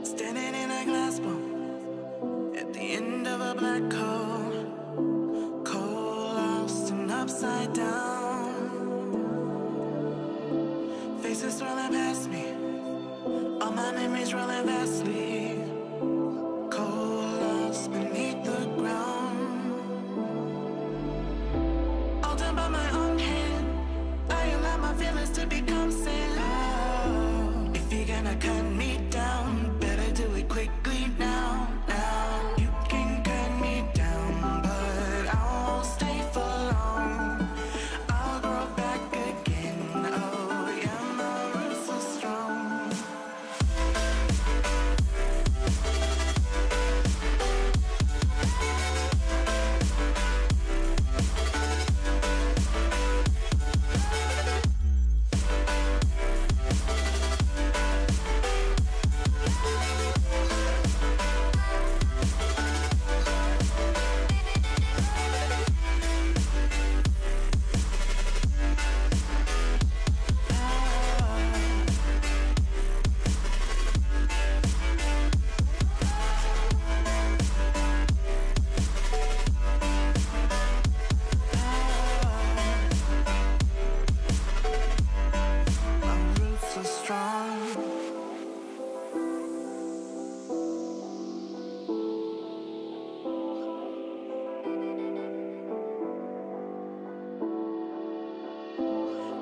Standing in a glass bowl at the end of a black hole, cold, lost and upside down. Faces swirling past me, all my memories rolling vastly, cold, lost beneath the ground. All done by my own hand, I allow my feelings to become sand. If you're gonna cut me down, better do it quickly now, now. You can cut me down, but I won't stay for long. I'll grow back again, oh yeah, my roots are strong.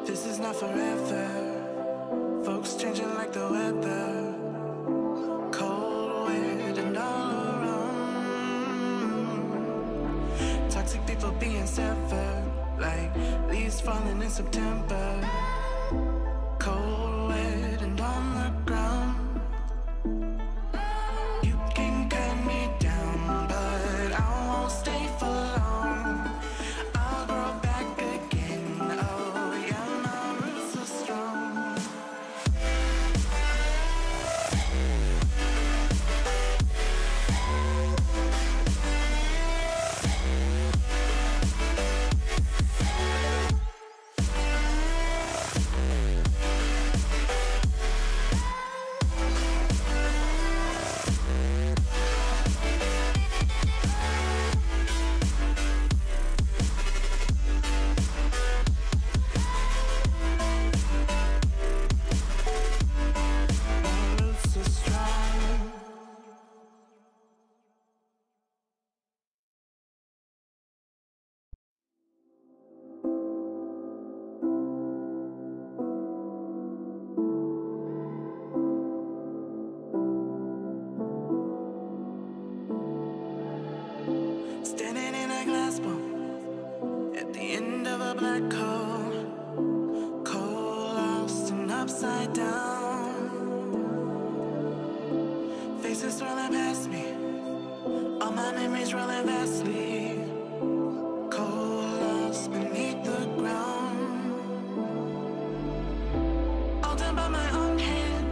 This is not forever. Folks changing like the weather, cold, wet, and all around. Toxic people being severed, like leaves falling in September, cold, wet, and on the ground. You can cut me down, but I won't stay for long. I'll grow back again, oh yeah, my roots are strong. Standing in a glass bowl at the end of a black hole, cold, lost and upside down. Faces swirling past me, all my memories rolling vastly, cold, lost beneath the ground. All done by my own hand,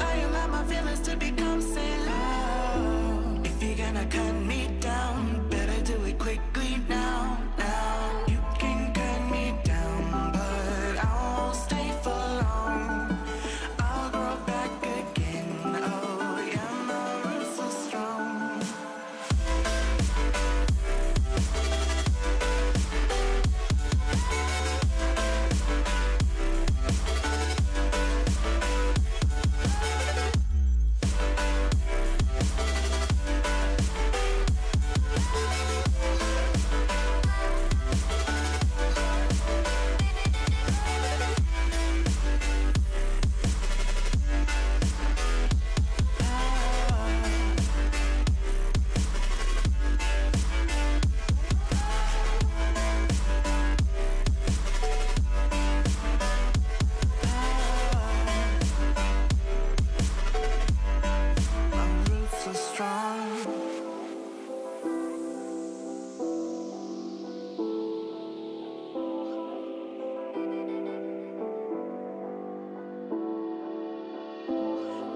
I allow my feelings to become sand. If you're gonna cut me down, better do it quickly now, now. You can cut me down, but I won't stay for long. I'll grow back again, oh yeah, my roots are strong.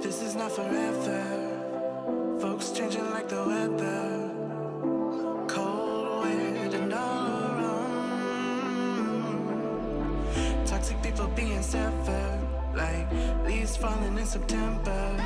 This is not forever. Folks changing like the weather, cold, wet, and all around. Toxic people being severed, like leaves falling in September,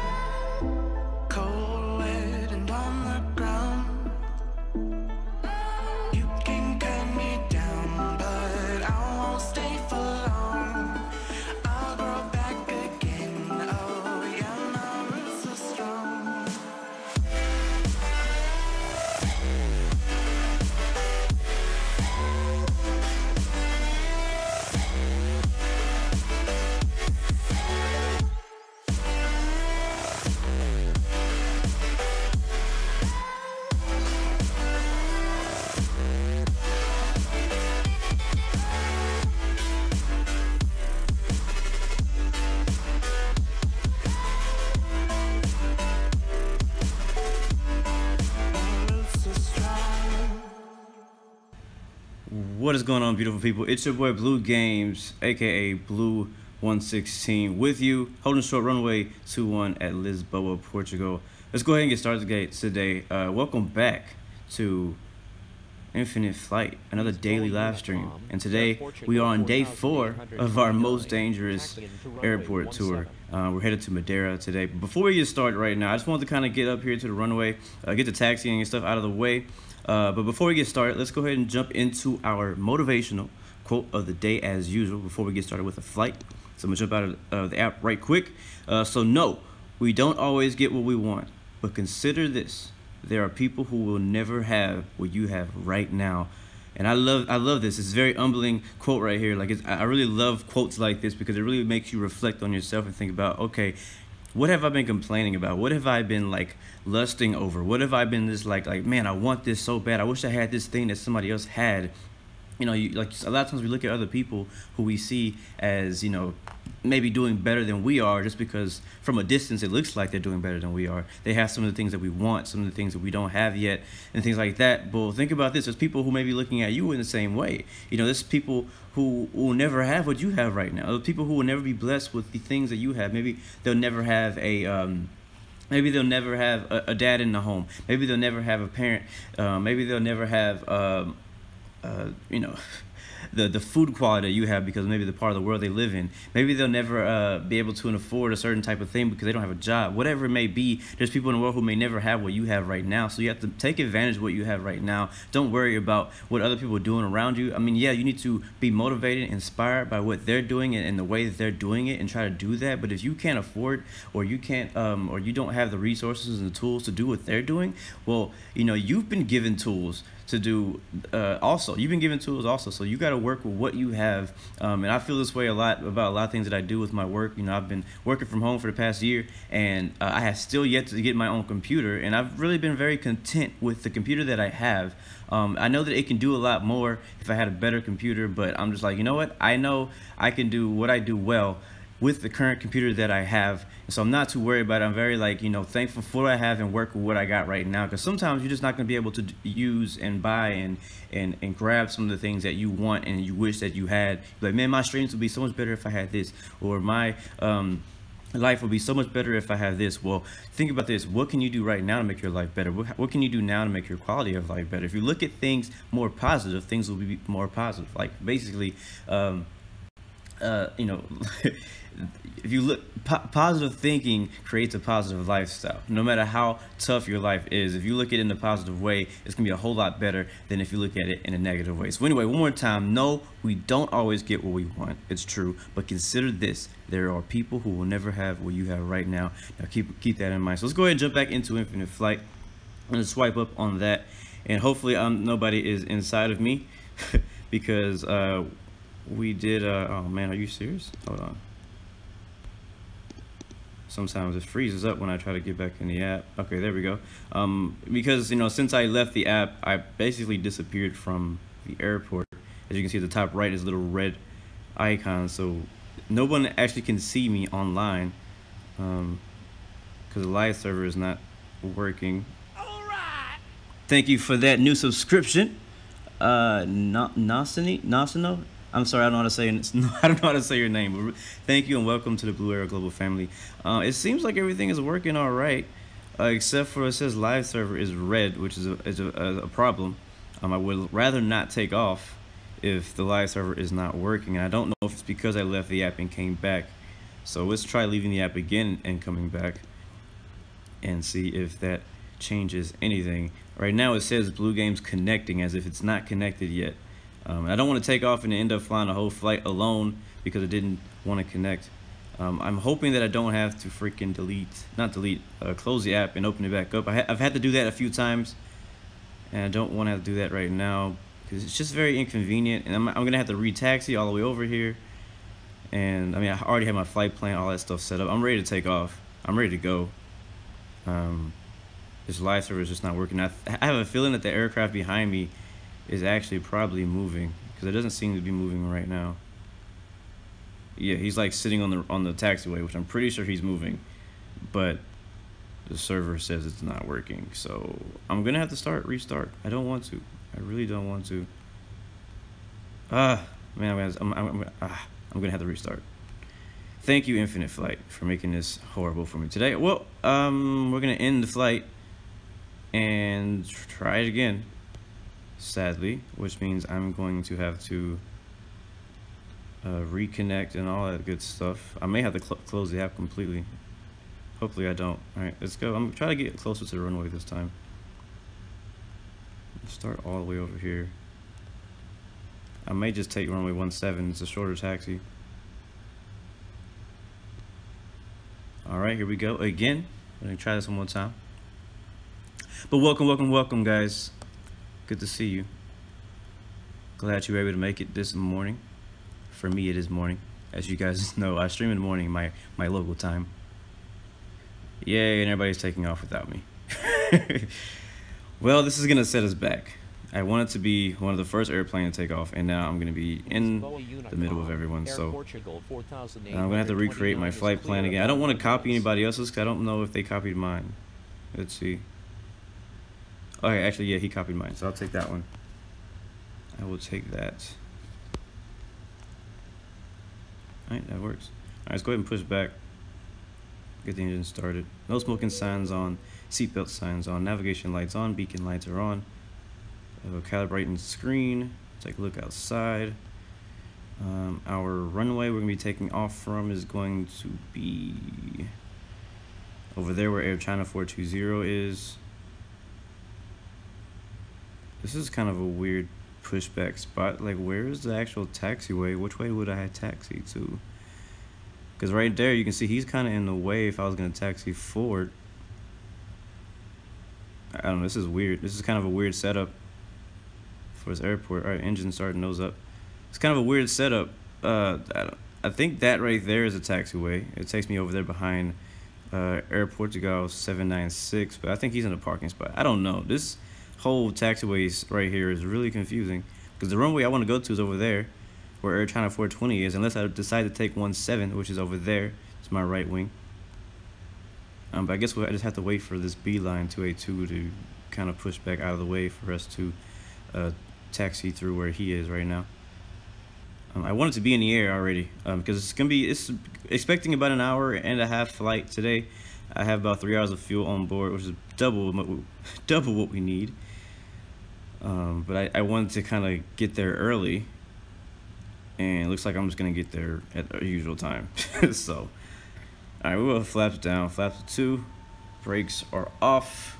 What is going on, beautiful people? It's your boy Blue Games, aka Blue 116, with you, holding short runway 21 at Lisboa, Portugal. Let's go ahead and get started today. Welcome back to Infinite Flight, another daily live stream. And today we are on day 4 of our most dangerous airport tour. We're headed to Madeira today. But before we get started right now, I just wanted to kind of get up here to the runway, get the taxiing and stuff out of the way. But before we get started, let's go ahead and jump into our motivational quote of the day as usual before we get started with the flight. So I'm going to jump out of the app right quick. So no, we don't always get what we want, but consider this. There are people who will never have what you have right now. And I love this. It's a very humbling quote right here. Like I really love quotes like this because it really makes you reflect on yourself and think about, okay, what have I been complaining about? What have I been like lusting over? What have I been just like man, I want this so bad. I wish I had this thing that somebody else had. You know, like a lot of times we look at other people who we see as, you know, maybe doing better than we are just because from a distance it looks like they're doing better than we are. They have some of the things that we want, some of the things that we don't have yet, and things like that. But think about this. There's people who may be looking at you in the same way. You know, there's people who will never have what you have right now. There's people who will never be blessed with the things that you have. Maybe they'll never have maybe they'll never have a dad in the home. Maybe they'll never have a parent. Maybe they'll never have you know, the food quality that you have because maybe the part of the world they live in. Maybe they'll never be able to afford a certain type of thing because they don't have a job. Whatever it may be, there's people in the world who may never have what you have right now. So you have to take advantage of what you have right now. Don't worry about what other people are doing around you. I mean, yeah, you need to be motivated, inspired by what they're doing and the way that they're doing it and try to do that. But if you can't afford or you can't or you don't have the resources and the tools to do what they're doing, well, you know, you've been given tools to do also. You've been given tools also, so you got to work with what you have. And I feel this way a lot about a lot of things that I do with my work. You know, I've been working from home for the past year, and I have still yet to get my own computer, and I've really been very content with the computer that I have. I know that it can do a lot more if I had a better computer, but I'm just like, you know what? I know I can do what I do well with the current computer that I have, and so I'm not too worried about it. I'm very, like, you know, thankful for what I have and work with what I got right now, because sometimes you're just not going to be able to use and buy and grab some of the things that you want and you wish that you had. Like, man, my streams would be so much better if I had this, or my life would be so much better if I have this. Well, think about this. What can you do right now to make your life better? What can you do now to make your quality of life better? If you look at things more positive, things will be more positive. Like, basically, you know, if you look, positive thinking creates a positive lifestyle. No matter how tough your life is, if you look at it in a positive way, it's gonna be a whole lot better than if you look at it in a negative way. So anyway, one more time, no, we don't always get what we want. It's true, but consider this: there are people who will never have what you have right now. Now keep that in mind. So let's go ahead and jump back into Infinite Flight. I'm gonna swipe up on that, and hopefully nobody is inside of me because we did oh man, are you serious? Hold on. Sometimes it freezes up when I try to get back in the app. Okay, there we go. Because, you know, since I left the app, I basically disappeared from the airport. As you can see at the top right is a little red icon, so no one actually can see me online because the live server is not working. All right. Thank you for that new subscription. Nasino? I'm sorry, I don't know how to say I don't know how to say your name. But thank you and welcome to the Blue Arrow Global family. It seems like everything is working all right, except for it says live server is red, which is a problem. I would rather not take off if the live server is not working. And I don't know if it's because I left the app and came back. So let's try leaving the app again and coming back and see if that changes anything. Right now it says Blue Games connecting, as if it's not connected yet. I don't want to take off and end up flying the whole flight alone because I didn't want to connect. I'm hoping that I don't have to freaking close the app and open it back up. I've had to do that a few times, and I don't want to have to do that right now because it's just very inconvenient. And I'm gonna have to re-taxi all the way over here. And I mean, I already have my flight plan, all that stuff set up. I'm ready to take off. I'm ready to go. This live server is just not working. I have a feeling that the aircraft behind me is actually probably moving because it doesn't seem to be moving right now. Yeah, he's like sitting on the taxiway, which I'm pretty sure he's moving, but the server says it's not working. So I'm gonna have to restart. I don't want to. I really don't want to. Man, I'm gonna have to restart. Thank you, Infinite Flight, for making this horrible for me today. Well, we're gonna end the flight and try it again, sadly, which means I'm going to have to reconnect and all that good stuff. I may have to close the app completely. Hopefully I don't. All right, let's go. I'm gonna try to get closer to the runway this time. Let's start all the way over here. I may just take runway 17. It's a shorter taxi. All right, here we go again. I'm gonna try this one more time. But welcome, guys. Good to see you. Glad you were able to make it this morning. For me, it is morning. As you guys know, I stream in the morning, my local time. Yay, and everybody's taking off without me. Well, this is gonna set us back. I wanted to be one of the first airplane to take off, and now I'm going to be in the middle of everyone, so I'm going to have to recreate my flight plan again. I don't want to copy anybody else's, because I don't know if they copied mine. Let's see. Okay, actually, yeah, he copied mine, so I'll take that one. I will take that. Alright, that works. Alright, let's go ahead and push back. Get the engine started. No smoking signs on, seatbelt signs on, navigation lights on, beacon lights are on. Calibrating screen. Take a look outside. Our runway we're going to be taking off from is going to be over there where Air China 420 is. This is kind of a weird pushback spot. Like, where is the actual taxiway? Which way would I taxi to? Because right there you can see he's kind of in the way if I was going to taxi forward. I don't know. This is weird. This is kind of a weird setup for this airport. All right, engine starting, nose up. It's kind of a weird setup. I think that right there is a taxiway. It takes me over there behind Air Portugal 796, but I think he's in a parking spot. I don't know. This whole taxiway right here is really confusing because the runway I want to go to is over there where Air China 420 is, unless I decide to take 17, which is over there. It's my right wing. But I guess I just have to wait for this beeline 282 to kind of push back out of the way for us to taxi through where he is right now. I want it to be in the air already because it's expecting about an hour and a half flight today. I have about 3 hours of fuel on board, which is double what we need. But I wanted to kind of get there early, and it looks like I'm just gonna get there at our usual time. So, all right, we will have flaps down, flaps 2, brakes are off,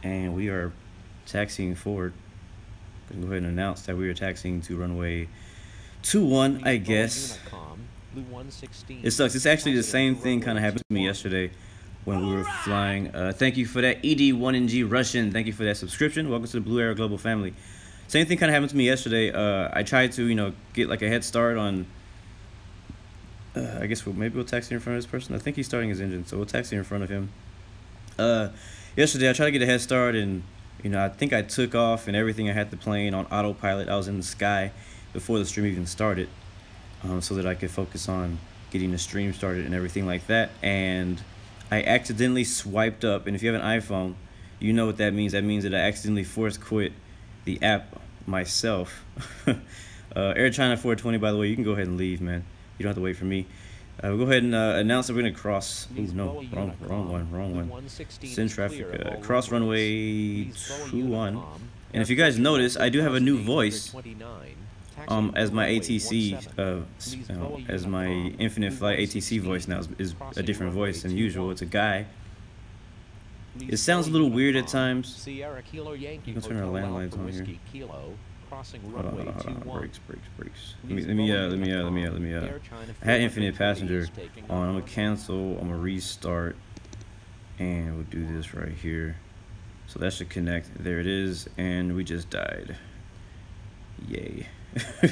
and we are taxiing forward. Go ahead and announce that we are taxiing to runway 21, I guess. It sucks. It's actually the same thing kind of happened to me yesterday when we were flying. Thank you for that, ED1NG Russian. Thank you for that subscription. Welcome to the Blu Arrow Global family. Same thing kind of happened to me yesterday. I tried to, get like a head start on. I guess maybe we'll taxi in front of this person. I think he's starting his engine, so we'll taxi in front of him. Yesterday I tried to get a head start, and I think I took off and everything. I had the plane on autopilot. I was in the sky before the stream even started, so that I could focus on getting the stream started and everything like that. And I accidentally swiped up, and if you have an iPhone, you know what that means. That means that I accidentally force quit the app myself. Air China 420, by the way, you can go ahead and leave, man. You don't have to wait for me. We'll go ahead and announce that we're going to cross. Ooh, no, wrong one. Send traffic. Cross runway 21. And if you guys notice, I do have a new voice as my ATC, as my Infinite Flight ATC voice now is a different voice than usual. It's a guy. It sounds a little weird at times. I'm gonna turn our landlines on here. Brakes. Let me I had Infinite Passenger on. I'm gonna cancel. I'm gonna restart, and we'll do this right here. So that should connect. There it is, and we just died. Yay. All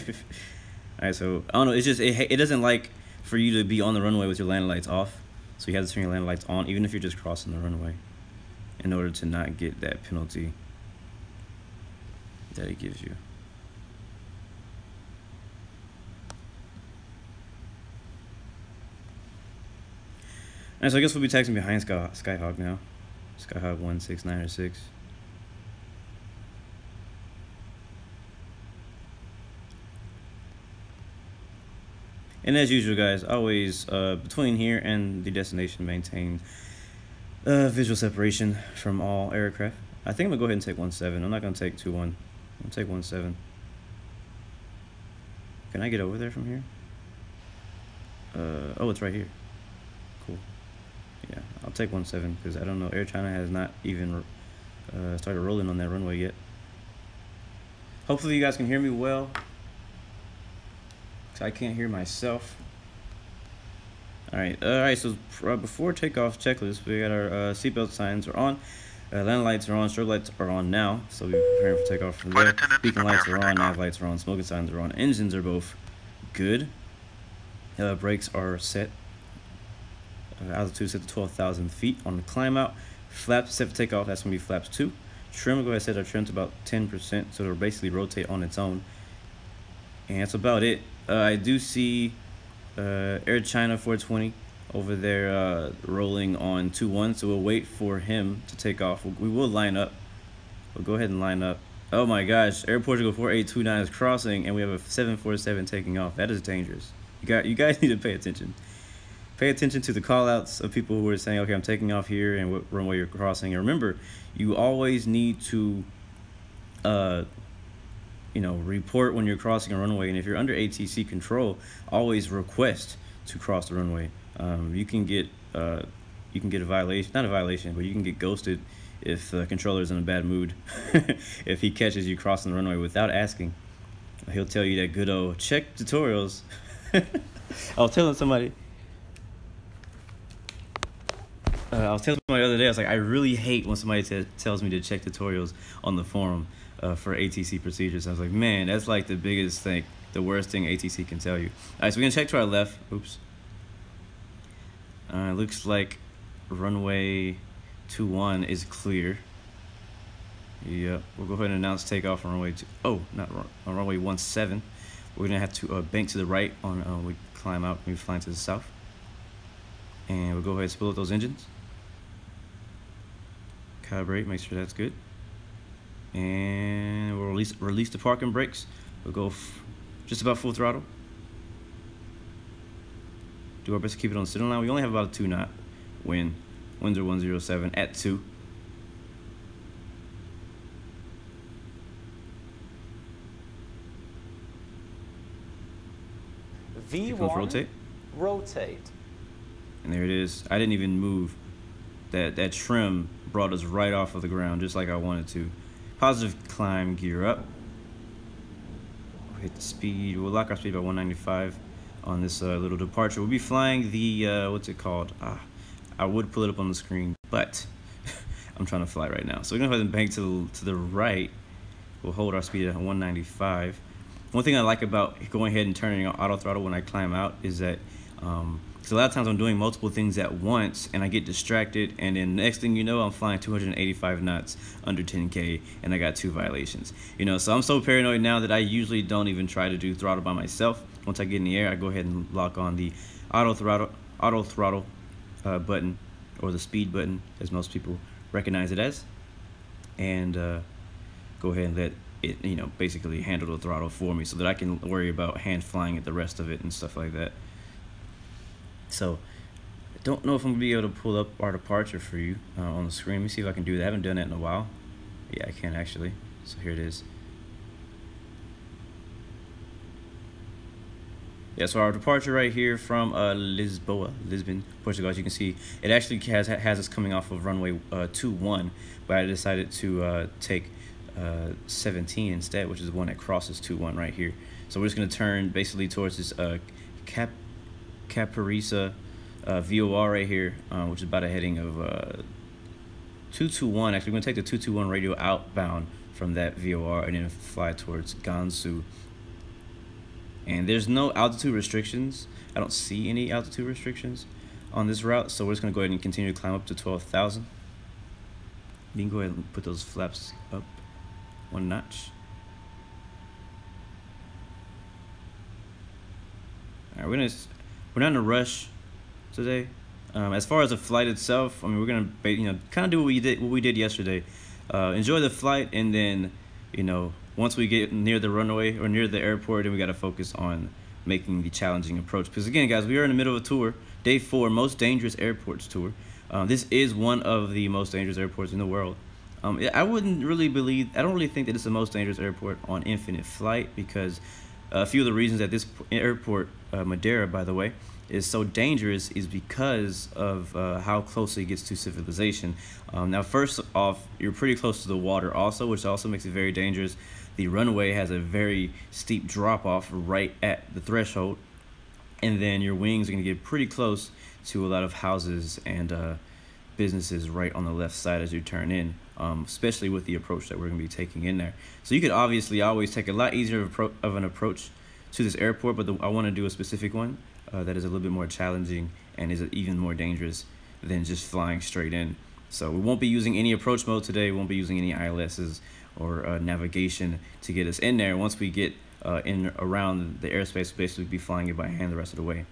right, so I don't know. It's just it doesn't like for you to be on the runway with your landing lights off. So you have to turn your landing lights on, even if you're just crossing the runway, in order to not get that penalty that it gives you. Alright, so I guess we'll be taxiing behind Skyhawk now. Skyhawk 16906. And as usual, guys, always between here and the destination, maintain visual separation from all aircraft. I think I'm gonna go ahead and take 17. I'm not gonna take 21. I'm gonna take 17. Can I get over there from here? Oh, it's right here. Cool. Yeah, I'll take 17 because I don't know. Air China has not even started rolling on that runway yet. Hopefully you guys can hear me well. I can't hear myself. All right. So before takeoff checklist, we got our seatbelt signs are on, land lights are on, strobe lights are on now. So we're preparing for takeoff from there. Beacon lights are on, nav lights are on, smoking signs are on, engines are both good. Brakes are set. Altitude set to 12,000 feet on the climb out. Flaps set for takeoff. That's gonna be flaps 2. Trim, go ahead and set our trim to about 10%, so it'll basically rotate on its own. And that's about it. I do see Air China 420 over there rolling on 21, so we'll wait for him to take off. We will line up. We'll go ahead and line up. Oh my gosh, Air Portugal 4829 is crossing, and we have a 747 taking off. That is dangerous. You guys need to pay attention. Pay attention to the call-outs of people who are saying, okay, I'm taking off here, and what runway you're crossing. And remember, you always need to report when you're crossing a runway, and if you're under ATC control, always request to cross the runway. You can get a violation, not a violation, but you can get ghosted if the controller is in a bad mood. If he catches you crossing the runway without asking, he'll tell you that good old check tutorials. I was telling somebody the other day, I was like, I really hate when somebody tells me to check tutorials on the forum for ATC procedures. I was like, man, that's like the biggest thing, the worst thing ATC can tell you. All right, so we're gonna check to our left. Oops. Looks like runway 21 is clear. Yep, we'll go ahead and announce takeoff on runway 2. Oh, not on runway 17. We're gonna have to bank to the right on we climb out. We flying to the south, and we'll go ahead and spill up those engines. Calibrate, make sure that's good, and we'll release the parking brakes. We'll go just about full throttle. Do our best to keep it on the center line. We only have about a 2 knot wind. Winds are 107 at 2. V1 rotate. And there it is. I didn't even move. That trim brought us right off of the ground, just like I wanted to. Positive climb, gear up. We'll hit the speed. We'll lock our speed by 195 on this little departure. We'll be flying the what's it called? I would pull it up on the screen, but I'm trying to fly right now. So we're gonna go ahead and bank to the right. We'll hold our speed at 195. One thing I like about going ahead and turning on auto throttle when I climb out is that because a lot of times I'm doing multiple things at once and I get distracted, and then next thing you know, I'm flying 285 knots under 10K and I got 2 violations. So I'm so paranoid now that I usually don't even try to do throttle by myself. Once I get in the air, I go ahead and lock on the auto throttle button, or the speed button as most people recognize it as, and go ahead and let it basically handle the throttle for me so that I can worry about hand flying at the rest of it and stuff like that. So I don't know if I'm gonna be able to pull up our departure for you on the screen. Let me see if I can do that. I haven't done that in a while. Yeah, I can actually. So here it is. Yeah, so our departure right here from Lisbon, Portugal. As you can see, it actually has us coming off of runway 21, but I decided to take 17 instead, which is the one that crosses 21 right here. So we're just going to turn basically towards this Caparisa VOR right here, which is about a heading of 221. Actually, we're going to take the 221 radio outbound from that VOR and then fly towards GANSU. And there's no altitude restrictions. I don't see any altitude restrictions on this route, so we're just going to go ahead and continue to climb up to 12,000. You can go ahead and put those flaps up 1 notch. All right, we're not in a rush today. As far as the flight itself, I mean, we're gonna kind of do what we did yesterday. Enjoy the flight, and then once we get near the runway or near the airport, then we got to focus on making the challenging approach. Because again, guys, we are in the middle of a tour, day 4, most dangerous airports tour. This is one of the most dangerous airports in the world. I don't really think that it's the most dangerous airport on infinite flight, because a few of the reasons that this airport, Madeira, by the way, is so dangerous is because of how closely it gets to civilization. Now, first off, you're pretty close to the water also, which also makes it very dangerous. The runway has a very steep drop-off right at the threshold, and then your wings are going to get pretty close to a lot of houses and businesses right on the left side as you turn in, especially with the approach that we're going to be taking in there. So you could obviously always take a lot easier of an approach to this airport, but I want to do a specific one that is a little bit more challenging and is even more dangerous than just flying straight in. So we won't be using any approach mode today. We won't be using any ILSs or navigation to get us in there. Once we get in around the airspace, we'll basically be flying it by hand the rest of the way.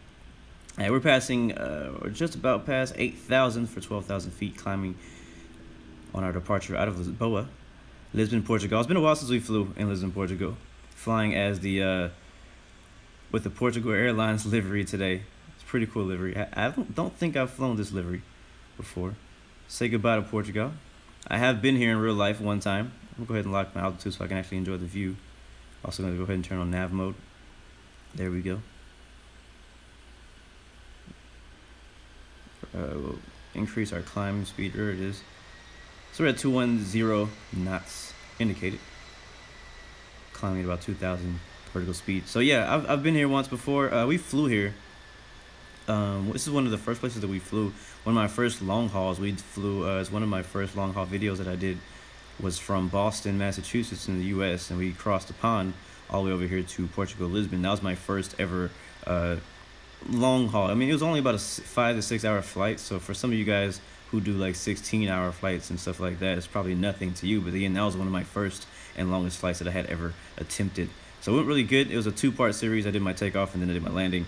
We're passing, we're just about past 8,000 for 12,000 feet, climbing on our departure out of Lisboa, Lisbon, Portugal. It's been a while since we flew in Lisbon, Portugal, flying as the with the Portugal Airlines livery today. It's a pretty cool livery. I don't think I've flown this livery before. Say goodbye to Portugal. I have been here in real life one time. I'm gonna go ahead and lock my altitude so I can actually enjoy the view. Also gonna go ahead and turn on nav mode. There we go. We'll increase our climbing speed. There it is. So we're at 210 knots indicated. Climbing at about 2,000 vertical speed. So yeah, I've been here once before. We flew here. This is one of the first places that we flew. One of my first long hauls we flew. It's one of my first long haul videos that I did was from Boston, Massachusetts in the U.S. and we crossed the pond all the way over here to Portugal, Lisbon. That was my first ever long haul. I mean, it was only about a 5 to 6 hour flight, so for some of you guys who do like 16-hour flights and stuff like that, it's probably nothing to you, but again, that was one of my first and longest flights that I had ever attempted. So it went really good. It was a 2-part series. I did my takeoff and then I did my landing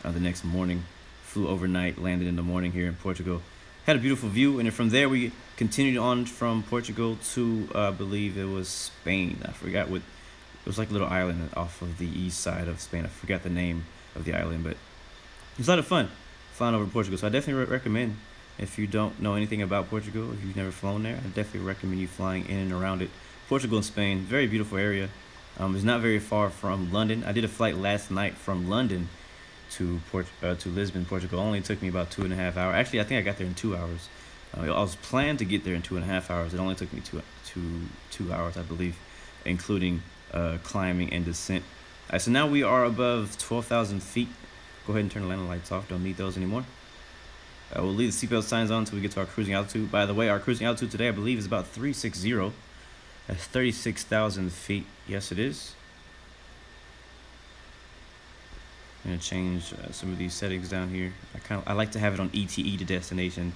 the next morning. Flew overnight, landed in the morning here in Portugal. Had a beautiful view, and then from there we continued on from Portugal to I believe it was Spain. I forgot what, it was like a little island off of the east side of Spain. I forgot the name of the island, but it was a lot of fun flying over Portugal. So I definitely recommend, if you don't know anything about Portugal, if you've never flown there, I definitely recommend you flying in and around it. Portugal and Spain, very beautiful area. It's not very far from London. I did a flight last night from London to Lisbon, Portugal. It only took me about 2.5 hours. Actually, I think I got there in 2 hours. I was planned to get there in 2.5 hours. It only took me two hours, I believe, including climbing and descent. So now we are above 12,000 feet. Go ahead and turn the landing lights off. Don't need those anymore. We'll leave the seatbelt signs on until we get to our cruising altitude. By the way, our cruising altitude today, I believe, is about 360. That's 36,000 feet. Yes, it is. I'm gonna change some of these settings down here. I like to have it on ETE to destination.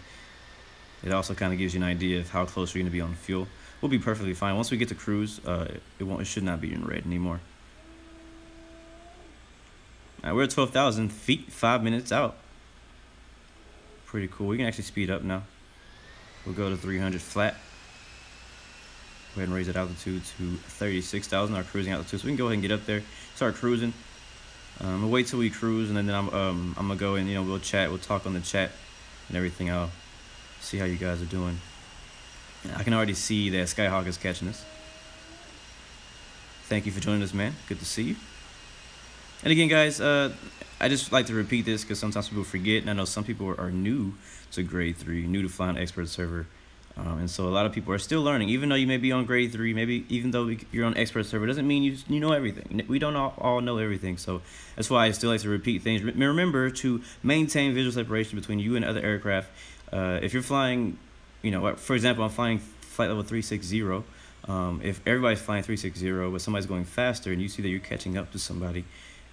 It also kind of gives you an idea of how close you're gonna be on fuel. We'll be perfectly fine once we get to cruise. It should not be in red anymore. We're at 12,000 feet, 5 minutes out. Pretty cool. We can actually speed up now. We'll go to 300 flat. Go ahead and raise that altitude to 36,000, our cruising altitude. So we can go ahead and get up there, start cruising. We'll wait till we cruise, and then I'm gonna go and we'll chat, we'll talk on the chat and everything. I'll see how you guys are doing. I can already see that Skyhawk is catching us. Thank you for joining us, man. Good to see you. And again, guys, I just like to repeat this because sometimes people forget, and I know some people are new to grade 3, new to flying expert server. And so a lot of people are still learning, even though you may be on grade 3, maybe even though you're on expert server, doesn't mean you know everything. We don't all know everything. So that's why I still like to repeat things. Remember to maintain visual separation between you and other aircraft. If you're flying, for example, I'm flying flight level 360. If everybody's flying 360, but somebody's going faster and you see that you're catching up to somebody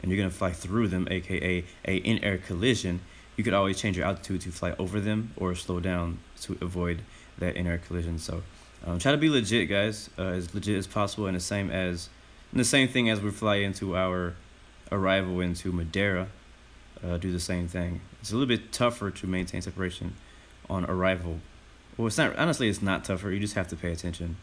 and you're going to fly through them, aka a in-air collision, you could always change your altitude to fly over them or slow down to avoid that in-air collision. So try to be legit, guys, as legit as possible, and the same thing as we fly into our arrival into Madeira. Do the same thing. It's a little bit tougher to maintain separation on arrival. Well, it's not, honestly, it's not tougher. You just have to pay attention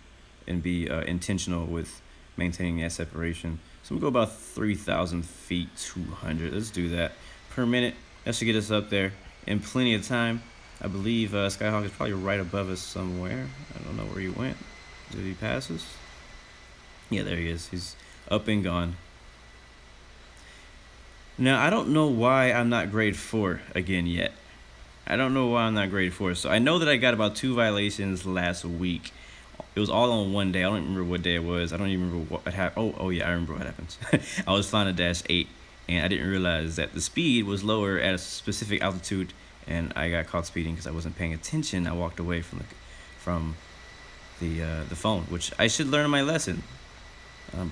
and be intentional with maintaining that separation. So I'm gonna go about 3,000 feet, 200. Let's do that per minute. That should get us up there in plenty of time. I believe Skyhawk is probably right above us somewhere. I don't know where he went. Did he pass us? Yeah, there he is. He's up and gone. Now, I don't know why I'm not grade 4 again yet. I don't know why I'm not grade 4. So I know that I got about 2 violations last week. It was all on one day. I don't remember what day it was. I don't even remember what happened. Oh yeah, I remember what happened. I was flying a -8, and I didn't realize that the speed was lower at a specific altitude, and I got caught speeding because I wasn't paying attention. I walked away from the phone, which I should learn my lesson.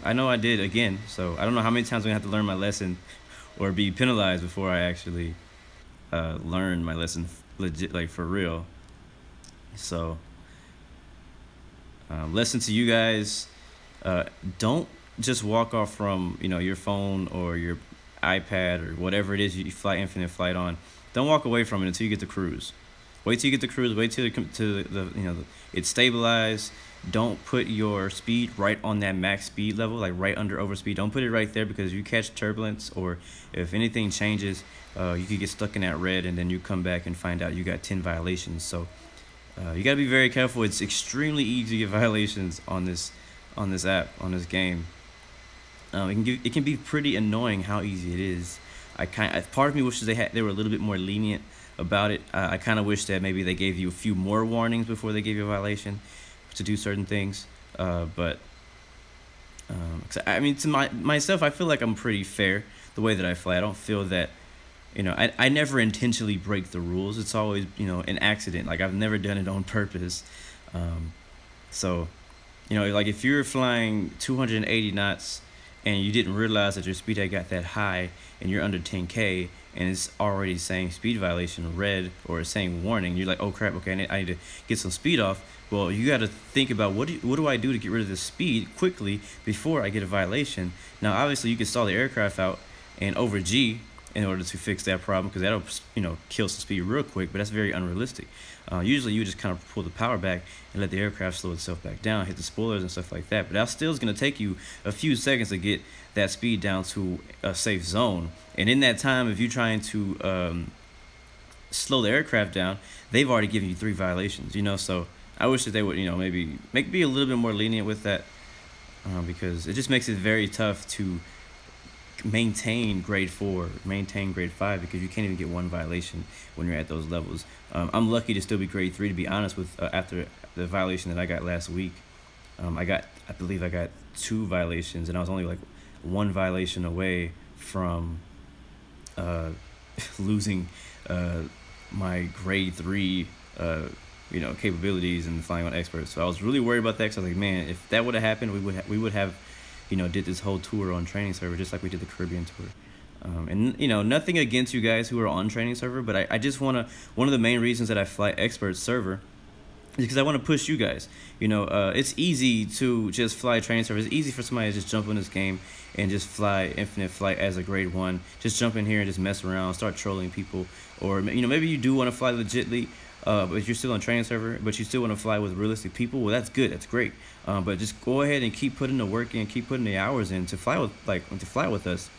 I know I did again, so I don't know how many times I'm gonna have to learn my lesson or be penalized before I actually learn my lesson legit, like for real. So lesson to you guys, don't just walk off from your phone or your iPad or whatever it is you fly infinite flight on. Don't walk away from it until you get to cruise. Wait till you get to cruise. Wait till it's stabilized. Don't put your speed right on that max speed level, like right under overspeed. Don't put it right there, because if you catch turbulence or if anything changes, you could get stuck in that red, and then you come back and find out you got 10 violations. So you gotta be very careful. It's extremely easy to get violations on this app, on this game. It can be pretty annoying how easy it is. Part of me wishes they were a little bit more lenient about it. I kind of wish that maybe they gave you a few more warnings before they gave you a violation to do certain things. But I mean, to myself, I feel like I'm pretty fair the way that I fly. I don't feel that, I never intentionally break the rules. It's always, an accident. Like, I've never done it on purpose. So, like if you're flying 280 knots and you didn't realize that your speed had got that high and you're under 10K and it's already saying speed violation red, or it's saying warning, you're like, oh crap, okay, I need to get some speed off. Well, you got to think about what do I do to get rid of this speed quickly before I get a violation. Now, obviously, you can stall the aircraft out and over G in order to fix that problem, because that'll kill some speed real quick, but that's very unrealistic. Usually, you just kind of pull the power back and let the aircraft slow itself back down, hit the spoilers and stuff like that. But that still is going to take you a few seconds to get that speed down to a safe zone. And in that time, if you're trying to slow the aircraft down, they've already given you 3 violations. So I wish that they would, maybe be a little bit more lenient with that, because it just makes it very tough to maintain grade 4, maintain grade 5, because you can't even get 1 violation when you're at those levels. I'm lucky to still be grade 3, to be honest, with after the violation that I got last week. I believe I got 2 violations, and I was only like 1 violation away from losing my grade 3 capabilities and flying on experts. So I was really worried about that, because I was like, man, if that would have happened, we would have did this whole tour on training server, just like we did the Caribbean tour. And nothing against you guys who are on training server, but I just want to, one of the main reasons that I fly expert server is because I want to push you guys. It's easy to just fly training server. It's easy for somebody to just jump in this game and just fly infinite flight as a grade 1. Just jump in here and just mess around, start trolling people. Or maybe you do want to fly legitly, but you're still on training server, but you still want to fly with realistic people. Well, that's good, that's great. But just go ahead and keep putting the work in, keep putting the hours in to fly with us.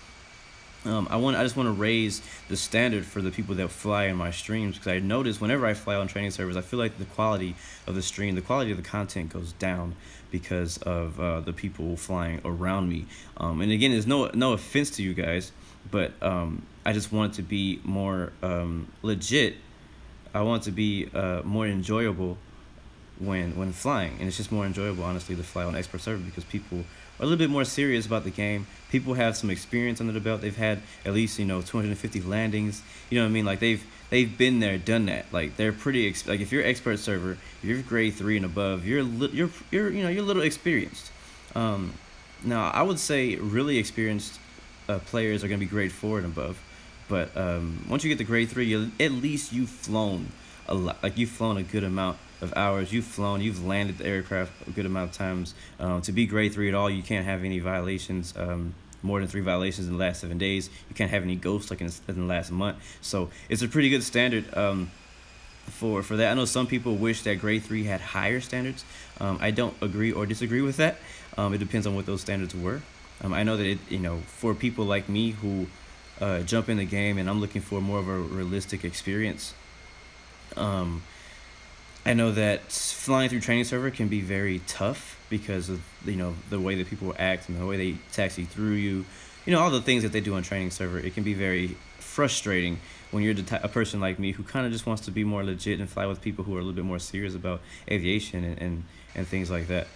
I just want to raise the standard for the people that fly in my streams, because I notice whenever I fly on training servers, I feel like the quality of the stream, the quality of the content goes down because of the people flying around me. And again, there's no offense to you guys, but I just want it to be more legit. I want it to be more enjoyable when flying, and it's just more enjoyable, honestly, to fly on expert server, because people are a little bit more serious about the game. People have some experience under the belt. They've had at least 250 landings. You know what I mean? Like they've been there, done that. Like they're pretty like if you're expert server, if you're grade 3 and above, you're a little experienced. Now I would say really experienced players are gonna be grade 4 and above. But once you get to grade 3, at least you've flown a lot. Like you've flown a good amount of hours. You've landed the aircraft a good amount of times. To be grade 3 at all, you can't have any violations, more than 3 violations in the last 7 days. You can't have any ghosts like in the last month. So it's a pretty good standard. for that. I know some people wish that grade 3 had higher standards. I don't agree or disagree with that. It depends on what those standards were. I know that for people like me who jump in the game and I'm looking for more of a realistic experience. I know that flying through training server can be very tough because of the way that people act and the way they taxi through you. All the things that they do on training server. It can be very frustrating when you're a person like me who kind of just wants to be more legit and fly with people who are a little bit more serious about aviation and things like that.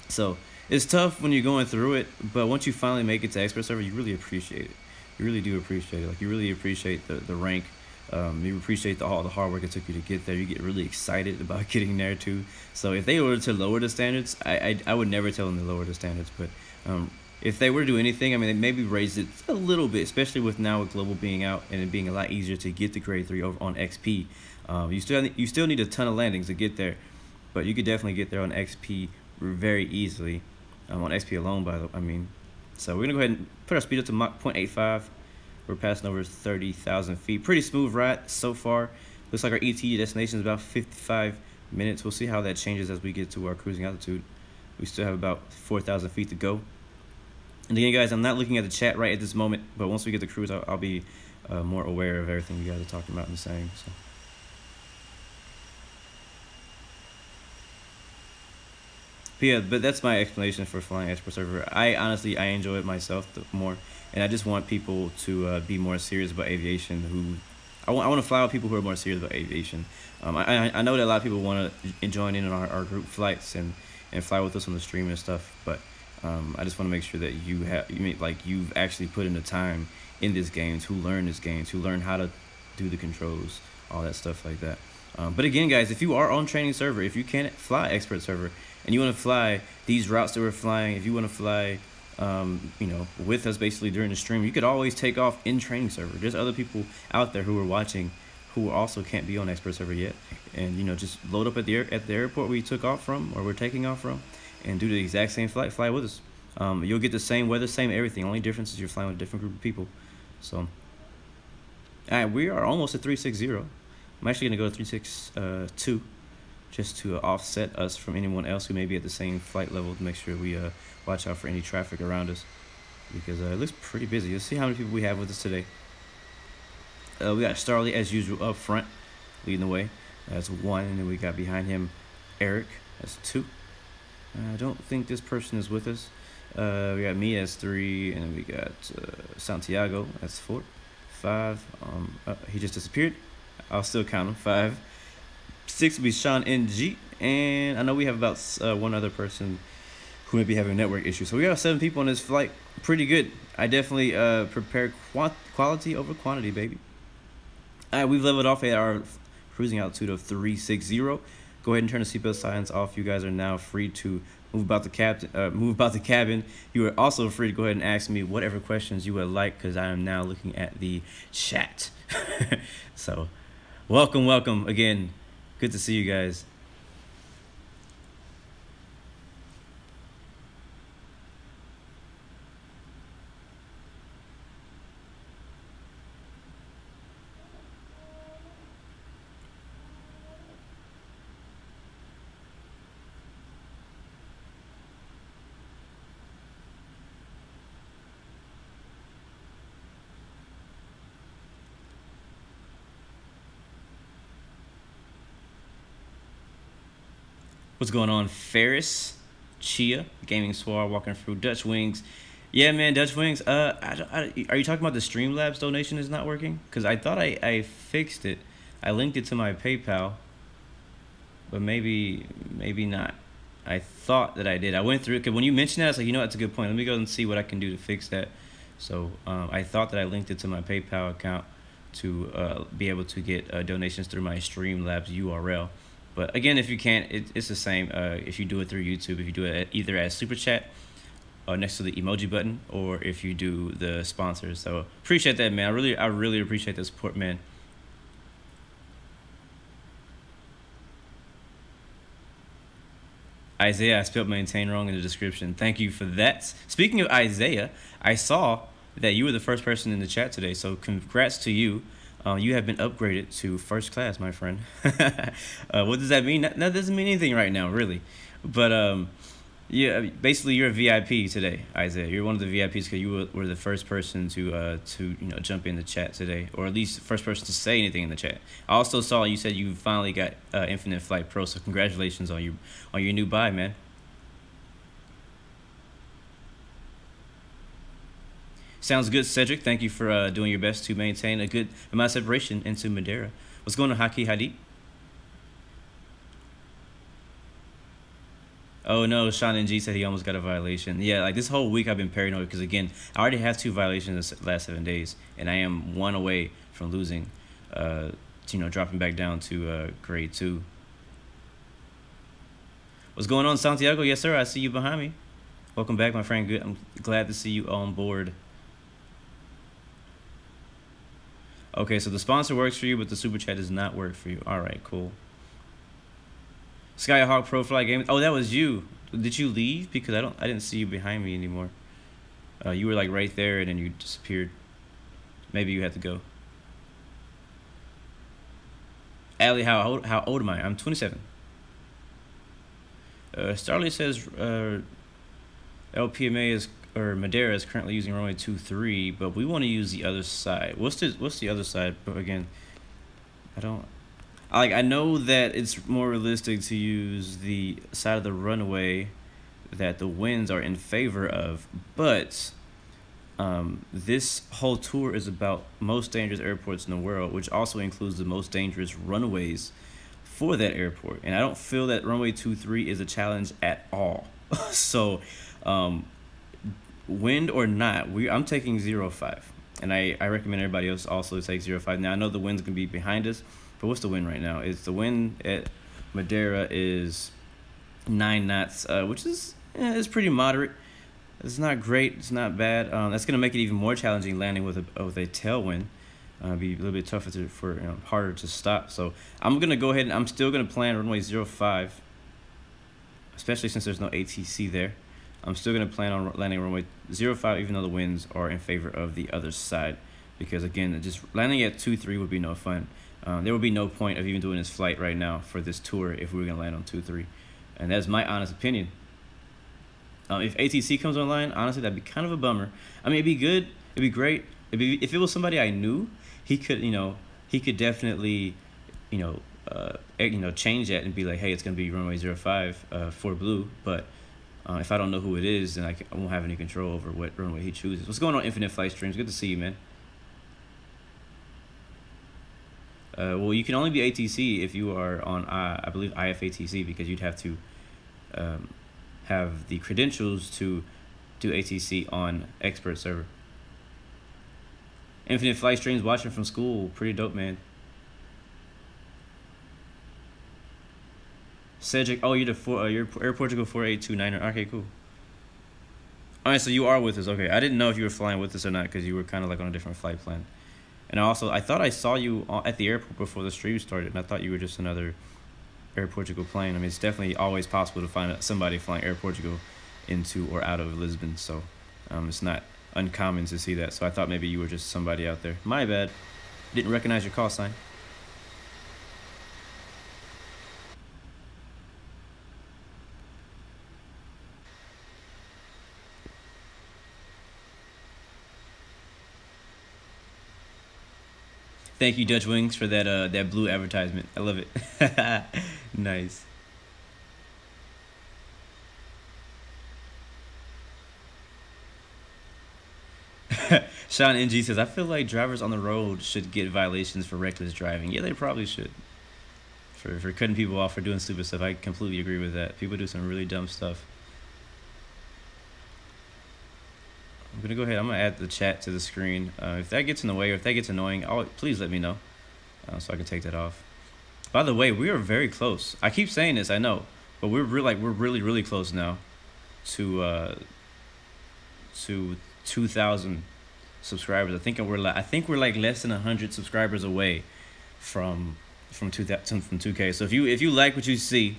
So it's tough when you're going through it, but once you finally make it to expert server, you really appreciate it. You really do appreciate it. Like, you really appreciate the rank. You appreciate all the hard work it took you to get there. You get really excited about getting there too. So if they were to lower the standards, I would never tell them to lower the standards, but if they were to do anything, I mean, they maybe raise it a little bit, especially with now with Global being out and it being a lot easier to get to grade 3 over on XP. You still need a ton of landings to get there, but you could definitely get there on XP very easily. On XP alone, so we're gonna go ahead and put our speed up to Mach 0.85. We're passing over 30,000 feet. Pretty smooth ride so far. Looks like our ETA destination is about 55 minutes. We'll see how that changes as we get to our cruising altitude. We still have about 4,000 feet to go. And again, guys, I'm not looking at the chat right at this moment, but once we get to cruise, I'll be more aware of everything you guys are talking about and saying. So. But yeah, but that's my explanation for flying expert server. Honestly, I enjoy it myself more, and I just want people to be more serious about aviation. I want to fly with people who are more serious about aviation. I know that a lot of people want to join in on our group flights and fly with us on the stream and stuff, but I just want to make sure that you've actually put in the time in this game to learn this game, to learn how to do the controls, all that stuff like that. But again, guys, if you are on training server, if you can't fly expert server, and you want to fly these routes that we're flying, if you want to fly, with us basically during the stream, you could always take off in training server. There's other people out there who are watching who also can't be on expert server yet, and just load up at the airport we took off from, or we're taking off from, and do the exact same flight. Fly with us. You'll get the same weather, same everything. Only difference is you're flying with a different group of people. So, all right, we are almost at 360. I'm actually gonna go to 362. Just to offset us from anyone else who may be at the same flight level, to make sure we watch out for any traffic around us, because it looks pretty busy. Let's see how many people we have with us today. We got Starley as usual up front, leading the way. That's 1, and then we got behind him Eric. That's 2. I don't think this person is with us. We got me as 3, and then we got Santiago. That's 4. 5. He just disappeared. I'll still count him. 5. 6 will be Sean NG, and I know we have about one other person who may be having network issues. So we got 7 people on this flight. Pretty good. I definitely prepared quality over quantity, baby. All right, we've leveled off at our cruising altitude of 360. Go ahead and turn the seatbelt signs off. You guys are now free to move about the cabin. You are also free to go ahead and ask me whatever questions you would like, because I am now looking at the chat. So, welcome again. Good to see you guys. What's going on, Ferris? Chia, Gaming Swar, walking through Dutch Wings. Yeah, man, Dutch Wings. Are you talking about the Streamlabs donation is not working? Because I thought I fixed it. I linked it to my PayPal, but maybe not. I thought that I did. I went through it, because when you mentioned that, I was like, that's a good point. Let me go and see what I can do to fix that. So I thought that I linked it to my PayPal account to be able to get donations through my Streamlabs URL. But again, if you can't, it's the same. If you do it through YouTube, if you do it either as Super Chat or next to the emoji button, or if you do the sponsors. So appreciate that, man. I really appreciate the support, man. Isaiah, I spelled maintain wrong in the description. Thank you for that. Speaking of Isaiah, I saw that you were the first person in the chat today, so congrats to you. You have been upgraded to first class, my friend. What does that mean? That doesn't mean anything right now, really. But yeah, basically you're a VIP today, Isaiah. You're one of the VIPs because you were the first person to jump in the chat today, or at least the first person to say anything in the chat. I also saw you said you finally got Infinite Flight Pro, so congratulations on your new buy, man. Sounds good, Cedric. Thank you for doing your best to maintain a good amount of separation into Madeira. What's going on, Haki Hadid? Oh no, Sean NG said he almost got a violation. Yeah, like this whole week I've been paranoid because again, I already have 2 violations in the last 7 days, and I am 1 away from losing, dropping back down to grade 2. What's going on, Santiago? Yes, sir. I see you behind me. Welcome back, my friend. Good. I'm glad to see you on board. Okay, so the sponsor works for you, but the super chat does not work for you. All right, cool. Skyhawk Pro Fly Gaming. Oh, that was you. Did you leave? Because I didn't see you behind me anymore. You were like right there, and then you disappeared. Maybe you had to go. Allie, how old am I? I'm 27. Starley says LPMA or Madeira is currently using runway 23, but we want to use the other side. What's the other side? But again, I know that it's more realistic to use the side of the runway that the winds are in favor of, but this whole tour is about most dangerous airports in the world, which also includes the most dangerous runways for that airport. And I don't feel that runway 23 is a challenge at all. So wind or not, I'm taking 0.5, and I recommend everybody else also take 0.5. Now I know the wind's gonna be behind us, but what's the wind right now? It's the wind at Madeira is 9 knots, which is pretty moderate. It's not great. It's not bad. That's gonna make it even more challenging landing with a tailwind. Be a little bit tougher harder to stop. So I'm gonna go ahead and I'm still gonna plan runway 05, especially since there's no ATC there. I'm still gonna plan on landing runway 05, even though the winds are in favor of the other side, because again, just landing at 23 would be no fun. There would be no point of even doing this flight right now for this tour if we were gonna land on 23, and that's my honest opinion. If ATC comes online, honestly, that'd be kind of a bummer. I mean, it'd be good, it'd be great. If it was somebody I knew, he could definitely, change that and be like, hey, it's gonna be runway 05 for blue. But if I don't know who it is, then I won't have any control over what runway he chooses. What's going on, Infinite Flight Streams? Good to see you, man. Well, you can only be ATC if you are on, I believe, IFATC, because you'd have to have the credentials to do ATC on expert server. Infinite Flight Streams, watching from school, pretty dope, man. Cedric, oh, you're Air Portugal 4829er. Okay, cool. All right, so you are with us. Okay, I didn't know if you were flying with us or not because you were kind of like on a different flight plan. And also, I thought I saw you at the airport before the stream started, and I thought you were just another Air Portugal plane. I mean, it's definitely always possible to find somebody flying Air Portugal into or out of Lisbon, so it's not uncommon to see that. So I thought maybe you were just somebody out there. My bad. Didn't recognize your call sign. Thank you, Dutch Wings, for that blue advertisement. I love it. Nice. Sean NG says, I feel like drivers on the road should get violations for reckless driving. Yeah, they probably should. For cutting people off for doing stupid stuff. I completely agree with that. People do some really dumb stuff. I'm going to go ahead. I'm going to add the chat to the screen. If that gets in the way or if that gets annoying, please let me know so I can take that off. By the way, we are very close. I keep saying this, I know, but we're really close now to 2,000 subscribers. I think we're like less than 100 subscribers away from 2K. So if you like what you see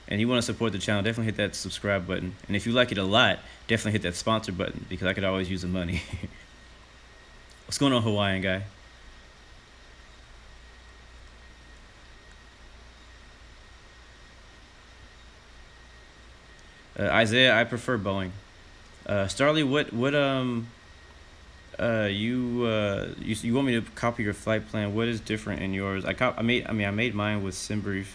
and you want to support the channel, definitely hit that subscribe button. And if you like it a lot, definitely hit that sponsor button because I could always use the money. What's going on, Hawaiian guy? Isaiah, I prefer Boeing. Starly, you want me to copy your flight plan? What is different in yours? I made mine with SimBrief.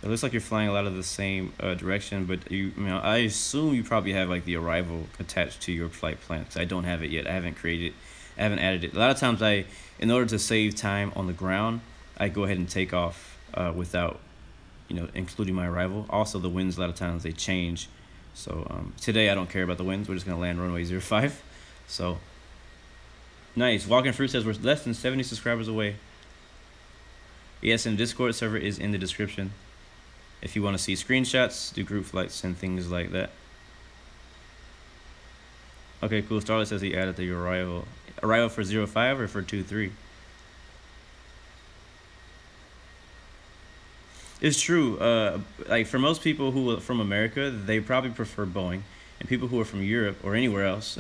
It looks like you're flying a lot of the same direction, but I assume you probably have like the arrival attached to your flight plan. Cause I don't have it yet. I haven't added it. A lot of times in order to save time on the ground, I go ahead and take off without, including my arrival. Also, the winds a lot of times they change. So today I don't care about the winds. We're just gonna land runway 05. So nice. Walking Fruit says we're less than 70 subscribers away. Yes, and Discord server is in the description. If you want to see screenshots, do group flights and things like that. Okay, cool. Starlet says he added the arrival. Arrival for 05 or for 23? It's true. Like for most people who are from America, they probably prefer Boeing, and people who are from Europe or anywhere else,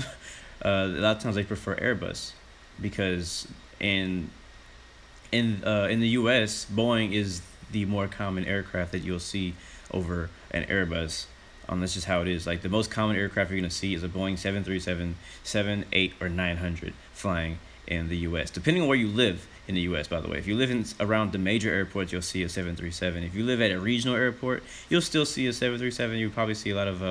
a lot of times they prefer Airbus, because in the U.S., Boeing is the more common aircraft that you'll see over an Airbus. That's just how it is. Like the most common aircraft you're gonna see is a Boeing 737, 7, 8, or 900 flying in the U.S. Depending on where you live in the U.S. By the way, if you live around the major airports, you'll see a 737. If you live at a regional airport, you'll still see a 737. You'll probably see a lot of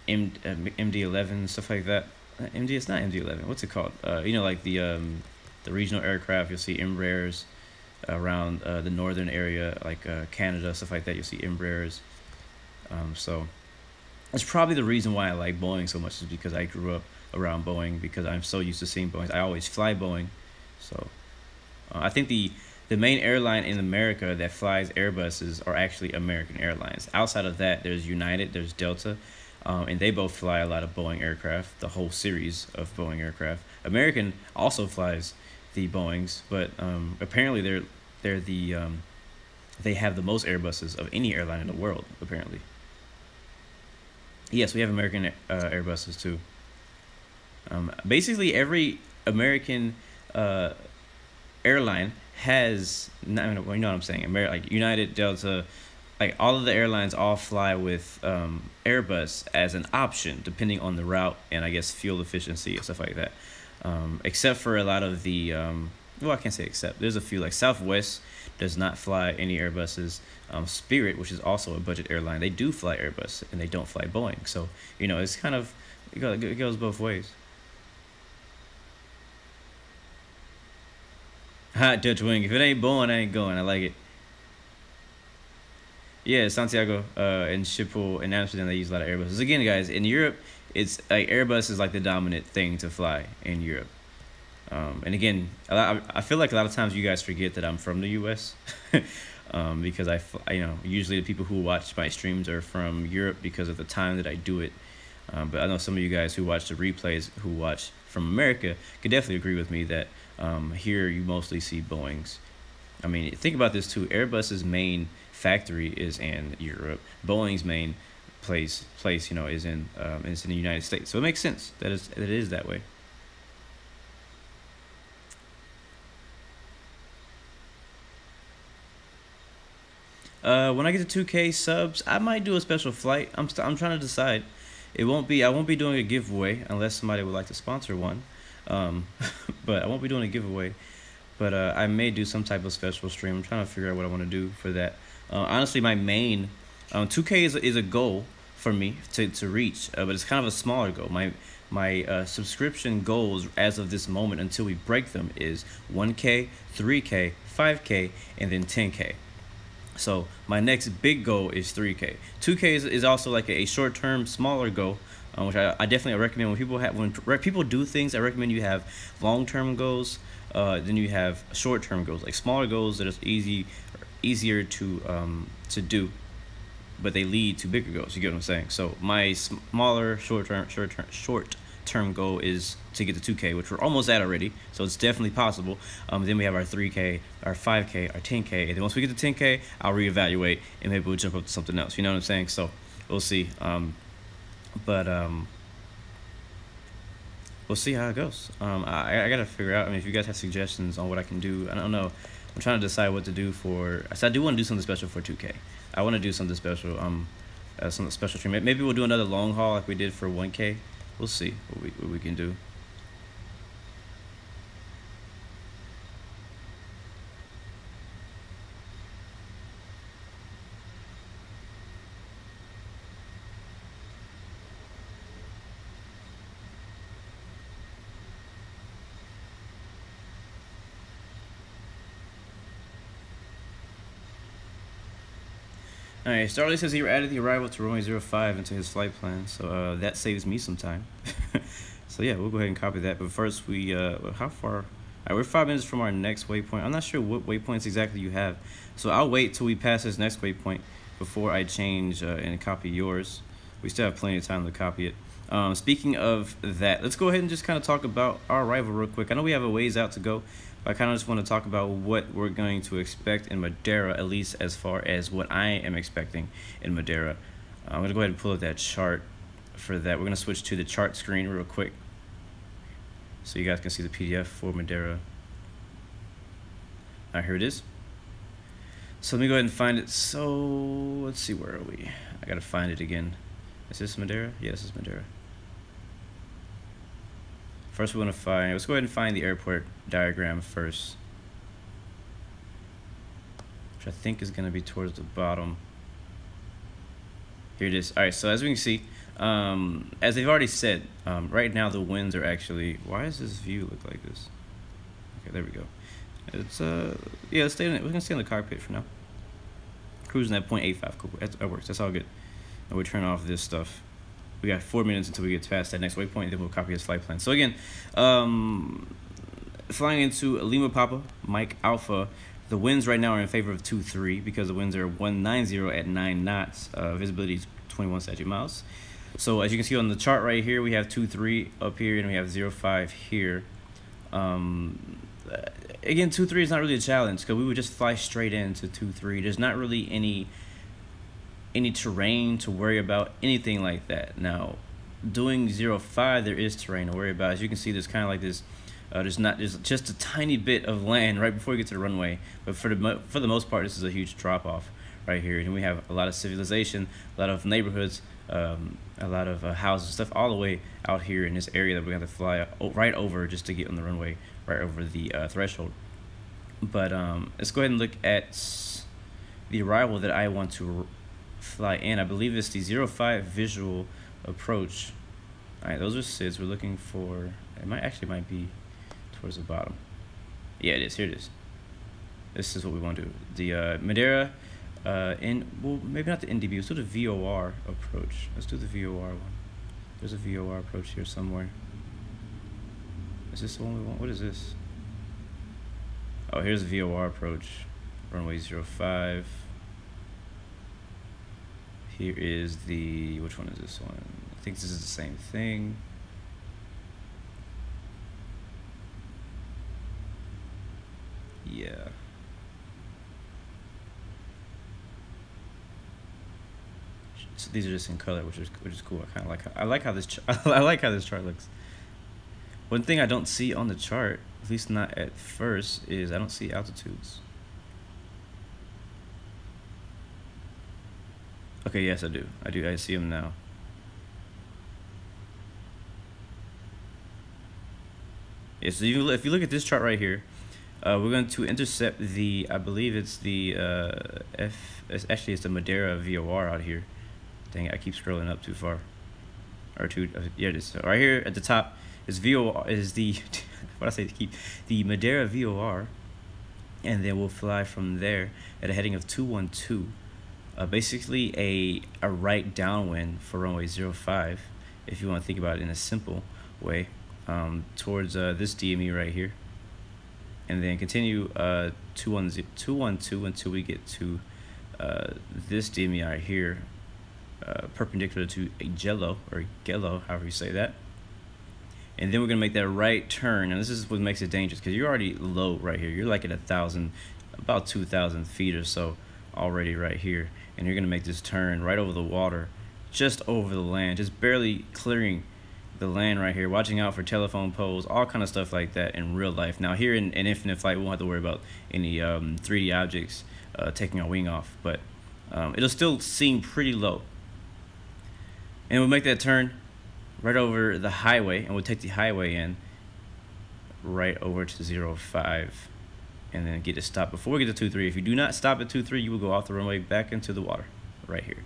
MD-11 stuff like that. It's not MD-11. What's it called? Like the regional aircraft. You'll see Embraers around the northern area, like Canada, stuff like that. You'll see Embraers. So that's probably the reason why I like Boeing so much, is because I grew up around Boeing, because I'm so used to seeing Boeing. I always fly Boeing. So I think the main airline in America that flies Airbuses are actually American Airlines. Outside of that, there's United, there's Delta, and they both fly a lot of Boeing aircraft, the whole series of Boeing aircraft. American also flies the Boeings, but apparently they have the most Airbuses of any airline in the world, apparently. Yes, we have American Airbuses too. Basically, every American airline has, you know what I'm saying, like United, Delta, like all of the airlines all fly with Airbus as an option, depending on the route and I guess fuel efficiency and stuff like that. Except for a lot of the, well, I can't say except. There's a few, like Southwest does not fly any Airbuses. Spirit, which is also a budget airline, they do fly Airbus and they don't fly Boeing. So, it's kind of, it goes both ways. Hot Dutch Wing. If it ain't Boeing, I ain't going. I like it. Yeah, Santiago and Schiphol and Amsterdam, they use a lot of Airbuses. Again, guys, in Europe, it's like Airbus is like the dominant thing to fly in Europe. And again, I feel like a lot of times you guys forget that I'm from the U.S. Because usually the people who watch my streams are from Europe because of the time that I do it. But I know some of you guys who watch the replays, who watch from America, could definitely agree with me that here you mostly see Boeings. I mean, think about this too. Airbus's main factory is in Europe. Boeing's main place is in the United States. So it makes sense that it is that way. When I get to 2K subs, I might do a special flight. I'm trying to decide. I won't be doing a giveaway unless somebody would like to sponsor one. But I won't be doing a giveaway. But I may do some type of special stream. I'm trying to figure out what I want to do for that. Honestly, my main 2K is a goal for me to reach, but it's kind of a smaller goal. My subscription goals as of this moment until we break them is 1K, 3K, 5K, and then 10K. So my next big goal is 3K. 2K is also like a short-term, smaller goal, which I definitely recommend when people do things. I recommend you have long-term goals, then you have short-term goals, like smaller goals that are easier to do, but they lead to bigger goals. You get what I'm saying? So my smaller, short-term goal is to get to 2K, which we're almost at already, so it's definitely possible. Then we have our 3K, our 5K, our 10K, and then once we get to 10K, I'll reevaluate and maybe we'll jump up to something else. You know what I'm saying? So we'll see. We'll see how it goes. I gotta figure out. I mean, if you guys have suggestions on what I can do, I don't know. I'm trying to decide what to do for. So I do want to do something special for 2K. I want to do something special. some special treatment. Maybe we'll do another long haul like we did for 1K. We'll see what we can do. Alright, Starley says he added the arrival to runway 05 into his flight plan, so that saves me some time. So yeah, we'll go ahead and copy that. But first, we how far? Alright, we're 5 minutes from our next waypoint. I'm not sure what waypoints exactly you have, so I'll wait till we pass this next waypoint before I change and copy yours. We still have plenty of time to copy it. Speaking of that, let's go ahead and just kind of talk about our arrival real quick. I know we have a ways out to go. I kind of just want to talk about what we're going to expect in Madeira, at least as far as what I am expecting in Madeira. I'm going to go ahead and pull up that chart for that. We're going to switch to the chart screen real quick so you guys can see the PDF for Madeira. All right, here it is. So let me go ahead and find it. So let's see, where are we? I got to find it again. Is this Madeira? Yeah, this is Madeira. First, we want to find, let's go ahead and find the airport diagram first, which I think is going to be towards the bottom. Here it is. All right, so as we can see, as they've already said, right now the winds are actually, why does this view look like this? Okay, there we go. It's, yeah, let's stay in it. We're going to stay in the cockpit for now. Cruising at 0.85, cool, that works, that's all good. And we turn off this stuff. We got 4 minutes until we get past that next waypoint, then we'll copy his flight plan. So again, flying into Lima Papa, Mike Alpha, the winds right now are in favor of 2-3 because the winds are 190 at 9 knots. Visibility is 21 statute miles. So as you can see on the chart right here, we have 2-3 up here and we have 0-5 here. Again, 2-3 is not really a challenge because we would just fly straight into 2-3. There's not really any terrain to worry about, anything like that. Now, doing 0-5, there is terrain to worry about. As you can see, there's kind of like this, there's just a tiny bit of land right before you get to the runway, but for the most part, this is a huge drop off right here, and we have a lot of civilization, a lot of neighborhoods, a lot of houses, stuff all the way out here in this area that we're gonna fly right over just to get on the runway, right over the threshold. But let's go ahead and look at the arrival that I want to fly in. I believe it's the 0-5 visual approach. All right, those are SIDs. We're looking for, it might be towards the bottom. Yeah, it is. Here it is. This is what we want to do. The Madeira, well, maybe not the NDB. Let's do the VOR approach. Let's do the VOR one. There's a VOR approach here somewhere. Is this the one we want? What is this? Oh, here's the VOR approach. Runway 05. Here is the, which one is this one? I think this is the same thing. Yeah. So these are just in color, which is cool. I like how this I like how this chart looks. One thing I don't see on the chart, at least not at first, is I don't see altitudes. Okay, yes, I do. I see them now. Yeah, so if you look at this chart right here, we're going to intercept the, I believe it's the it's the Madeira VOR out here. Dang it, I keep scrolling up too far. Or too, yeah, it is. So right here at the top is VOR, is the, what I say to keep, the Madeira VOR, and then we'll fly from there at a heading of 212. Basically a right downwind for runway 05, if you want to think about it in a simple way, towards this DME right here, and then continue 212 until we get to this DME right here, perpendicular to a Gello, or Gello, however you say that. And then we're gonna make that right turn, and this is what makes it dangerous because you're already low right here. You're like at 1,000, about 2,000 feet or so already right here, and you're gonna make this turn right over the water, just over the land, just barely clearing the land right here, watching out for telephone poles, all kind of stuff like that in real life. Now here in infinite flight, we won't have to worry about any 3D objects taking our wing off, but it'll still seem pretty low And we'll make that turn right over the highway, and we'll take the highway in right over to 05, and then get to stop before we get to 23. If you do not stop at 23, you will go off the runway back into the water right here.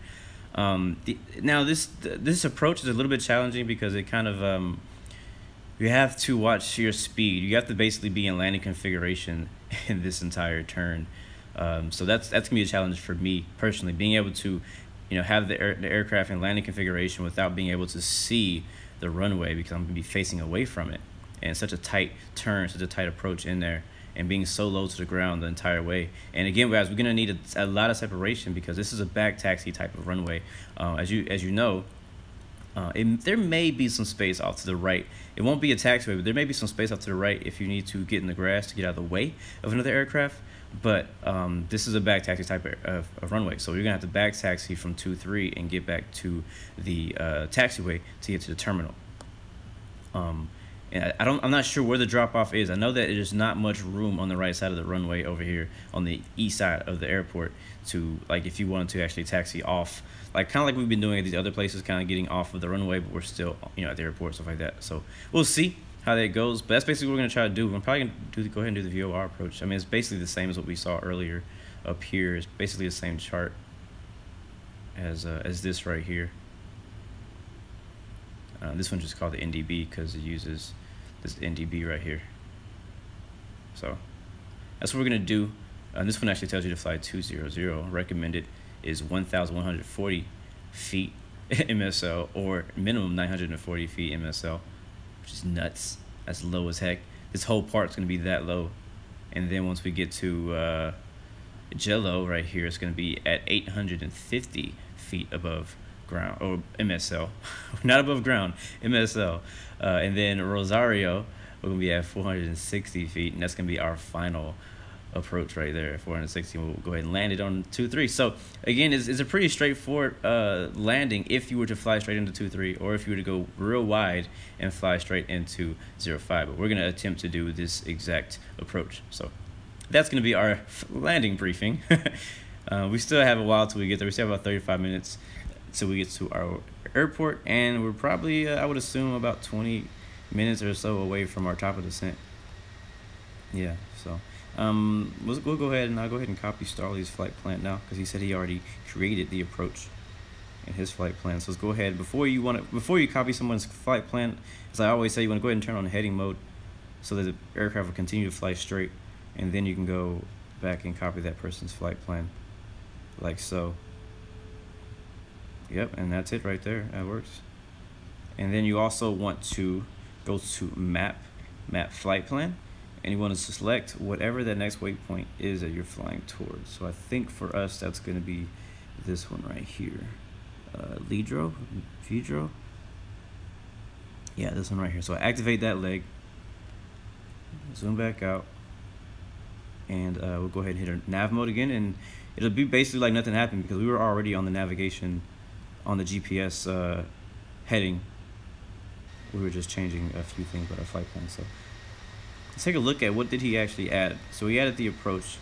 Now this approach is a little bit challenging because it kind of you have to watch your speed. You have to basically be in landing configuration in this entire turn. So that's gonna be a challenge for me personally, being able to, you know, have the aircraft in landing configuration without being able to see the runway, because I'm gonna be facing away from it, and such a tight turn, such a tight approach in there, and being so low to the ground the entire way. And again, guys, we're gonna need a lot of separation because this is a back taxi type of runway. As you know, there may be some space off to the right. It won't be a taxiway, but there may be some space off to the right if you need to get in the grass to get out of the way of another aircraft. But this is a back taxi type of runway, so you're gonna have to back taxi from 23 and get back to the taxiway to get to the terminal. And I'm not sure where the drop off is. I know that there's not much room on the right side of the runway over here on the east side of the airport to, like, if you wanted to actually taxi off, like kind of like we've been doing at these other places, kind of getting off of the runway, but we're still, you know, at the airport, stuff like that. So we'll see how that goes, but that's basically what we're gonna try to do. We're probably gonna go ahead and do the VOR approach. I mean, it's basically the same as what we saw earlier up here. It's basically the same chart as this right here. This one's just called the NDB because it uses this NDB right here. So that's what we're gonna do. This one actually tells you to fly 200. Recommended is 1,140 feet MSL, or minimum 940 feet MSL, which is nuts. That's low as heck. This whole part's gonna be that low. And then once we get to Jello right here, it's gonna be at 850 feet above ground, or MSL, not above ground, MSL. And then Rosario, we're gonna be at 460 feet, and that's gonna be our final approach right there, 460. We'll go ahead and land it on 23. So again, it's a pretty straightforward landing if you were to fly straight into 23, or if you were to go real wide and fly straight into 05. But we're gonna attempt to do this exact approach. So that's gonna be our landing briefing. We still have a while till we get there. We still have about 35 minutes till we get to our airport, and we're probably I would assume about 20 minutes or so away from our top of descent. Yeah, so we'll go ahead, and I'll go ahead and copy Starley's flight plan now, because he said he already created the approach in his flight plan. So let's go ahead, before you copy someone's flight plan, as I always say, you want to go ahead and turn on heading mode so that the aircraft will continue to fly straight, and then you can go back and copy that person's flight plan like so. Yep, and that's it right there. That works. And then you also want to go to map flight plan, and you want to select whatever that next waypoint is that you're flying towards. So I think for us that's going to be this one right here, LIDRO. Yeah, this one right here. So I activate that leg, zoom back out, and we'll go ahead and hit our nav mode again, and it'll be basically like nothing happened, because we were already on the navigation on the GPS heading. We were just changing a few things about our flight plan. So let's take a look at what did he actually add. So he added the approach.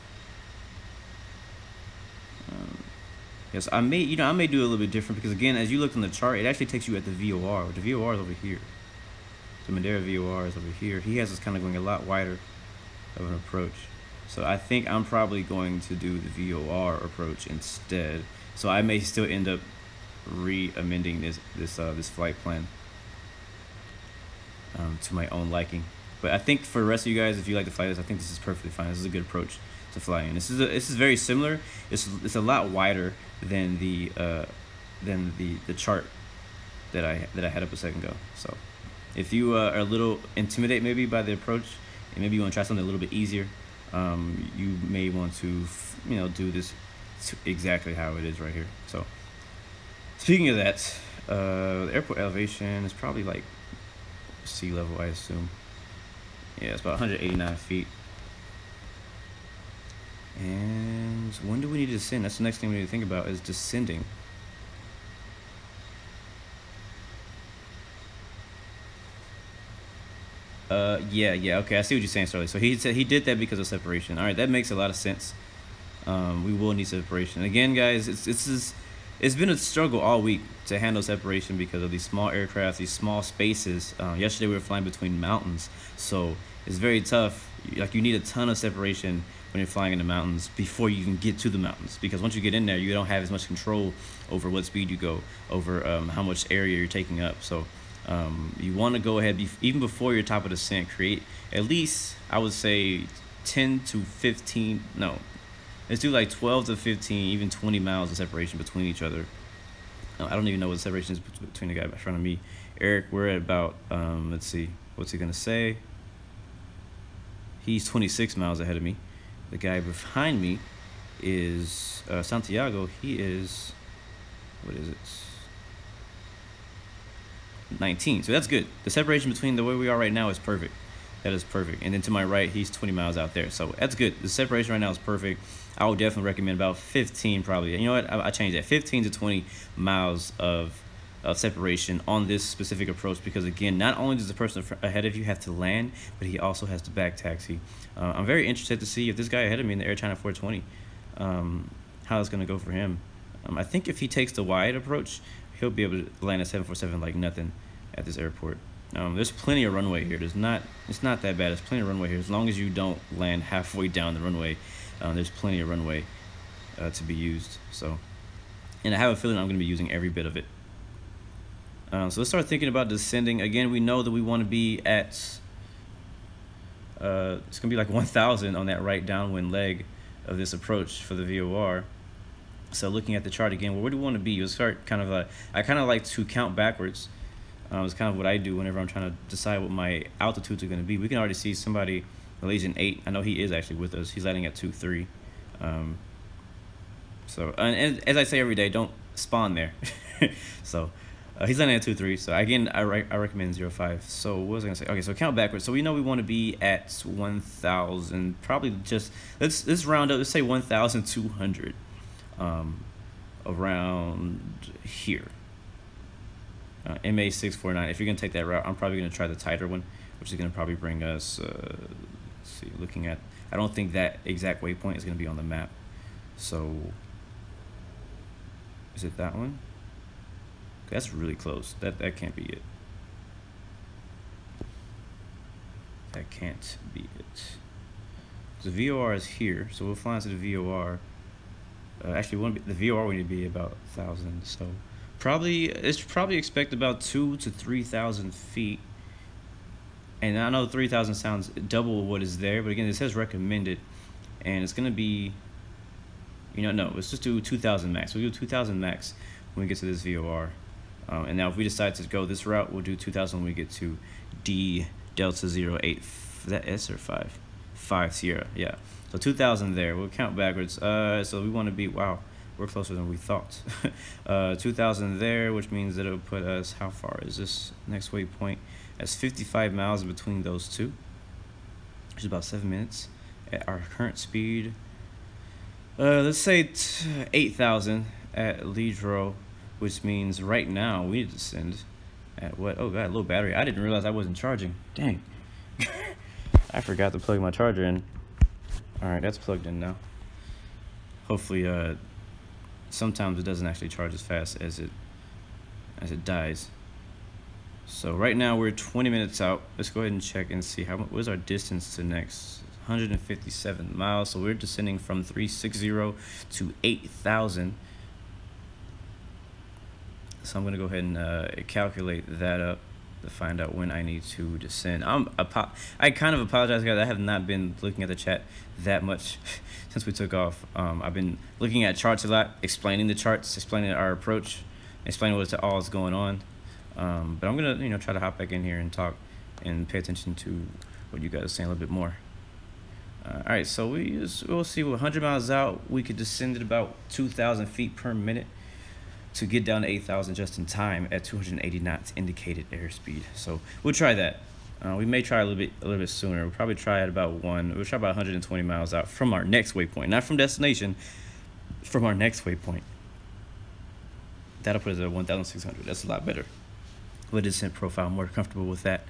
Yes, I may do a little bit different, because again, as you look on the chart, it actually takes you at the VOR. The VOR is over here. The Madeira VOR is over here. He has us kind of going a lot wider of an approach. So I think I'm probably going to do the VOR approach instead. So I may still end up re-amending this flight plan to my own liking. But I think for the rest of you guys, if you like to fly this, I think this is perfectly fine. This is a good approach to fly in. This is very similar. It's a lot wider than the chart that I had up a second ago. So if you are a little intimidated maybe by the approach, and maybe you want to try something a little bit easier, you may want to do this exactly how it is right here. So speaking of that, the airport elevation is probably like sea level, I assume. Yeah, it's about 189 feet. And when do we need to descend? That's the next thing we need to think about, is descending. Yeah, okay, I see what you're saying, Starley. So he said he did that because of separation. All right, that makes a lot of sense. We will need separation. Again, guys, it's been a struggle all week to handle separation because of these small aircraft, these small spaces. Yesterday we were flying between mountains, so it's very tough. Like, you need a ton of separation when you're flying in the mountains before you can get to the mountains, because once you get in there, you don't have as much control over what speed you go, over how much area you're taking up. So you want to go ahead, even before your top of descent, create at least, I would say, 10 to 15, no, let's do like 12 to 15, even 20 miles of separation between each other. I don't even know what the separation is between the guy in front of me. Eric, we're at about, let's see, what's he going to say? He's 26 miles ahead of me. The guy behind me is Santiago. He is, what is it? 19. So that's good. The separation between the way we are right now is perfect. That is perfect. And then to my right, he's 20 miles out there. So that's good. The separation right now is perfect. I would definitely recommend about 15 probably. You know what? I changed that. 15 to 20 miles of separation on this specific approach, because again, not only does the person ahead of you have to land, but he also has to back taxi. I'm very interested to see if this guy ahead of me in the Air China 420, how it's going to go for him. I think if he takes the wide approach, he'll be able to land a 747 like nothing at this airport. There's plenty of runway here. It's not that bad. There's plenty of runway here. As long as you don't land halfway down the runway, there's plenty of runway to be used. So, and I have a feeling I'm going to be using every bit of it. So let's start thinking about descending. Again, we know that we want to be at, it's going to be like 1,000 on that right downwind leg of this approach for the VOR. So looking at the chart again, where do we want to be? You'll start kind of, I kind of like to count backwards. It's kind of what I do whenever I'm trying to decide what my altitudes are going to be. We can already see somebody, Malaysian 8. I know he is actually with us. He's landing at 2-3. So, and as I say every day, don't spawn there. So, he's landing at 2-3. So again, I recommend 0.5. So what was I gonna say? Okay, so count backwards. So we know we want to be at 1,000. Probably just let's round up. Let's say 1,200. Around here. MA 649. If you're gonna take that route, I'm probably gonna try the tighter one, which is gonna probably bring us. Let's see, looking at. I don't think that exact waypoint is gonna be on the map. So, is it that one? That's really close. That can't be it. That can't be it. The VOR is here, so we'll fly into the VOR. Actually, the VOR would need to be about 1,000. So, it's probably expect about 2,000 to 3,000 feet. And I know 3,000 sounds double what is there, but again, it says recommended, and it's gonna be, no, let's just do 2,000 max. We'll do 2,000 max when we get to this VOR. And now if we decide to go this route, we'll do 2,000 when we get to D Delta 08. Is that S or 5? 5 Sierra, yeah. So 2,000 there. We'll count backwards. So we want to be, wow, we're closer than we thought. 2,000 there, which means that it'll put us, how far is this next waypoint? That's 55 miles between those two, which is about 7 minutes at our current speed. Let's say 8,000 at LIDRO, which means right now we need to descend at what? Oh god, low battery. I didn't realize I wasn't charging. Dang. I forgot to plug my charger in. Alright, that's plugged in now. Hopefully, sometimes it doesn't actually charge as fast as it dies. So right now we're 20 minutes out. Let's go ahead and check and see what is our distance to next. 157 miles. So we're descending from 360 to 8,000. So I'm gonna go ahead and calculate that up to find out when I need to descend. I kind of apologize, guys. I have not been looking at the chat that much since we took off. I've been looking at charts a lot, explaining the charts, explaining our approach, explaining what's all is going on. But I'm gonna try to hop back in here and talk and pay attention to what you guys are saying a little bit more. All right, so we'll see. 100 miles out, we could descend at about 2,000 feet per minute to get down to 8,000 just in time at 280 knots indicated airspeed. So we'll try that. We may try a little bit sooner. We'll probably try at about we'll try about 120 miles out from our next waypoint, not from destination, from our next waypoint. That'll put us at 1,600. That's a lot better. With a descent profile, I'm more comfortable with that.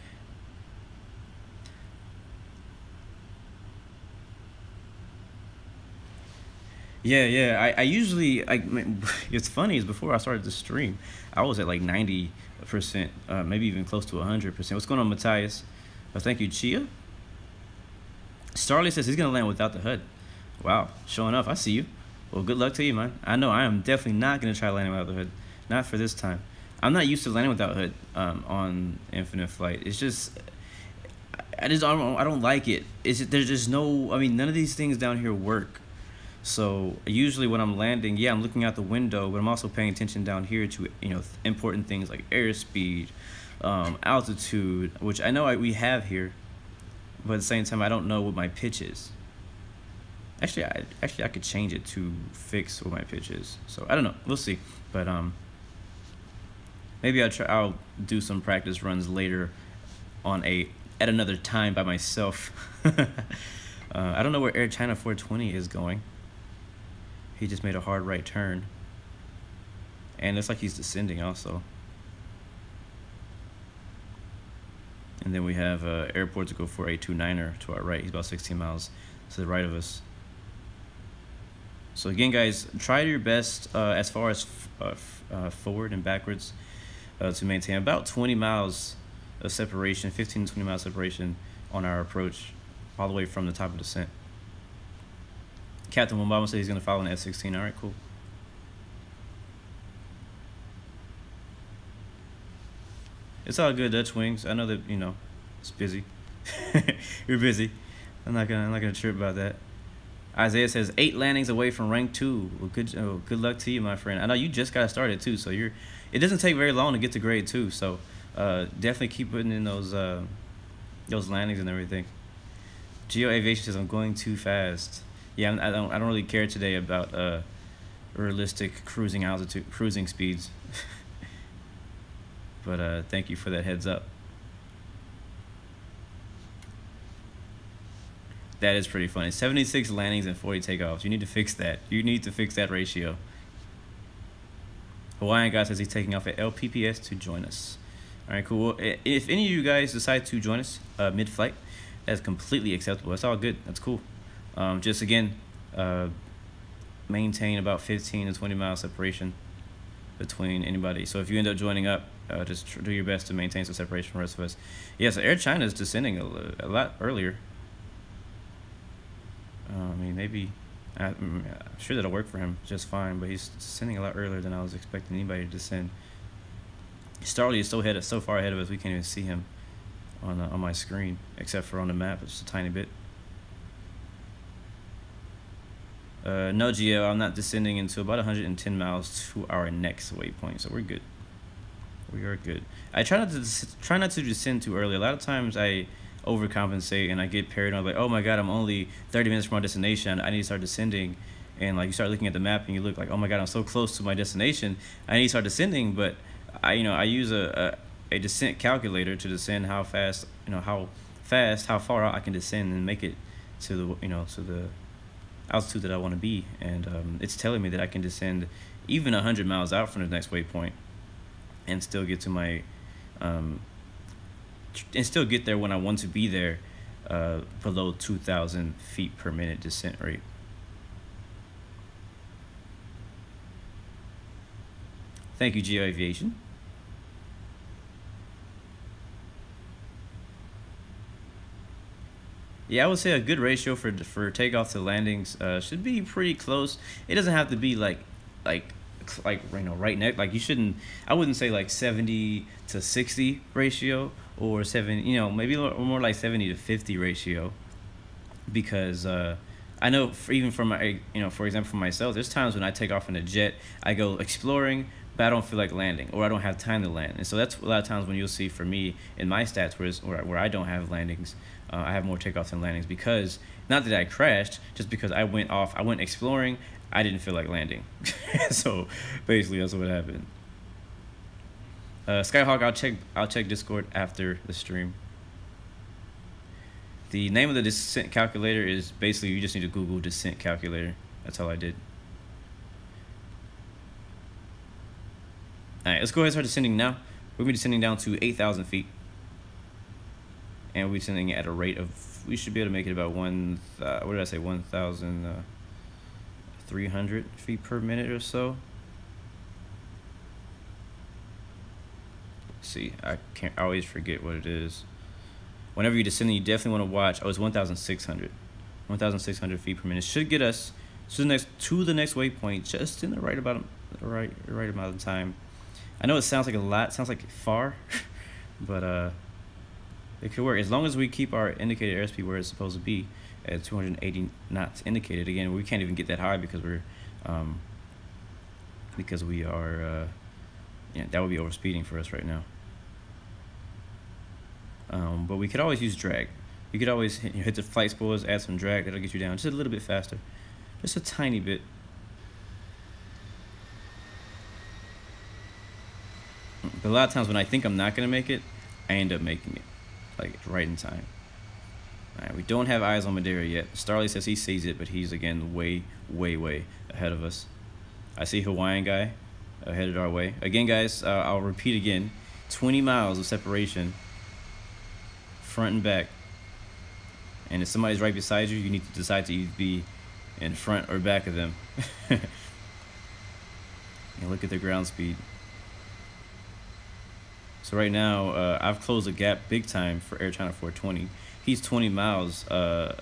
Yeah. I usually it's funny is before I started the stream, I was at like 90%, maybe even close to 100%. What's going on, Matthias? Thank you, Chia. Starley says he's gonna land without the HUD. Wow, showing off. I see you. Well, good luck to you, man. I know I am definitely not gonna try landing without the HUD. Not for this time. I'm not used to landing without HUD on Infinite Flight. It's just I don't like it. There's just no. I mean, none of these things down here work. So usually when I'm landing, yeah, I'm looking out the window, but I'm also paying attention down here to important things like airspeed, altitude, which I know we have here, but at the same time I don't know what my pitch is. Actually, I could change it to fix what my pitch is. So I don't know. We'll see. But maybe I'll do some practice runs later at another time by myself. I don't know where Air China 420 is going. He just made a hard right turn. And it's like he's descending also. And then we have airport to go for a 29er to our right. He's about 16 miles to the right of us. So again, guys, try your best as far as forward and backwards to maintain about 20 miles of separation, 15 to 20 miles separation on our approach all the way from the top of descent. Captain Wambama said he's going to follow an F-16. All right, cool. It's all good, Dutch Wings. I know that, it's busy. You're busy. I'm not gonna trip about that. Isaiah says 8 landings away from rank 2. Well, good luck to you, my friend. I know you just got started too, so it doesn't take very long to get to grade 2. So definitely keep putting in those landings and everything. Geo Aviation says I'm going too fast. Yeah, I don't really care today about realistic cruising speeds. But thank you for that heads up. That is pretty funny. 76 landings and 40 takeoffs. You need to fix that. You need to fix that ratio. Hawaiian guy says he's taking off at LPPS to join us. All right, cool. Well, if any of you guys decide to join us mid-flight, that's completely acceptable. That's all good. That's cool. Just again, maintain about 15 to 20 mile separation between anybody. So if you end up joining up, just do your best to maintain some separation from the rest of us. Yeah, so Air China is descending a lot earlier. I mean, maybe I'm sure that'll work for him just fine, but he's descending a lot earlier than I was expecting anybody to descend. Starly is so far ahead of us we can't even see him on my screen, except for on the map. It's just a tiny bit. No, Geo, I'm not descending until about 110 miles to our next waypoint, so we're good. We are good. I try not to descend too early. A lot of times I overcompensate and I get paranoid, like, oh my god, I'm only 30 minutes from my destination. I need to start descending, and like you start looking at the map and you look like, oh my god, I'm so close to my destination. I need to start descending, but I use a descent calculator to descend how far out I can descend and make it to the altitude that I want to be, and it's telling me that I can descend even 100 miles out from the next waypoint and still get to my and still get there when I want to be there, below 2,000 feet per minute descent rate. Thank you, Geo Aviation. Yeah, I would say a good ratio for takeoff to landings should be pretty close. It doesn't have to be like right neck. Like you shouldn't. I wouldn't say like 70 to 60 ratio or maybe more like 70 to 50 ratio, because I know even for my for example for myself, there's times when I take off in a jet, I go exploring, but I don't feel like landing, or I don't have time to land. And so that's a lot of times when you'll see for me in my stats where I don't have landings, I have more takeoffs than landings, because not that I crashed, just because I went exploring, I didn't feel like landing. So basically that's what happened. Skyhawk, I'll check Discord after the stream. The name of the descent calculator is basically, you just need to Google descent calculator. That's all I did. Alright, let's go ahead and start descending now. We're going to be descending down to 8,000 feet. And we're descending at a rate of, we should be able to make it about 1,000, 300 feet per minute or so. Let's see, I always forget what it is. Whenever you're descending, you definitely want to watch. Oh, it's 1,600 feet per minute. Should get us to the next waypoint just in the right amount of time. I know it sounds like a lot, sounds like far, but it could work as long as we keep our indicated airspeed where it's supposed to be at 280 knots indicated. Again, we can't even get that high because we are yeah, that would be overspeeding for us right now. But we could always use drag. You could always hit the flight spoilers, add some drag. That'll get you down just a little bit faster, just a tiny bit. But a lot of times when I think I'm not gonna make it, I end up making it, like right in time. All right, we don't have eyes on Madeira yet. Starley says he sees it, but he's again way ahead of us. I see Hawaiian guy headed our way. Again, guys, I'll repeat again: 20 miles of separation, front and back. And if somebody's right beside you, you need to decide to either be in front or back of them. And look at the ground speed. So right now, I've closed the gap big time for Air China 420. He's 20 miles to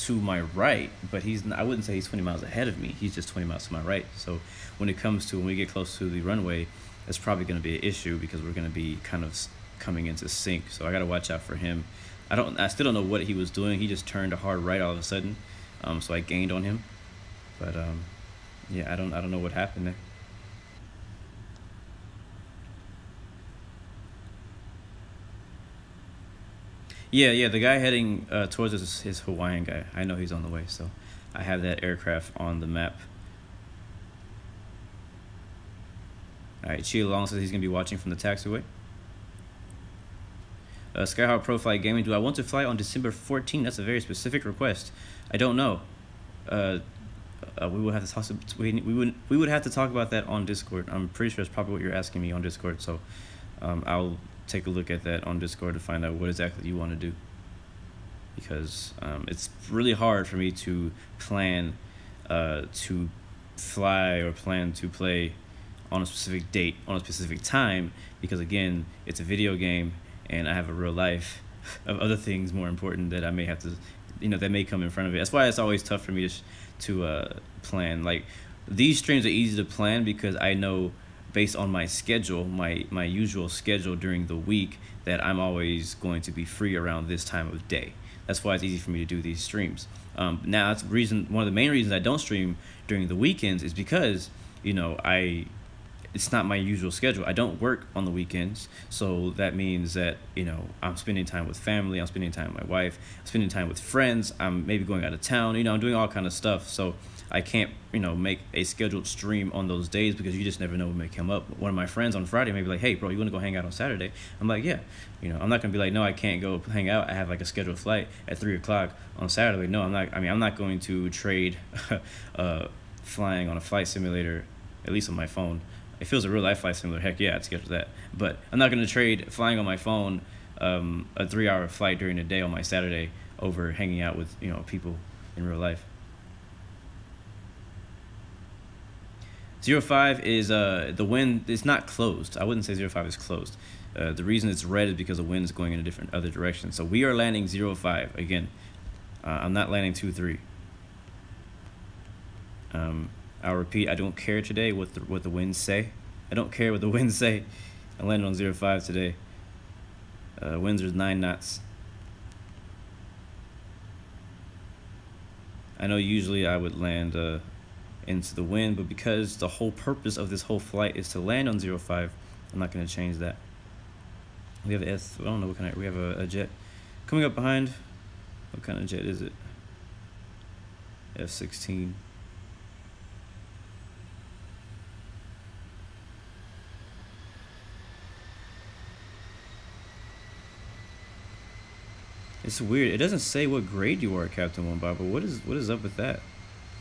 my right, but I wouldn't say he's 20 miles ahead of me. He's just 20 miles to my right. So when we get close to the runway, it's probably going to be an issue because we're going to be kind of coming into sync. So I got to watch out for him. I still don't know what he was doing. He just turned a hard right all of a sudden. So I gained on him. But yeah, I don't know what happened there. Yeah, the guy heading towards us is his Hawaiian guy. I know he's on the way, so I have that aircraft on the map. All right, Chia Long says he's going to be watching from the taxiway. Skyhawk Pro Flight Gaming, do I want to fly on December 14th? That's a very specific request. I don't know. We would have to talk. We would have to talk about that on Discord. I'm pretty sure it's probably what you're asking me on Discord. So I'll take a look at that on Discord to find out what exactly you want to do, because it's really hard for me to plan to fly or plan to play on a specific date on a specific time, because again, it's a video game and I have a real life of other things more important that I may have to, that may come in front of it. That's why it's always tough for me to plan. Like, these streams are easy to plan because I know based on my schedule, my usual schedule during the week, that I'm always going to be free around this time of day. That's why it's easy for me to do these streams. Now, that's one of the main reasons I don't stream during the weekends is because, it's not my usual schedule. I don't work on the weekends, so that means that, I'm spending time with family, I'm spending time with my wife, I'm spending time with friends, I'm maybe going out of town, I'm doing all kind of stuff. So I can't, make a scheduled stream on those days because you just never know what may come up. One of my friends on Friday may be like, hey, bro, you want to go hang out on Saturday? I'm like, yeah. I'm not going to be like, no, I can't go hang out. I have like a scheduled flight at 3 o'clock on Saturday. No, I'm not. I'm not going to trade flying on a flight simulator, at least on my phone. If it was a real life flight simulator, heck yeah, I'd schedule that. But I'm not going to trade flying on my phone a 3-hour flight during the day on my Saturday over hanging out with, people in real life. 05 is the wind is not closed. I wouldn't say 05 is closed. The reason it's red is because the wind's going in a different other direction. So we are landing 05 again. I'm not landing 23. I'll repeat. I don't care today what the winds say. I don't care what the winds say. I landed on 05 today. Winds are 9 knots. I know usually I would land into the wind, but because the whole purpose of this whole flight is to land on 05, I'm not going to change that. We have I don't know what kind of, we have a jet coming up behind. What kind of jet is it? F-16. It's weird. It doesn't say what grade you are, Captain One Bob, but what is up with that?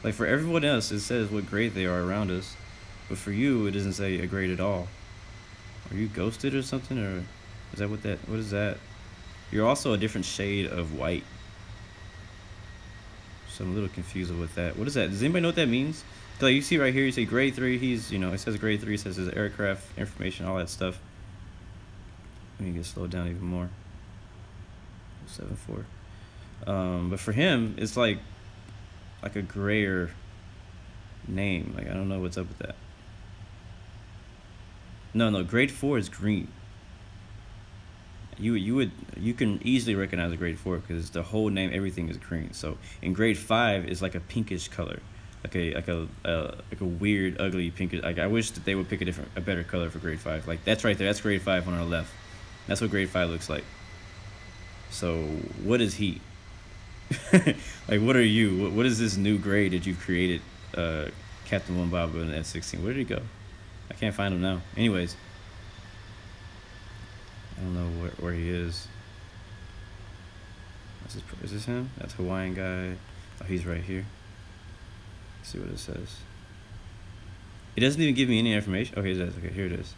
Like, for everyone else, it says what grade they are around us, but for you, it doesn't say a grade at all. Are you ghosted or something, or is that what is that? You're also a different shade of white. So I'm a little confused with that. What is that? Does anybody know what that means? So you see right here, you say grade 3. He's, you know, it says grade 3. It says his aircraft information, all that stuff. Let me get slowed down even more. 7.4. But for him, it's like a grayer name. Like, I don't know what's up with that. No, grade 4 is green. You can easily recognize a grade 4 because the whole name, everything is green. So in grade 5 is like a pinkish color, like a weird, ugly pinkish. Like, I wish that they would pick a better color for grade 5. Like, that's right there. That's grade 5 on our left. That's what grade 5 looks like. So what is he? Like, what are you? What is this new grade that you've created, Captain Wombaba in F-16? Where did he go? I can't find him now. Anyways, I don't know where he is. Is this him? That's Hawaiian guy. Oh, he's right here. Let's see what it says. It doesn't even give me any information. Okay, it does. Okay, here it is.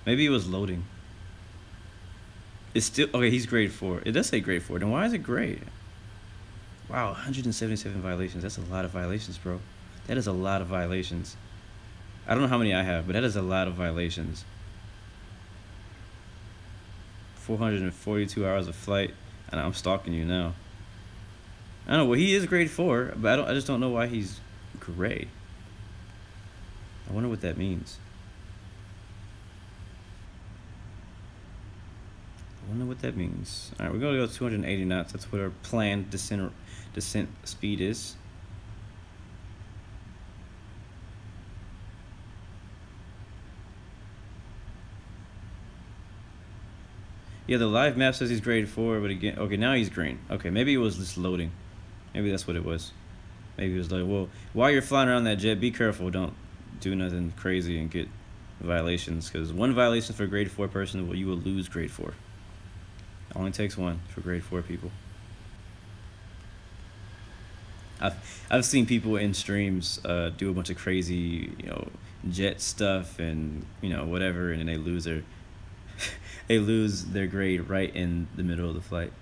Maybe it was loading. It's still okay. He's grade 4. It does say grade 4. Then why is it grade? Wow, 177 violations. That's a lot of violations, bro. That is a lot of violations. I don't know how many I have, but that is a lot of violations. 442 hours of flight, and I'm stalking you now. I don't know. Well, he is grade 4, but I just don't know why he's gray. I wonder what that means. I wonder what that means. All right, we're gonna go 280 knots. That's what our planned descent speed is. Yeah, the live map says he's grade 4, but again, okay, now he's green. Okay, maybe it was just loading. Maybe that's what it was. Maybe it was like, well, while you're flying around that jet, be careful. Don't do nothing crazy and get violations, because one violation for a grade 4 person, well, you will lose grade 4. It only takes one for grade 4 people. I've seen people in streams do a bunch of crazy, you know, jet stuff and, you know, whatever, and then they lose their they lose their grade right in the middle of the flight.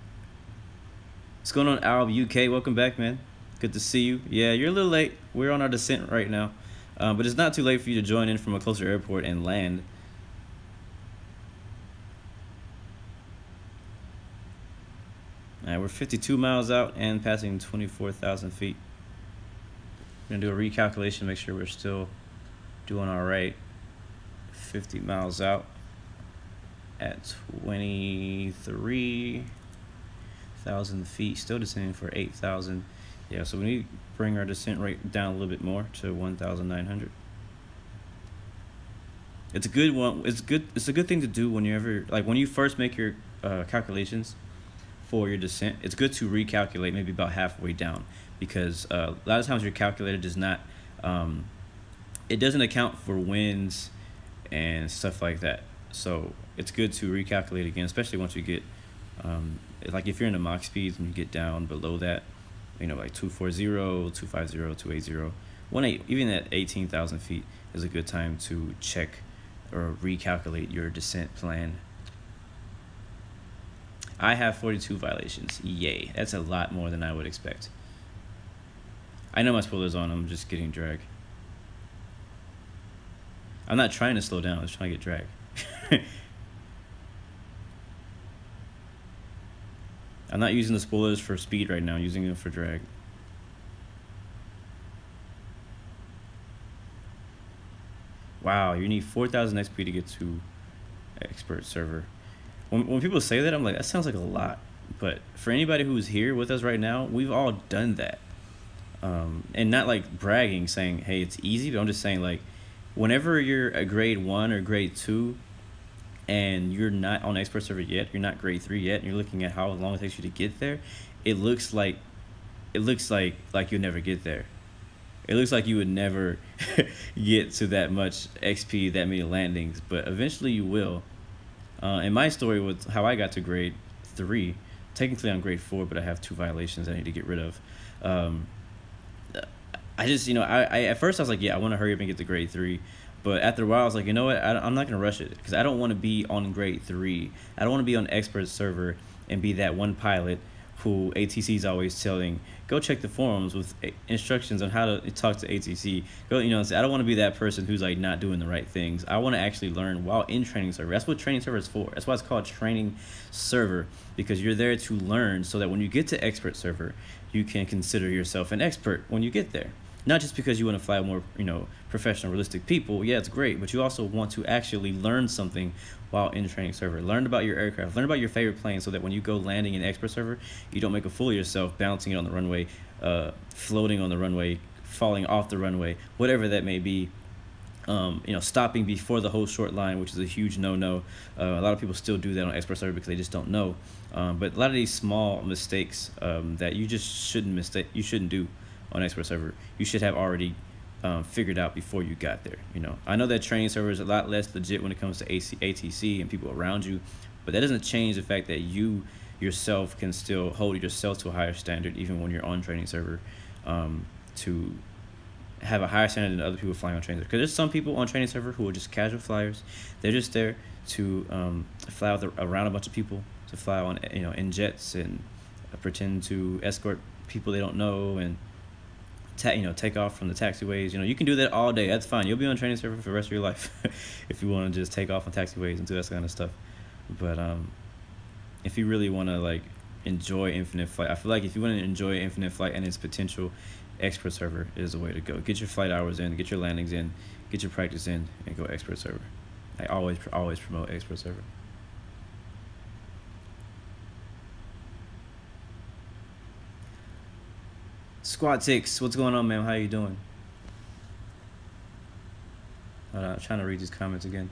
What's going on, Arab UK? Welcome back, man. Good to see you. Yeah, you're a little late. We're on our descent right now, but it's not too late for you to join in from a closer airport and land. All right, we're 52 miles out and passing 24,000 feet. We're gonna do a recalculation, make sure we're still doing all right. 50 miles out at 23,000 feet, still descending for 8,000. Yeah, so we need to bring our descent rate down a little bit more to 1,900. It's a good one. It's a good thing to do whenever, like when you first make your calculations for your descent. It's good to recalculate maybe about halfway down, because a lot of times your calculator does not, it doesn't account for winds and stuff like that. So it's good to recalculate again, especially once you get, like if you're in the Mach speeds, when you get down below that, you know, like 240, 250, 280, 18, even at 18,000 feet is a good time to check or recalculate your descent plan. I have 42 violations. Yay. That's a lot more than I would expect. I know my spoiler's on. I'm just getting drag. I'm not trying to slow down. I'm just trying to get drag. I'm not using the spoilers for speed right now. I'm using them for drag. Wow, you need 4,000 XP to get to expert server. When people say that, I'm like, that sounds like a lot. But for anybody who's here with us right now, we've all done that. And not like bragging, saying, hey, it's easy, but I'm just saying, like, whenever you're a grade 1 or grade 2 and you're not on expert server yet, you're not grade 3 yet, and you're looking at how long it takes you to get there, it looks like you'll never get there. It looks like you would never get to that much XP, that many landings, but eventually you will. And my story was how I got to grade 3. Technically I'm grade 4, but I have 2 violations I need to get rid of. I just, you know, I at first I was like, yeah, I want to hurry up and get to grade 3. But after a while I was like, you know what, I'm not going to rush it, because I don't want to be on grade 3. I don't want to be on expert server and be that one pilot who ATC is always telling, go check the forums with instructions on how to talk to ATC. Go, you know, I don't want to be that person who's like not doing the right things. I want to actually learn while in training server. That's what training server is for. That's why it's called training server, because you're there to learn so that when you get to expert server, you can consider yourself an expert when you get there. Not just because you want to fly more, you know, professional, realistic people. Yeah, it's great, but you also want to actually learn something while in training server. Learn about your aircraft. Learn about your favorite plane so that when you go landing in expert server, you don't make a fool of yourself, bouncing it on the runway, floating on the runway, falling off the runway, whatever that may be. You know, stopping before the whole short line, which is a huge no-no. A lot of people still do that on expert server because they just don't know. But a lot of these small mistakes that you just shouldn't do on expert server, you should have already figured out before you got there. You know, I know that training server is a lot less legit when it comes to ATC and people around you, but that doesn't change the fact that you yourself can still hold yourself to a higher standard even when you're on training server, to have a higher standard than other people flying on training server. Because there's some people on training server who are just casual flyers. They're just there to fly around a bunch of people, to fly on, you know, in jets, and pretend to escort people they don't know, and take off from the taxiways. You know, you can do that all day. That's fine. You'll be on training server for the rest of your life if you want to just take off on taxiways and do that kind of stuff. But if you really want to like enjoy infinite flight, I feel like if you want to enjoy infinite flight and its potential, expert server is the way to go. Get your flight hours in, get your landings in, get your practice in, and go expert server. I always promote expert server. Squad 6, what's going on, man? How you doing? I'm trying to read these comments again.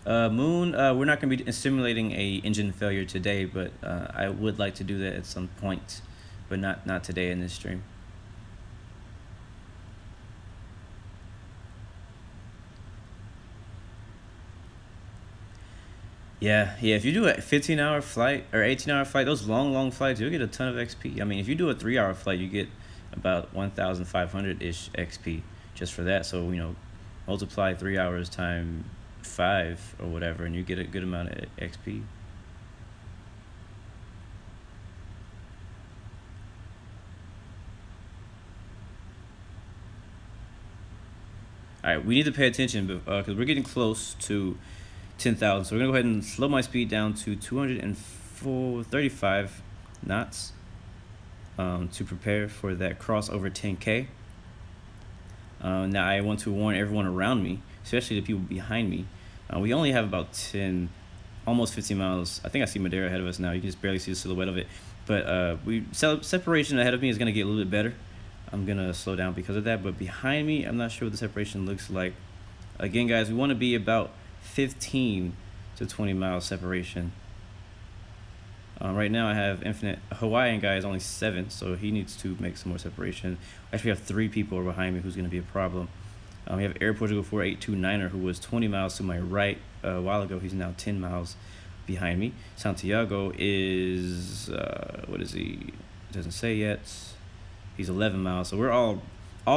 Moon, we're not going to be simulating a engine failure today, but I would like to do that at some point, but not today in this stream. Yeah, if you do a 15-hour flight or 18-hour flight, those long flights, you'll get a ton of XP. I mean, if you do a 3-hour flight, you get about 1,500-ish XP just for that. So, you know, multiply 3 hours times 5 or whatever, and you get a good amount of XP. All right, we need to pay attention because we're getting close to 10,000. So we're gonna go ahead and slow my speed down to 235 knots to prepare for that crossover 10K. Now I want to warn everyone around me, especially the people behind me. We only have about 10, almost 15 miles. I think I see Madeira ahead of us now. You can just barely see the silhouette of it. But separation ahead of me is gonna get a little bit better. I'm gonna slow down because of that. But behind me, I'm not sure what the separation looks like. Again, guys, we want to be about 15 to 20 miles separation. Right now I have infinite. Hawaiian guy is only 7, so he needs to make some more separation. Actually, we have 3 people behind me who's going to be a problem. We have Air Portugal 4829er who was 20 miles to my right a while ago. He's now 10 miles behind me. Santiago is what is he? It doesn't say yet. He's 11 miles. So we're all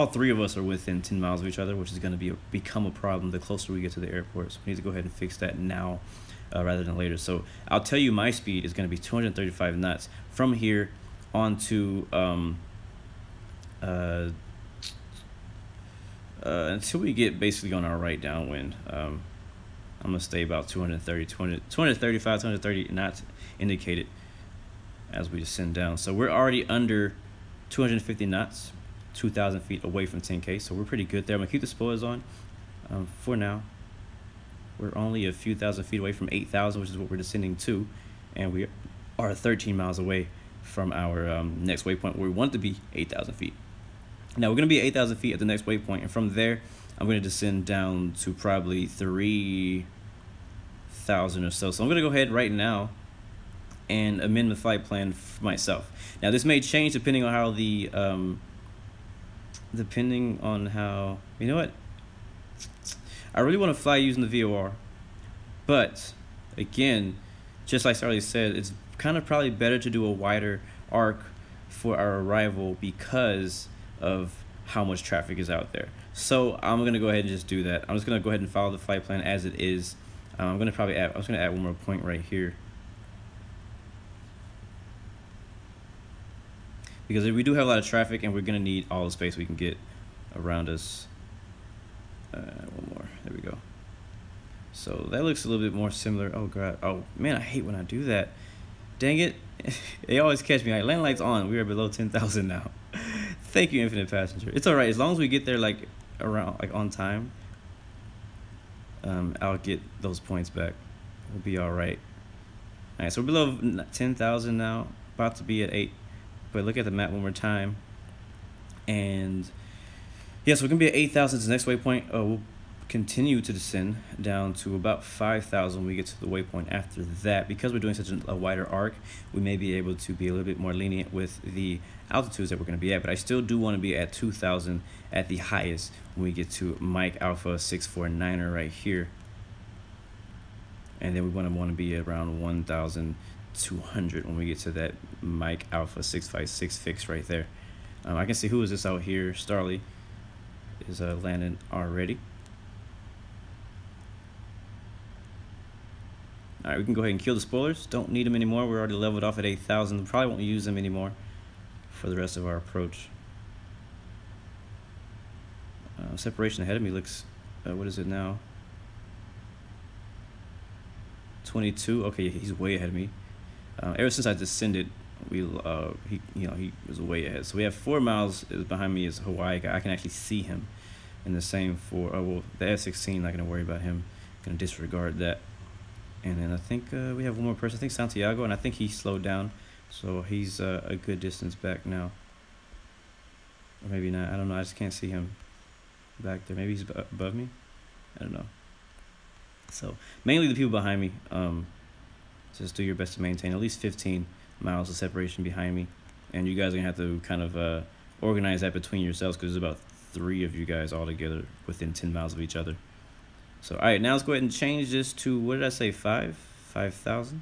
3 of us are within 10 miles of each other, which is going to become a problem the closer we get to the airport. So we need to go ahead and fix that now rather than later. So I'll tell you my speed is going to be 235 knots from here on to until we get basically on our right downwind. I'm going to stay about 235, 230 knots indicated as we descend down. So we're already under 250 knots. 2,000 feet away from 10K, so we're pretty good there. I'm gonna keep the spoilers on for now. We're only a few thousand feet away from 8,000, which is what we're descending to, and we are 13 miles away from our next waypoint where we want to be 8,000 feet. Now we're gonna be 8,000 feet at the next waypoint, and from there I'm gonna descend down to probably 3,000 or so. So I'm gonna go ahead right now and amend the flight plan for myself. Now this may change depending on how the you know what, I really want to fly using the VOR, but again, just like I already said, it's kind of probably better to do a wider arc for our arrival because of how much traffic is out there. So I'm gonna go ahead and just do that. I'm just gonna go ahead and follow the flight plan as it is. I'm gonna add one more point right here. because we do have a lot of traffic, and we're gonna need all the space we can get around us. One more. There we go. So that looks a little bit more similar. Oh god. Oh man, I hate when I do that. Dang it. They always catch me. Like, land lights on. We are below 10,000 now. Thank you, Infinite Passenger. It's all right as long as we get there like around on time. I'll get those points back. We'll be all right. All right, so we're below 10,000 now. About to be at 8. But look at the map one more time. And yeah, so we're gonna be at 8,000 to the next waypoint. We'll continue to descend down to about 5,000 when we get to the waypoint after that. Because we're doing such a wider arc, we may be able to be a little bit more lenient with the altitudes that we're going to be at, but I still do want to be at 2,000 at the highest when we get to Mike Alpha 649er right here. And then we want to be around 1,200 when we get to that Mike Alpha 656 fix right there. I can see who is this out here. Starly is landing already. All right, we can go ahead and kill the spoilers. Don't need them anymore. We're already leveled off at 8,000. Probably won't use them anymore for the rest of our approach. Separation ahead of me looks, what is it now? 22. Okay, he's way ahead of me. Ever since I descended, he was way ahead. So we have 4 miles behind me is Hawaii guy. I can actually see him in the same 4. Well, the F-16, not gonna worry about him. Gonna disregard that. And then I think we have one more person. I think Santiago, and I think he slowed down, so he's a good distance back now. Or maybe not. I don't know. I just can't see him back there. Maybe he's above me. I don't know. So mainly the people behind me. Just do your best to maintain at least 15 miles of separation behind me, and you guys are gonna have to kind of organize that between yourselves because there's about 3 of you guys all together within 10 miles of each other. So, all right, now let's go ahead and change this to, what did I say, 5,000?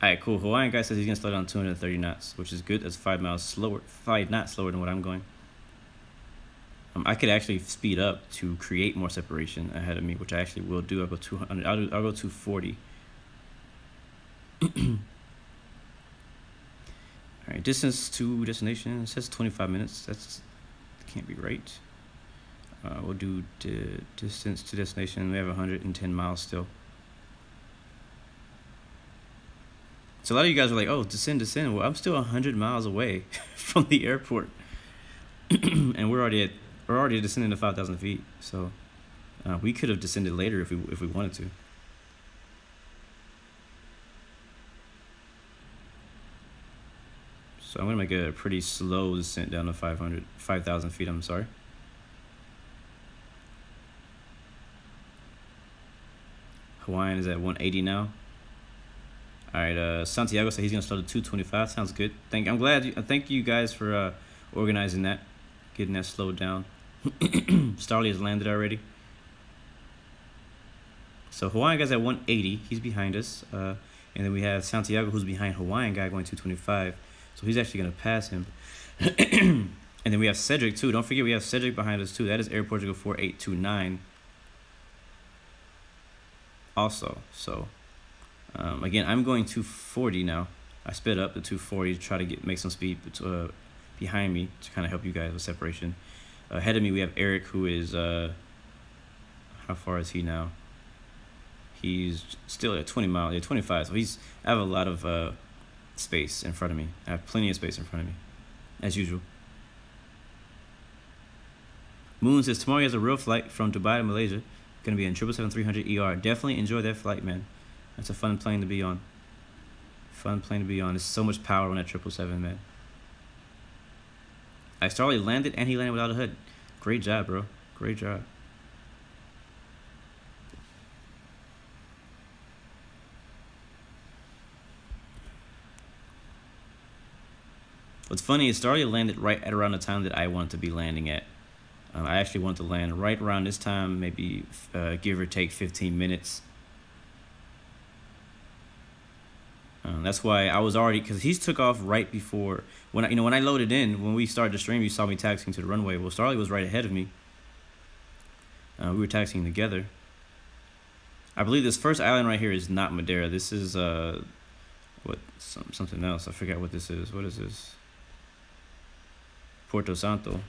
All right, cool. Hawaiian guy says he's going to slow down 230 knots, which is good. That's 5 knots slower than what I'm going. I could actually speed up to create more separation ahead of me, which I actually will do. I'll go 200. I'll go 240. All right, distance to destination. It says 25 minutes. That can't be right. We'll do distance to destination. We have 110 miles still. So a lot of you guys are like, "Oh, descend." Well, I'm still 100 miles away from the airport, and we're already descending to 5,000 feet. So we could have descended later if we wanted to. So I'm gonna make a pretty slow descent down to 5,000 feet. I'm sorry. Hawaiian is at 180 now. All right, Santiago said he's gonna start at 225. Sounds good. Thank you guys for organizing that, getting that slowed down. Starly has landed already. So Hawaiian guy's at 180. He's behind us, and then we have Santiago who's behind Hawaiian guy going 225. So he's actually gonna pass him. And then we have Cedric too. Don't forget we have Cedric behind us too. That is Air Portugal 4829. Also, so again, I'm going 240 now. I sped up to 240 to try to make some speed behind me to kind of help you guys with separation. Ahead of me, we have Eric, who is how far is he now? He's still at 20 miles, yeah, 25. So I have a lot of space in front of me. I have plenty of space in front of me, as usual. Moon says tomorrow he has a real flight from Dubai to Malaysia. Gonna be in 777-300 ER. Definitely enjoy that flight, man. That's a fun plane to be on. Fun plane to be on. There's so much power on that 777, man. Starly landed, and he landed without a hood. Great job, bro. Great job. What's funny is Starly landed right at around the time that I wanted to be landing at. I actually wanted to land right around this time, maybe give or take 15 minutes. That's why I was already, because he took off right before when I loaded in. When we started the stream, you saw me taxiing to the runway. Well, Starley was right ahead of me. We were taxiing together. I believe this first island right here is not Madeira. This is something else. I forgot what this is. What is this? Porto Santo.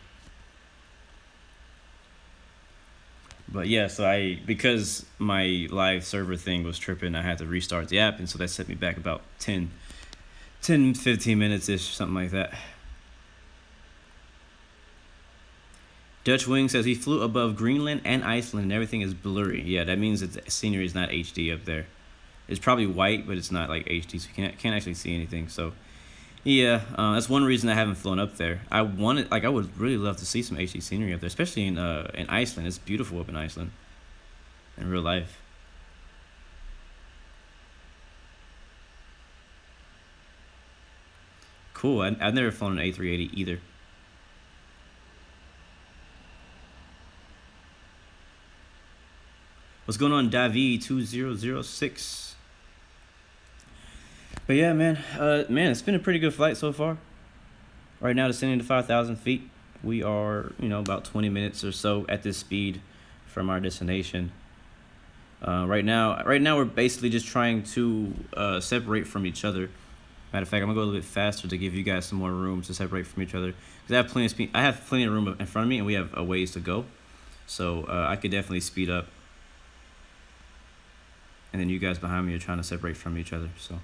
But yeah, so because my live server thing was tripping, I had to restart the app, and so that set me back about 10, 15 minutes-ish, something like that. Dutch Wing says he flew above Greenland and Iceland, and everything is blurry. Yeah, that means that the scenery is not HD up there. It's probably white, but it's not like HD, so you can't actually see anything. So yeah, that's one reason I haven't flown up there. I would really love to see some HD scenery up there, especially in Iceland. It's beautiful up in Iceland, in real life. Cool. I've never flown an A380 either. What's going on, Davi2006? But yeah, man, it's been a pretty good flight so far. Right now, descending to 5,000 feet. We are, about 20 minutes or so at this speed from our destination. Right now, we're basically just trying to separate from each other. Matter of fact, I'm gonna go a little bit faster to give you guys some more room to separate from each other. Because I have plenty of speed. I have plenty of room in front of me, and we have a ways to go. So I could definitely speed up. And then you guys behind me are trying to separate from each other. So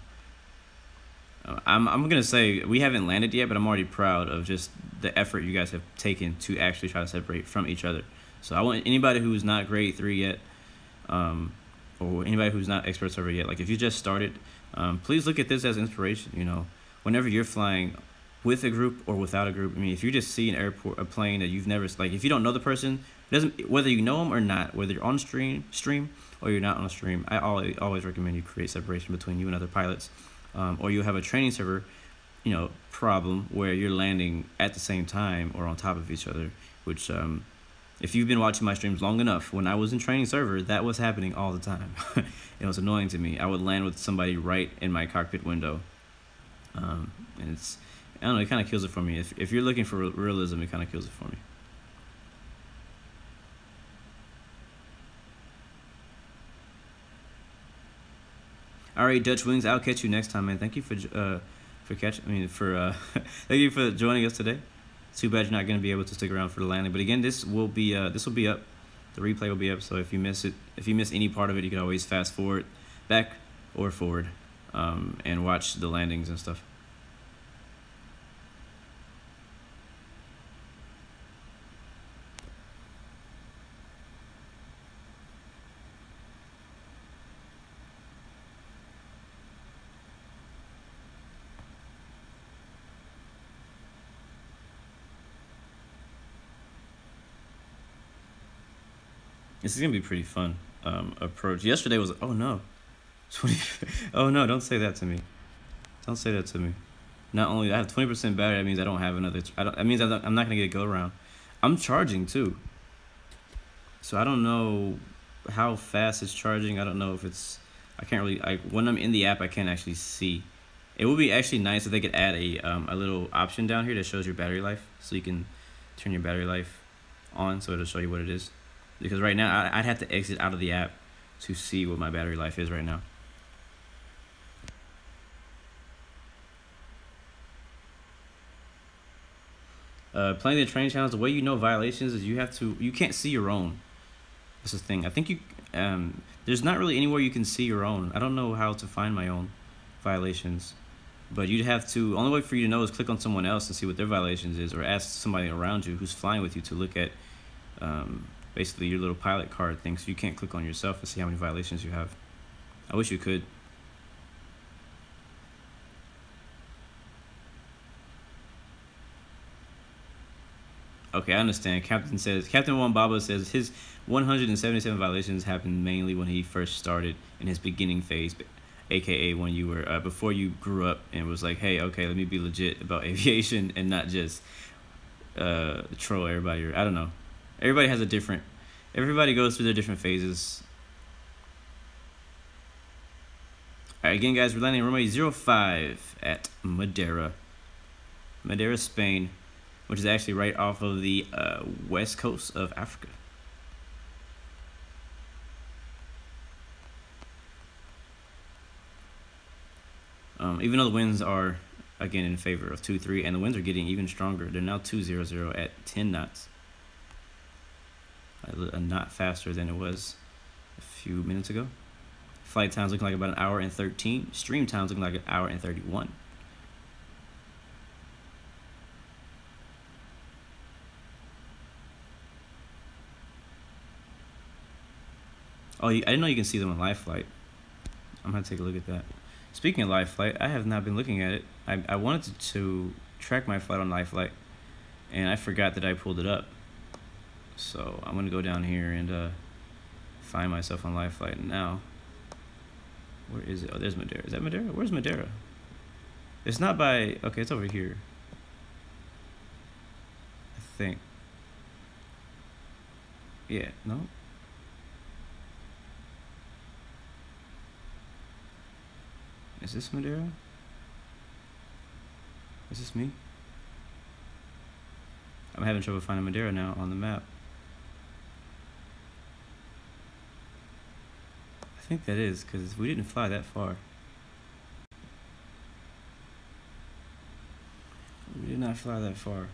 I'm gonna say we haven't landed yet, but I'm already proud of just the effort you guys have taken to actually try to separate from each other. So I want anybody who's not grade 3 yet, or anybody who's not expert server yet, like if you just started, please look at this as inspiration. Whenever you're flying with a group or without a group. I mean, if you just see a plane that you've never, like if you don't know the person, whether you know them or not, whether you're on stream or you're not on a stream, I always recommend you create separation between you and other pilots. Or you'll have a training server, problem where you're landing at the same time or on top of each other, which, if you've been watching my streams long enough, when I was in training server, that was happening all the time. It was annoying to me. I would land with somebody right in my cockpit window. And I don't know, it kind of kills it for me. If you're looking for realism, it kind of kills it for me. All right, Dutch Wings, I'll catch you next time, man. Thank you for thank you for joining us today. Too bad you're not going to be able to stick around for the landing, but again, this will be up. The replay will be up, so if you miss any part of it, you can always fast forward, back or forward, and watch the landings and stuff. This is gonna be pretty fun approach. Yesterday was oh no, 20. Oh no, don't say that to me. Don't say that to me. Not only I have 20% battery, that means I don't have another. That means I'm not gonna get a go around. I'm charging too. So I don't know how fast it's charging. I don't know if it's. I can't really. When I'm in the app, I can't actually see. It would be actually nice if they could add a little option down here that shows your battery life, so you can turn your battery life on, so it'll show you what it is. Because right now, I'd have to exit out of the app to see what my battery life is right now. Playing the training channels, the way you know violations is you can't see your own. That's the thing. I think there's not really anywhere you can see your own. I don't know how to find my own violations. But you'd have to, only way for you to know is click on someone else and see what their violations is, or ask somebody around you who's flying with you to look at basically your little pilot card thing, so you can't click on yourself and see how many violations you have. I wish you could. Okay, I understand. Captain Juan Baba says his 177 violations happened mainly when he first started in his beginning phase, aka when you were before you grew up and was like, hey, okay, let me be legit about aviation and not just troll everybody. Or I don't know. Everybody has a different. Everybody goes through their different phases. All right, again, guys, we're landing runway 05 at Madeira, Spain, which is actually right off of the west coast of Africa. Even though the winds are, again, in favor of 2-3, and the winds are getting even stronger. They're now 200 at 10 knots. A knot faster than it was a few minutes ago. Flight time's looking like about an hour and 13. Stream time's looking like an hour and 31. Oh, I didn't know you can see them on live flight. I'm gonna take a look at that. Speaking of live flight, I have not been looking at it. I wanted to track my flight on live flight, and I forgot that I pulled it up. So I'm gonna go down here and find myself on live flight now. Where is it? Oh, there's Madeira. Is that Madeira? Where's Madeira? It's not by. Okay, it's over here, I think. Yeah. No. Is this Madeira? Is this me? I'm having trouble finding Madeira now on the map. I think that is, because we didn't fly that far. We did not fly that far.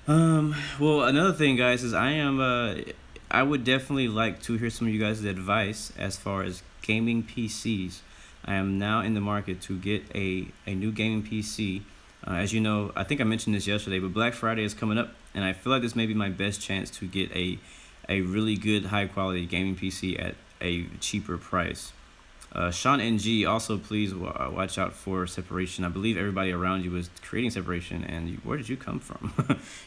Well, another thing, guys, is I would definitely like to hear some of you guys' advice as far as gaming PCs. I am now in the market to get a new gaming PC. As you know, I think I mentioned this yesterday, but Black Friday is coming up, and I feel like this may be my best chance to get a really good, high-quality gaming PC at a cheaper price. Sean NG, also please watch out for separation. I believe everybody around you was creating separation, and where did you come from?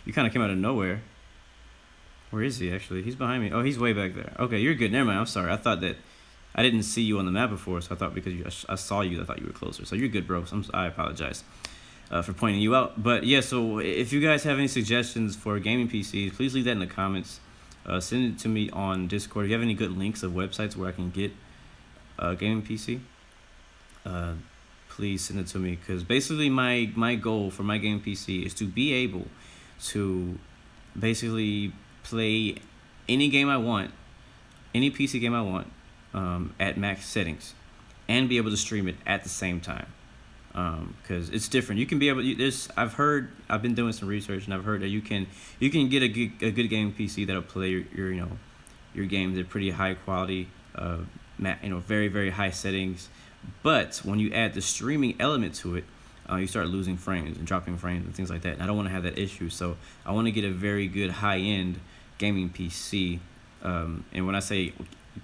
You kind of came out of nowhere. Where is he, actually? He's behind me. Oh, he's way back there. Okay, you're good. Never mind. I'm sorry. I thought that I didn't see you on the map before, so I thought because I saw you, I thought you were closer. So you're good, bro. So I apologize for pointing you out. But yeah, so if you guys have any suggestions for gaming PCs, please leave that in the comments. Send it to me on Discord. If you have any good links of websites where I can get a gaming PC, please send it to me. Because basically my goal for my gaming PC is to be able to basically play any game I want, any PC game I want, at max settings, and be able to stream it at the same time, because it's different. You can be able to, I've been doing some research, and I've heard that you can get a good gaming PC that'll play your games at pretty high quality, very, very high settings. But when you add the streaming element to it, you start losing frames and dropping frames and things like that, and I don't want to have that issue. So I want to get a very good high-end gaming PC, and when I say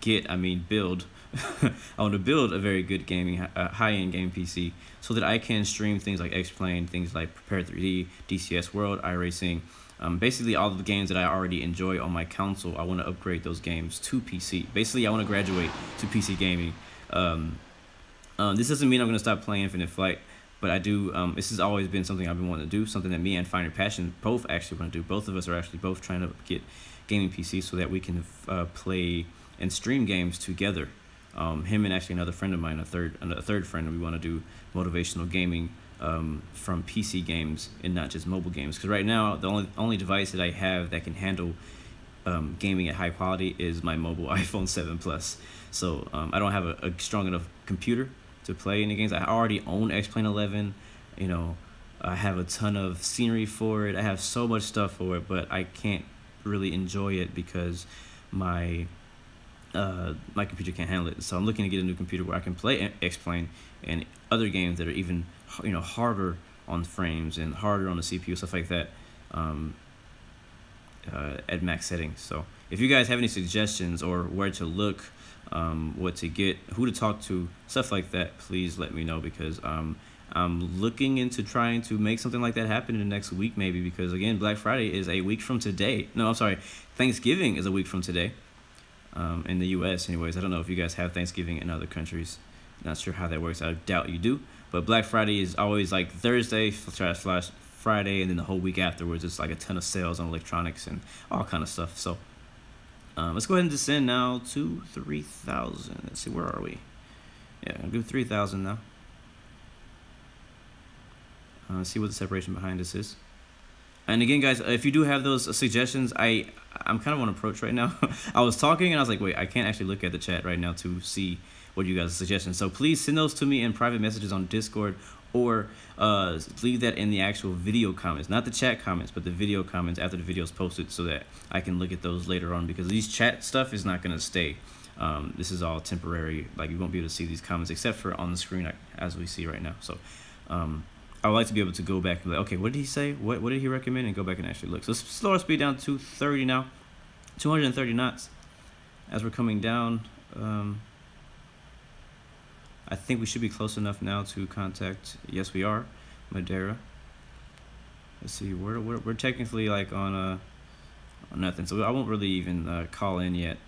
get, I mean build. I want to build a very good gaming, high-end gaming PC, so that I can stream things like X-Plane, things like Prepare 3D, DCS World, iRacing, basically all of the games that I already enjoy on my console. I want to upgrade those games to PC. Basically, I want to graduate to PC gaming. This doesn't mean I'm going to stop playing Infinite Flight, but I do. This has always been something I've been wanting to do, something that me and Finer Passion both actually want to do. Both of us are actually both trying to get gaming PCs so that we can play and stream games together. Him and actually another friend of mine, a third friend, we want to do motivational gaming from PC games and not just mobile games. Because right now, the only device that I have that can handle gaming at high quality is my mobile iPhone 7 Plus. So I don't have a strong enough computer to play any games. I already own X-Plane 11. You know, I have a ton of scenery for it. I have so much stuff for it, but I can't really enjoy it because my computer can't handle it. So I'm looking to get a new computer where I can play X-Plane and other games that are even harder on frames and harder on the CPU, stuff like that, at max settings. So if you guys have any suggestions or where to look, what to get, who to talk to, stuff like that, please let me know, because I'm looking into trying to make something like that happen in the next week, maybe, because again, Black Friday is a week from today. No, I'm sorry, Thanksgiving is a week from today. In the U.S. anyways. I don't know if you guys have Thanksgiving in other countries. Not sure how that works. I doubt you do. But Black Friday is always like Thursday / Friday, and then the whole week afterwards, it's like a ton of sales on electronics and all kind of stuff. So let's go ahead and descend now to 3,000. Let's see, where are we? Yeah, I'll do 3,000 now. See what the separation behind this is. And again, guys, if you do have those suggestions, I'm kind of on approach right now. I was talking and I was like, wait, I can't actually look at the chat right now to see what you guys' suggestions. So please send those to me in private messages on Discord, or leave that in the actual video comments, not the chat comments, but the video comments after the video is posted, so that I can look at those later on, because these chat stuff is not going to stay. This is all temporary. Like, you won't be able to see these comments except for on the screen as we see right now. So I would like to be able to go back and be like, okay, what did he say? What did he recommend? And go back and actually look. So slow our speed down to 230 now, 230 knots as we're coming down. I think we should be close enough now to contact. Yes, we are. Madeira. Let's see. We're technically like on nothing, so I won't really even call in yet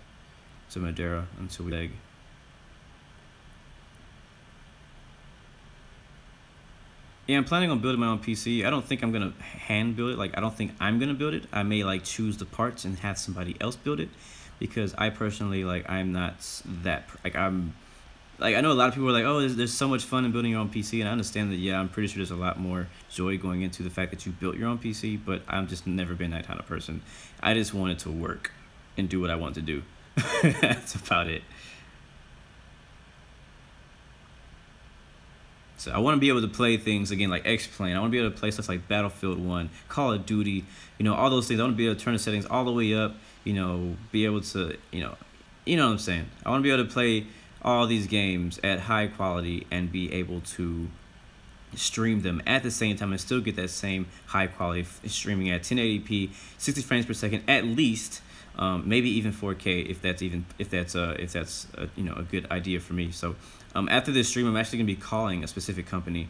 to Madeira until we leg. Yeah, I'm planning on building my own PC. I don't think I'm gonna hand build it. Like, I don't think I'm gonna build it. I may like choose the parts and have somebody else build it, because I personally, like, I'm not that, like, I know a lot of people are like, oh, there's so much fun in building your own PC, and I understand that. Yeah, I'm pretty sure there's a lot more joy going into the fact that you built your own PC, but I've just never been that kind of person. I just want it to work and do what I want to do. That's about it. So I want to be able to play things again like X-Plane. I want to be able to play stuff like Battlefield 1, Call of Duty, you know, all those things. I want to be able to turn the settings all the way up, you know, be able to, you know what I'm saying. I want to be able to play all these games at high quality and be able to stream them at the same time and still get that same high quality streaming at 1080p, 60 frames per second at least. Maybe even 4K if that's you know, a good idea for me. So after this stream, I'm actually gonna be calling a specific company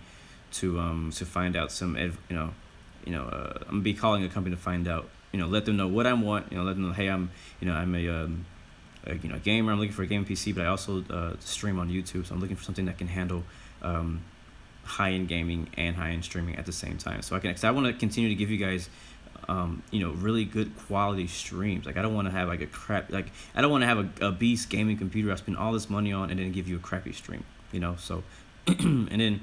to find out some I'm gonna be calling a company to find out, you know, let them know what I want, you know, let them know, hey, I'm a gamer, I'm looking for a gaming PC, but I also stream on YouTube, so I'm looking for something that can handle high-end gaming and high-end streaming at the same time. So I want to continue to give you guys you know, really good quality streams. Like, I don't want to have like I don't want to have a beast gaming computer I spend all this money on and then give you a crappy stream, you know. So and then,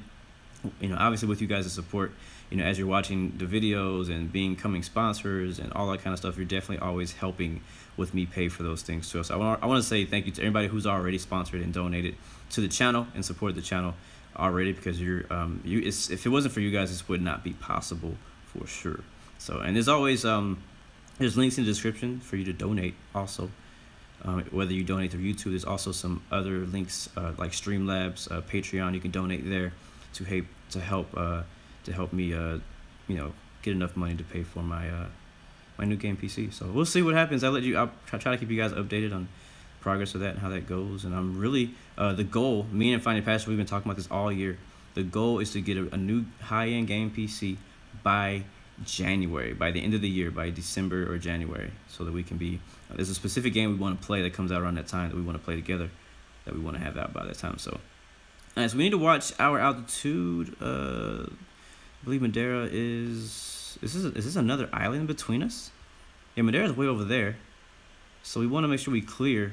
you know, obviously with you guys' support, you know, as you're watching the videos and becoming sponsors and all that kind of stuff, you're definitely always helping with me pay for those things too. So I want to say thank you to everybody who's already sponsored and donated to the channel and supported the channel already, because if it wasn't for you guys, this would not be possible for sure. So, and there's always there's links in the description for you to donate also. Whether you donate through YouTube, there's also some other links like Streamlabs, Patreon. You can donate there to help me you know, get enough money to pay for my my new game PC. So we'll see what happens. I'll try to keep you guys updated on progress of that and how that goes. And I'm really the goal, me and Finding Passion, we've been talking about this all year. The goal is to get a new high-end game PC by January, by the end of the year, by December or January, so that we can be there's a specific game we want to play that comes out around that time that we want to play together, that we want to have out by that time. So so we need to watch our altitude. I believe Madeira is this another island between us? Yeah, Madeira's way over there, so we want to make sure we clear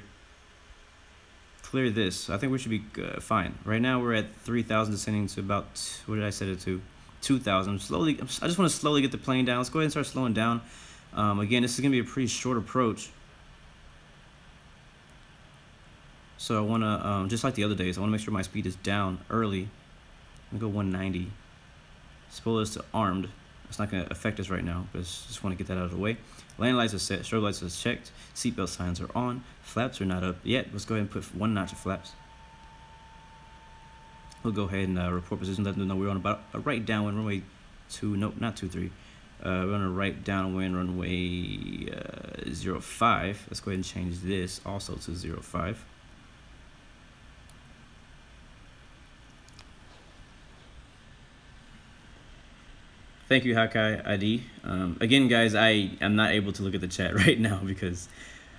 this. I think we should be fine. Right now we're at 3,000, descending to about, what did I set it to? 2,000. Slowly, I just want to slowly get the plane down. Let's go ahead and start slowing down. Again, this is going to be a pretty short approach. So I want to, just like the other days, I want to make sure my speed is down early. I'm going to go 190. Spoilers to armed. It's not going to affect us right now, but just want to get that out of the way. Landing lights are set. Strobe lights are checked. Seatbelt signs are on. Flaps are not up yet. Let's go ahead and put 1 notch of flaps. We'll go ahead and report position, let them know we're on about a right downwind runway 2, nope, not 23. We're on a right downwind runway 05. Let's go ahead and change this also to 05. Thank you, Hakai ID. Again, guys, I am not able to look at the chat right now because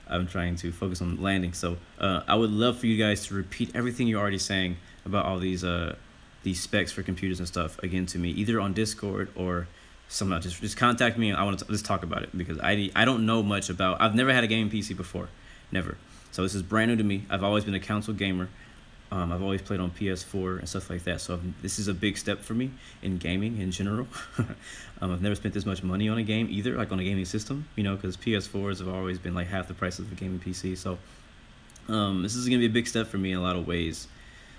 I'm trying to focus on landing. So I would love for you guys to repeat everything you're already saying about all these specs for computers and stuff again to me, either on Discord or somehow just contact me, and I want to let's talk about it, because I don't know much about. I've never had a gaming PC before, never. So this is brand new to me. I've always been a console gamer. I've always played on PS4 and stuff like that, so this is a big step for me in gaming in general. I've never spent this much money on a game either, like on a gaming system, you know, because PS4s have always been like half the price of a gaming PC. So this is going to be a big step for me in a lot of ways.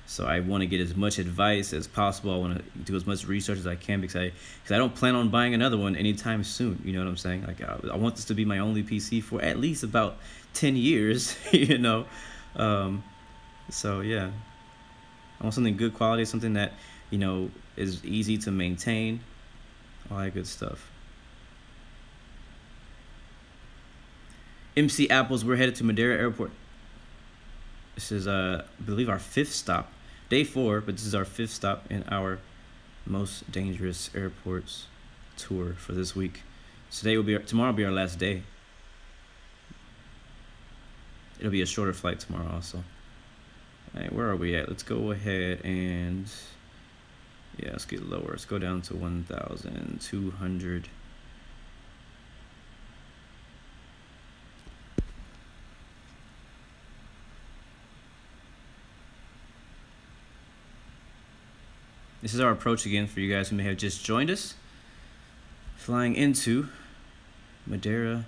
So I want to get as much advice as possible. I want to do as much research as I can because I don't plan on buying another one anytime soon. You know what I'm saying? Like I want this to be my only PC for at least about 10 years, you know. So yeah, I want something good quality, something that, you know, is easy to maintain, all that good stuff. MC Apples, we're headed to Madeira Airport. This is, I believe, our 5th stop. Day 4, but this is our 5th stop in our most dangerous airports tour for this week. Tomorrow will be our last day. It'll be a shorter flight tomorrow also. All right, where are we at? Let's go ahead and, yeah, let's get lower. Let's go down to 1,200. This is our approach again for you guys who may have just joined us. Flying into Madeira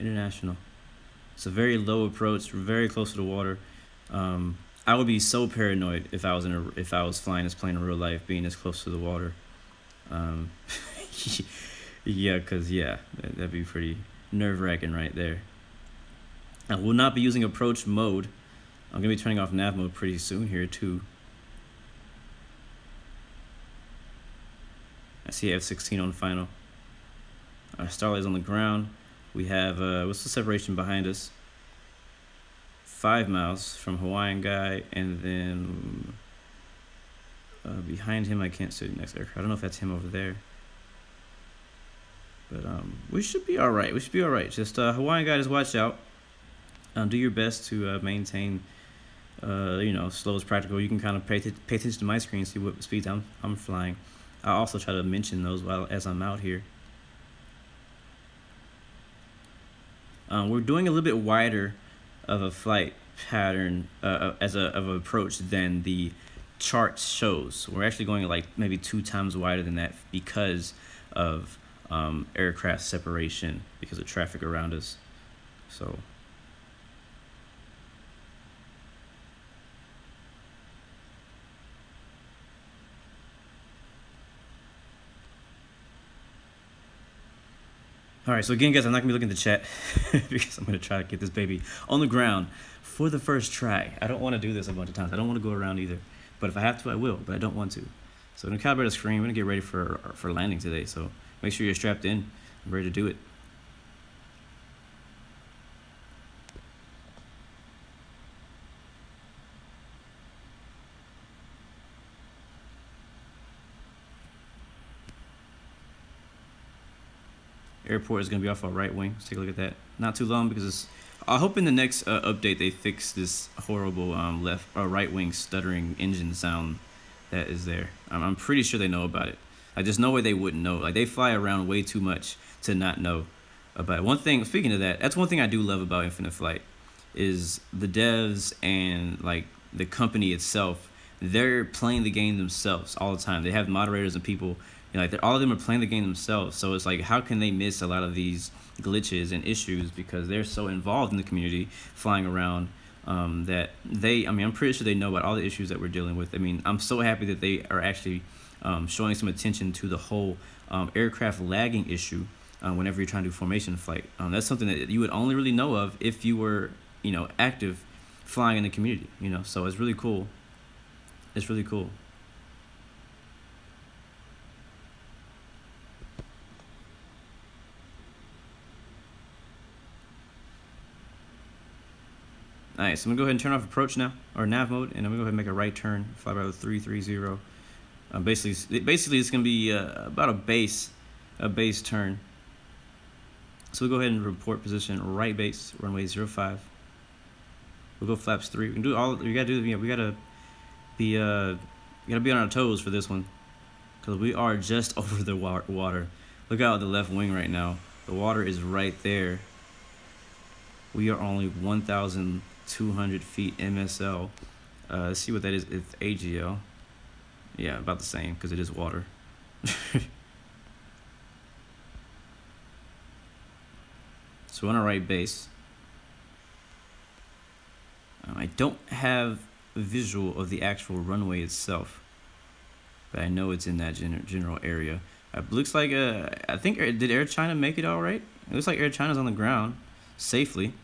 International. It's a very low approach, very close to the water. I would be so paranoid if I was flying this plane in real life, being this close to the water. Yeah, that'd be pretty nerve-wracking right there. I will not be using approach mode. I'm gonna be turning off nav mode pretty soon here too. I see F-16 on final. Our Starlight's on the ground. We have what's the separation behind us? 5 miles from Hawaiian guy, and then behind him I can't see the next aircraft. I don't know if that's him over there, but we should be all right. We should be all right. Just Hawaiian guy, just watch out. Do your best to maintain, you know, slow as practical. You can kind of pay attention to my screen, see what speeds I'm flying. I also try to mention those as I'm out here. We're doing a little bit wider of a flight pattern of approach than the chart shows. We're actually going like maybe 2 times wider than that because of aircraft separation, because of traffic around us. So all right, so again, guys, I'm not going to be looking at the chat because I'm going to try to get this baby on the ground for the first try. I don't want to do this a bunch of times. I don't want to go around either. But if I have to, I will, but I don't want to. So I'm going to calibrate the screen. We're going to get ready for landing today. So make sure you're strapped in and ready to do it. Airport is going to be off our right wing. Let's take a look at that. Not too long because it's, I hope in the next update they fix this horrible right wing stuttering engine sound that is there. I'm pretty sure they know about it. Like, there's no way they wouldn't know. Like, they fly around way too much to not know about it. One thing, speaking of that, that's one thing I do love about Infinite Flight is the devs and like the company itself. They're playing the game themselves all the time. They have moderators and people. Like, all of them are playing the game themselves, so it's like, how can they miss a lot of these glitches and issues because they're so involved in the community flying around that I mean, I'm pretty sure they know about all the issues that we're dealing with. I mean, I'm so happy that they are actually showing some attention to the whole aircraft lagging issue whenever you're trying to do formation flight. That's something that you would only really know of if you were, you know, active flying in the community, you know, so it's really cool. It's really cool. Alright, so I'm going to go ahead and turn off approach now, or nav mode, and I'm going to go ahead and make a right turn, fly by 330. Basically it's going to be about a base turn. So we'll go ahead and report position right base, runway 05. We'll go flaps 3. We can do all, we got to do, you know, we got to be on our toes for this one, because we are just over the water. Look out at the left wing right now. The water is right there. We are only 1,200 feet MSL Let's see what that is. It's AGL. Yeah, about the same because it is water. So on our right base. I don't have a visual of the actual runway itself, but I know it's in that general area. Looks like I think did Air China make it all right? It looks like Air China's on the ground safely,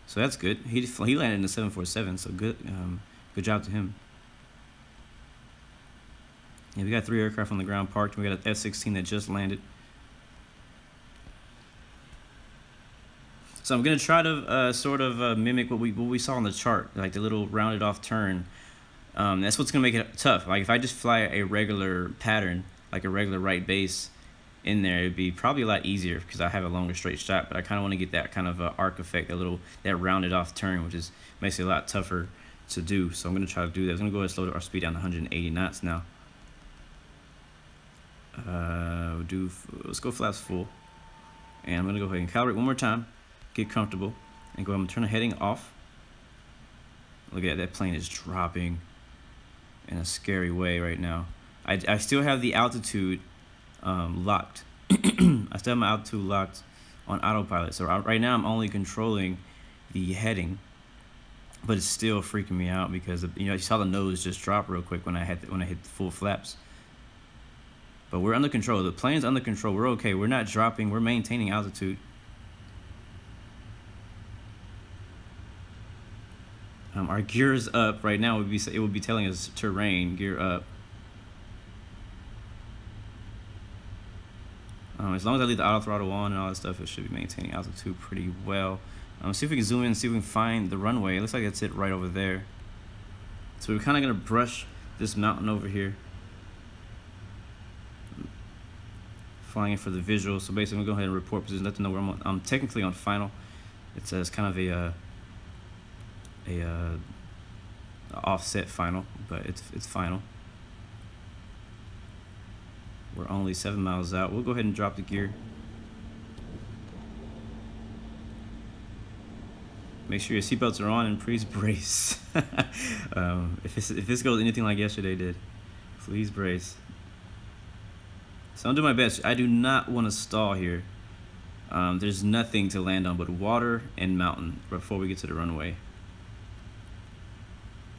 so that's good. He landed in the 747, so good. Good job to him. Yeah, we got 3 aircraft on the ground parked. We got an F-16 that just landed. So I'm gonna try to sort of mimic what we saw on the chart, like the little rounded off turn. That's what's gonna make it tough. Like if I just fly a regular pattern, like a regular right base in there, it'd be probably a lot easier because I have a longer straight shot. But I kind of want to get that kind of arc effect, that rounded off turn, which makes it a lot tougher to do. So I'm gonna try to do that. I'm gonna go ahead and slow our speed down to 180 knots now. Let's go flaps full, and I'm gonna go ahead and calibrate one more time. Get comfortable and go ahead and turn the heading off. Look at that plane is dropping in a scary way right now. I still have the altitude locked. I still have my altitude locked on autopilot. So right now I'm only controlling the heading, but it's still freaking me out because you saw the nose just drop real quick when I hit the full flaps. But we're under control. The plane's under control. We're okay. We're not dropping. We're maintaining altitude. Our gear's up right now. It would be telling us terrain, gear up. As long as I leave the auto throttle on and all that stuff, it should be maintaining altitude pretty well. See if we can zoom in and see if we can find the runway. It looks like that's it right over there. So we're kind of going to brush this mountain over here. Flying in for the visual. So basically, I'm going to go ahead and report position. Let them know where I'm technically on final. It's kind of a offset final, but it's final. We're only 7 miles out. We'll go ahead and drop the gear. Make sure your seatbelts are on and please brace. If this goes anything like yesterday did, please brace. So I'll do my best. I do not want to stall here. There's nothing to land on but water and mountain before we get to the runway.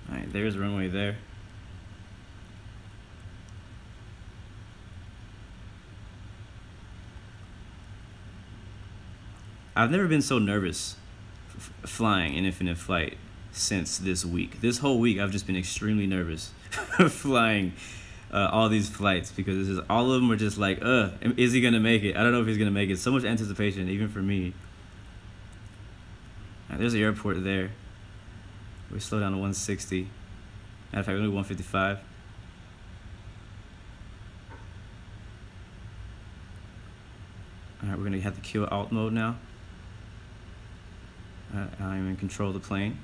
Alright, there's the runway there. I've never been so nervous flying in infinite flight since this week. This whole week I've just been extremely nervous flying all these flights because all of them are just like, is he gonna make it? I don't know if he's gonna make it. So much anticipation, even for me. Right, there's the airport there. We slow down to 160. Matter of fact, we're gonna do 155. Alright, we're gonna have to kill alt mode now. I'm in control of the plane.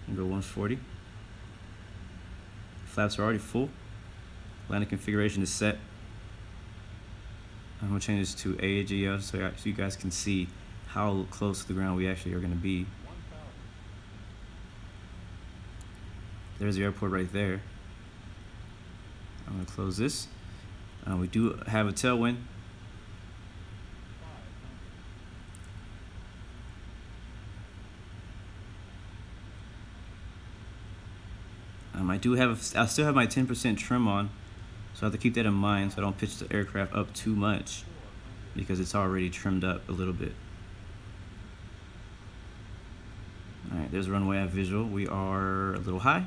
I'm gonna go 140. Flaps are already full. Landing configuration is set. I'm gonna change this to AGL so you guys can see how close to the ground we actually are gonna be. There's the airport right there. I'm gonna close this. We do have a tailwind. I still have my 10% trim on, so I have to keep that in mind so I don't pitch the aircraft up too much because it's already trimmed up a little bit. All right, there's runway at visual. We are a little high.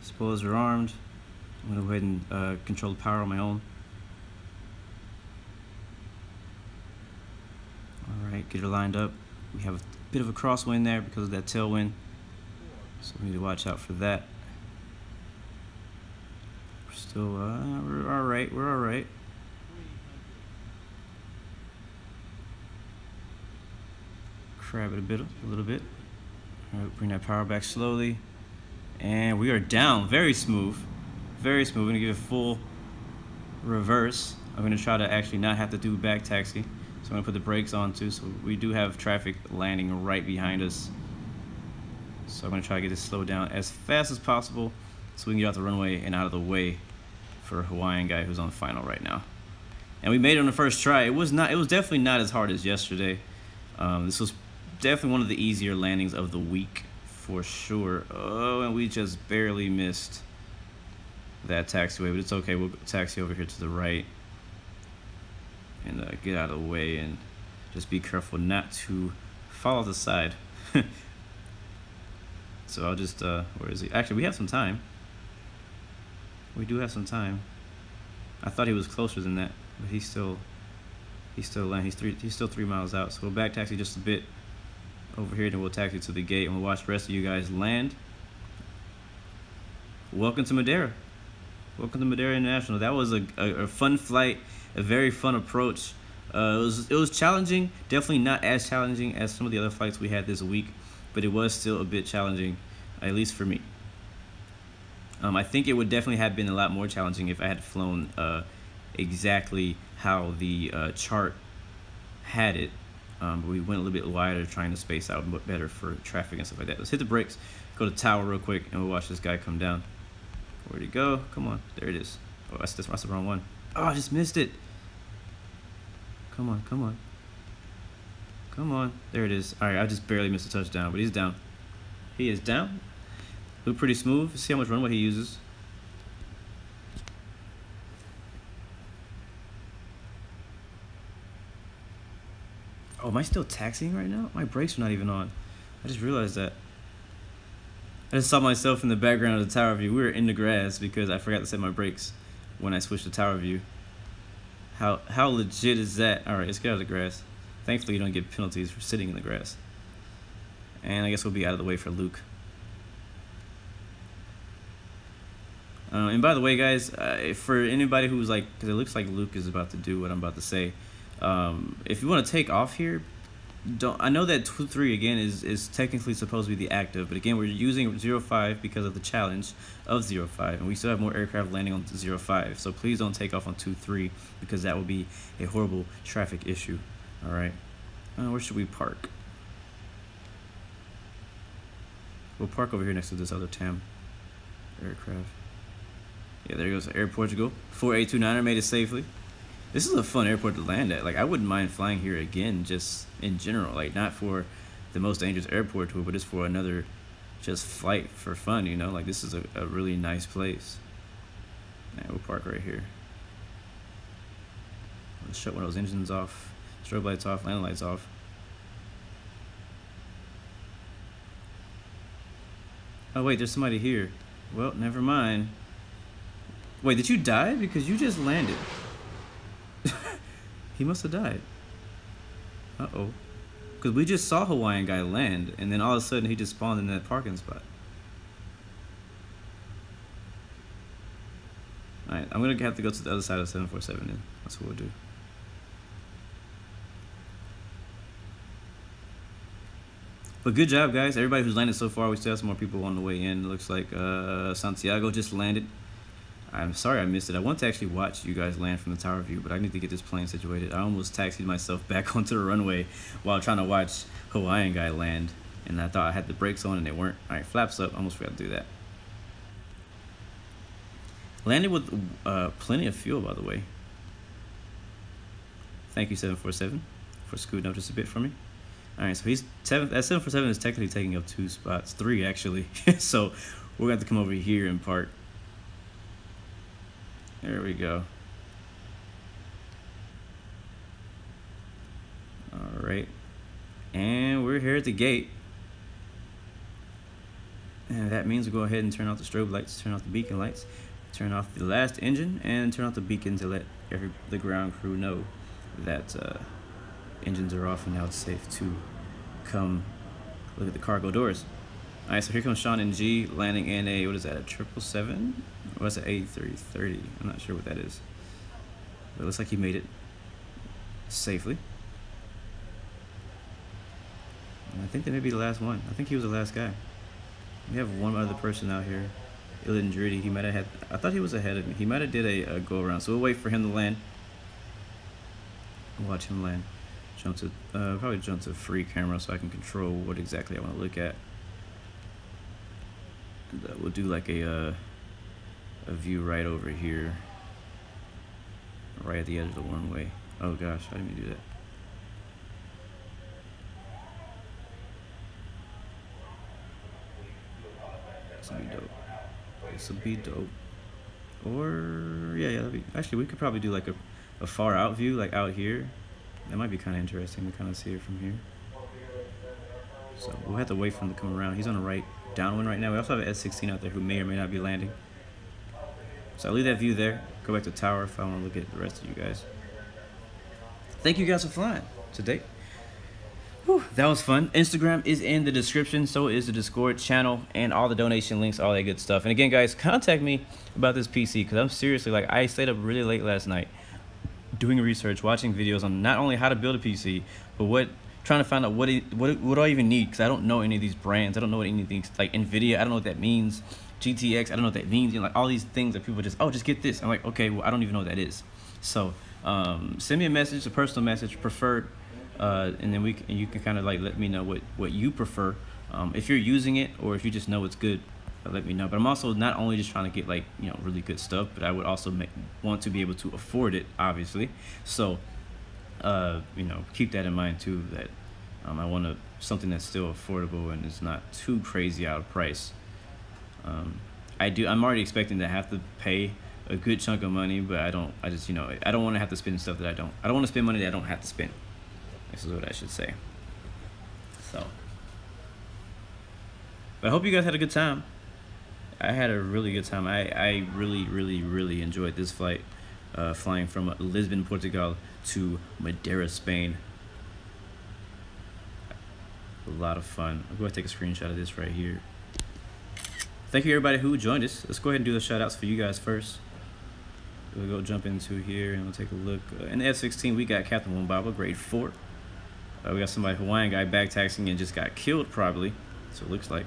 Spoilers are armed. I'm gonna go ahead and control the power on my own. Alright, get her lined up. We have a bit of a crosswind there because of that tailwind, so we need to watch out for that. We're still, we're alright, we're alright. Crab it a little bit. Alright, bring that power back slowly. And we are down, very smooth. Very smooth. We're gonna give it full reverse. I'm gonna try to actually not have to do back taxi. So I'm gonna put the brakes on too, so we do have traffic landing right behind us. So I'm gonna try to get this slowed down as fast as possible so we can get off the runway and out of the way for a Hawaiian guy who's on final right now. And we made it on the first try. It was definitely not as hard as yesterday. This was definitely one of the easier landings of the week for sure. Oh, and we just barely missed that taxiway, but it's okay. We'll taxi over here to the right and get out of the way and just be careful not to fall off the side. So I'll just where is he? Actually, we have some time. We do have some time. I thought he was closer than that, but he's still he's still 3 miles out. So we'll back taxi just a bit over here, then we'll taxi to the gate and we'll watch the rest of you guys land. Welcome to Madeira. Welcome to Madeira International. That was a fun flight, a very fun approach. It was challenging, definitely not as challenging as some of the other flights we had this week, but it was still a bit challenging, at least for me. I think it would definitely have been a lot more challenging if I had flown exactly how the chart had it. But we went a little bit wider, trying to space out better for traffic and stuff like that. Let's hit the brakes, go to tower real quick, and we'll watch this guy come down. Where'd he go? Come on, there it is. Oh, that's the wrong one. Oh, I just missed it. Come on, come on. Come on, there it is. All right, I just barely missed a touchdown, but he's down. He is down. Look pretty smooth. Let's see how much runway he uses. Oh, am I still taxiing right now? My brakes are not even on. I just realized that. I just saw myself in the background of the tower view. We were in the grass because I forgot to set my brakes when I switched to tower view. How legit is that? All right, let's get out of the grass. Thankfully, you don't get penalties for sitting in the grass. And I guess we'll be out of the way for Luke. And by the way, guys, for anybody who's like, because it looks like Luke is about to do what I'm about to say. If you want to take off here, I know that 2-3 again is technically supposed to be the active, but again we're using 05 because of the challenge of 05, and we still have more aircraft landing on 05. So please don't take off on 2-3 because that would be a horrible traffic issue. All right, where should we park? We'll park over here next to this other TAM aircraft. Yeah, there goes Air Portugal. 4829er made it safely. This is a fun airport to land at. Like, I wouldn't mind flying here again, just in general. Like, not for the most dangerous airport tour, but just for another just flight for fun, you know? Like, this is a really nice place. And we'll park right here. Let's shut one of those engines off. Strobe lights off, landing lights off. Oh, wait, there's somebody here. Well, never mind. Wait, did you die? Because you just landed. He must have died. Uh-oh. Because we just saw Hawaiian guy land, and then all of a sudden he just spawned in that parking spot. Alright, I'm going to have to go to the other side of 747 then. That's what we'll do. But good job, guys. Everybody who's landed so far. We still have some more people on the way in. It looks like Santiago just landed. I'm sorry I missed it. I want to actually watch you guys land from the tower view, but I need to get this plane situated. I almost taxied myself back onto the runway while trying to watch Hawaiian guy land, and I thought I had the brakes on and they weren't. All right, flaps up. Almost forgot to do that. Landed with plenty of fuel, by the way. Thank you, 747, for scooting up just a bit for me. All right, so that 747 is technically taking up 2 spots, 3 actually. So we're going to have to come over here and park. There we go. All right, and we're here at the gate, and that means we go ahead and turn off the strobe lights, turn off the beacon lights, turn off the last engine, and turn off the beacon to let the ground crew know that engines are off and now it's safe to come look at the cargo doors. All right, so here comes Sean and G landing in a, what is that, a 777? Or what's an A330? I'm not sure what that is. But it looks like he made it safely. And I think that may be the last one. I think he was the last guy. We have one other person out here. Ilindridi, he might have had, I thought he was ahead of me. He might have did a go around, so we'll wait for him to land. watch him land. Jump to probably jump to free camera so I can control what exactly I want to look at. And, we'll do like a view right over here, right at the edge of the runway. Oh gosh, how did we do that? This will be dope. This will be dope. Or yeah, that'd be, actually we could probably do like a far out view, like out here. That might be kind of interesting to kind of see it from here. So we'll have to wait for him to come around. He's on the right downwind right now. We also have an S-16 out there who may or may not be landing. So I'll leave that view there. Go back to tower if I want to look at the rest of you guys. Thank you guys for flying today. Whew, that was fun. Instagram is in the description. So is the Discord channel and all the donation links, all that good stuff. And again, guys, contact me about this PC because I'm seriously, like, I stayed up really late last night doing research, watching videos on not only how to build a PC, but trying to find out what do I even need, because I don't know any of these brands. I don't know what any of these, like NVIDIA, I don't know what that means. GTX, I don't know what that means. You know, like all these things that people just, oh, just get this. I'm like, okay, well, I don't even know what that is. So send me a message, a personal message, preferred, and then you can kind of like let me know what you prefer. If you're using it or if you just know it's good, let me know. But I'm also not only just trying to get, like, you know, really good stuff, but I would also want to be able to afford it, obviously. So you know, keep that in mind too, that I want something that's still affordable and is not too crazy out of price. I'm already expecting to have to pay a good chunk of money, but I just, you know, I don't want to have to spend stuff that I don't want to spend money that I don't have to spend. This is what I should say. So, but I hope you guys had a good time. I had a really good time. I really enjoyed this flight, flying from Lisbon, Portugal to Madeira, Spain. A lot of fun. I'll go ahead and take a screenshot of this right here. Thank you everybody who joined us. Let's go ahead and do the shout outs for you guys first. We'll go jump into here and we'll take a look. In the F-16, we got Captain Wombaba, grade 4. We got somebody, Hawaiian guy, back taxiing and just got killed probably. So it looks like.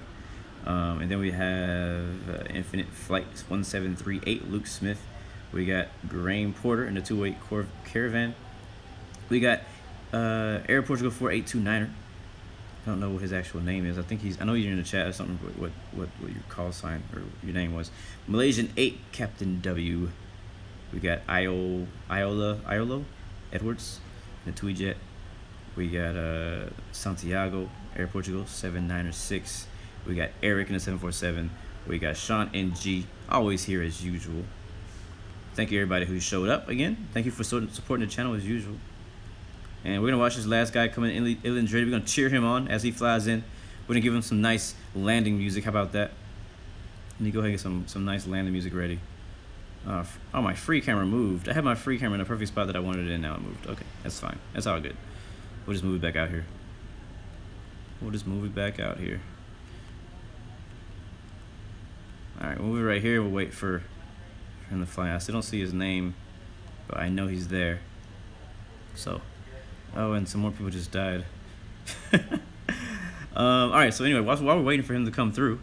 And then we have Infinite Flight 1738, Luke Smith. We got Grain Porter in the 28 Caravan. We got Air Portugal 4829er. I don't know what his actual name is. I know you're in the chat or something. What your call sign or your name was. Malaysian 8 Captain W. We got Iolo Edwards in the TUI jet. We got Santiago Air Portugal 796. We got Eric in the 747. We got Sean NG, always here as usual. Thank you everybody who showed up again. Thank you for supporting the channel as usual. And we're gonna watch this last guy coming in, Ilan. We're gonna cheer him on as he flies in. We're gonna give him some nice landing music. How about that? Let me go ahead and get some nice landing music ready. Oh, my free camera moved. I had my free camera in the perfect spot that I wanted it in. Now it moved. Okay, that's fine. That's all good. We'll just move it back out here. Alright, we'll move it right here. We'll wait for him to fly. I still don't see his name, but I know he's there. So, oh, and some more people just died. Alright, so anyway, while we're waiting for him to come through,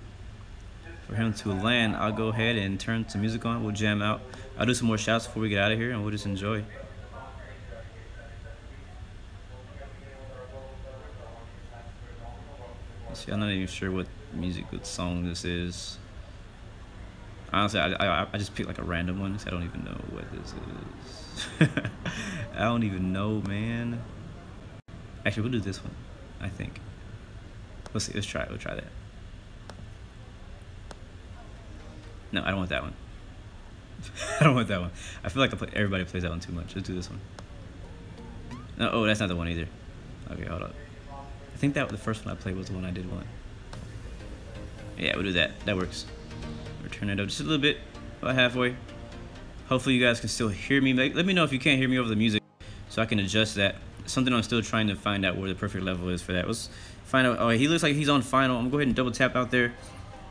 for him to land, I'll go ahead and turn some music on. We'll jam out. I'll do some more shouts before we get out of here, and we'll just enjoy. See, I'm not even sure what song this is. Honestly, I just picked like a random one, so I don't even know what this is. I don't even know, man. Actually, we'll do this one, I think. Let's see, let's try it. We'll try that. No, I don't want that one. I don't want that one. I feel like everybody plays that one too much. Let's do this one. No, oh, that's not the one either. Okay, hold up. I think that the first one I played was the one I did want. Yeah, we'll do that. That works. We'll turn it up just a little bit, about halfway. Hopefully you guys can still hear me. Let me know if you can't hear me over the music so I can adjust that. Something I'm still trying to find out where the perfect level is for that. Let's find out. Oh, he looks like he's on final. I'm gonna go ahead and double tap out there.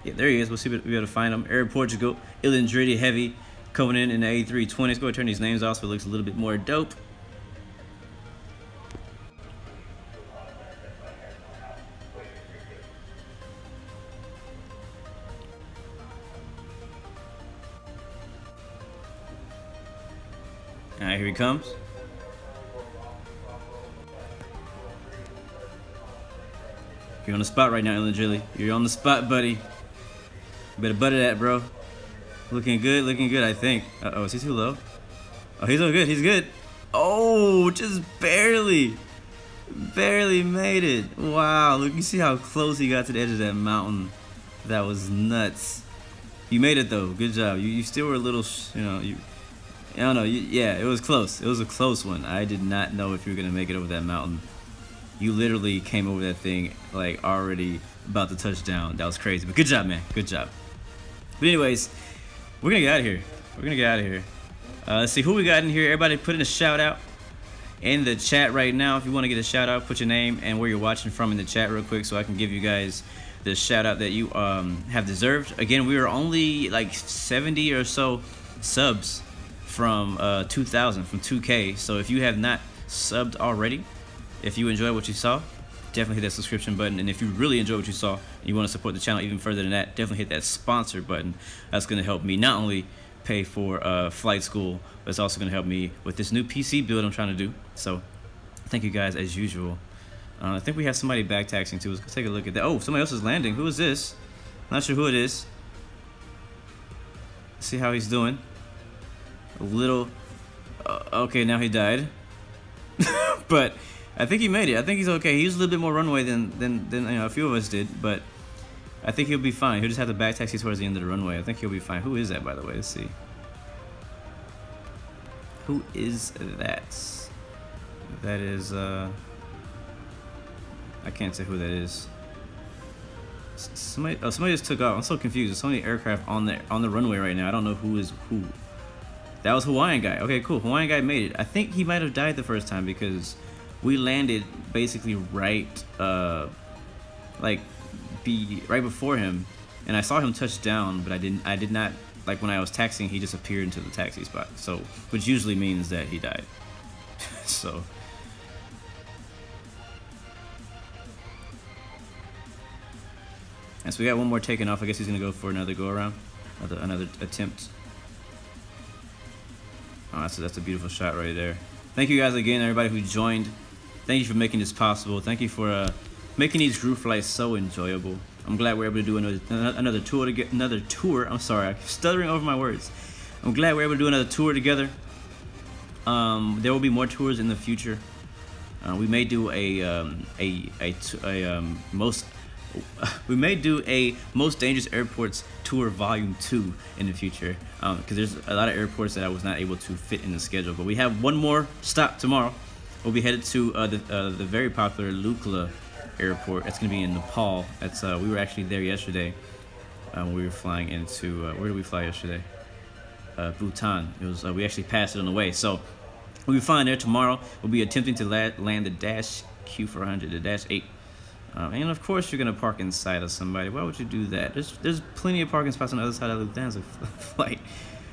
Yeah, there he is. We'll see if we'll be able to find him. Air Portugal, Ilandridi Heavy, coming in the A320. Let's go ahead and turn these names off so it looks a little bit more dope. Alright, here he comes. You're on the spot right now, Illegally. You're on the spot, buddy. Better butter that, bro. Looking good, I think. Uh-oh, is he too low? Oh, he's all good, he's good. Oh, just barely. Barely made it. Wow, look, you see how close he got to the edge of that mountain. That was nuts. You made it, though. Good job. You still were a little, I don't know. Yeah, it was close. It was a close one. I did not know if you were going to make it over that mountain. You literally came over that thing, like, already about to touch down. That was crazy. But good job, man. Good job. But anyways, we're going to get out of here. We're going to get out of here. Let's see who we got in here. Everybody put in a shout out in the chat right now. If you want to get a shout out, put your name and where you're watching from in the chat real quick so I can give you guys the shout out that you have deserved. Again, we were only like 70 or so subs from 2,000, from 2K. So if you have not subbed already, if you enjoyed what you saw, definitely hit that subscription button. And if you really enjoy what you saw and you want to support the channel even further than that, definitely hit that sponsor button. That's going to help me not only pay for flight school, but it's also going to help me with this new PC build I'm trying to do. So thank you guys as usual. I think we have somebody back taxing too. Let's take a look at that. Oh, somebody else is landing. Who is this? Not sure who it is. See how he's doing. A little. Okay, now he died. But I think he made it. I think he's okay. He used a little bit more runway than a few of us did, but I think he'll be fine. He'll just have to back taxi towards the end of the runway. I think he'll be fine. Who is that, by the way? Let's see. Who is that? That is I can't say who that is. Somebody just took off. I'm so confused. There's so many aircraft on the runway right now. I don't know who is who. That was Hawaiian guy. Okay, cool. Hawaiian guy made it. I think he might have died the first time because we landed basically right right before him, and I saw him touch down, but I did not, like, when I was taxiing, he just appeared into the taxi spot. So, which usually means that he died. So and so we got one more taken off. I guess he's gonna go for another go around, another attempt. Oh, that's a beautiful shot right there. Thank you guys again, everybody who joined. Thank you for making this possible. Thank you for making these group flights so enjoyable. I'm glad we're able to do another tour. I'm sorry, I'm stuttering over my words. I'm glad we're able to do another tour together. There will be more tours in the future. We may do a most dangerous airports tour volume 2 in the future, because there's a lot of airports that I was not able to fit in the schedule. But we have one more stop tomorrow. We'll be headed to the very popular Lukla airport. It's going to be in Nepal. That's we were actually there yesterday. We were flying into where did we fly yesterday? Bhutan. It was we actually passed it on the way. So we'll be flying there tomorrow. We'll be attempting to land the Dash Q400, the Dash 8. And of course you're gonna park inside of somebody. Why would you do that? There's plenty of parking spots on the other side of the Lufthansa flight.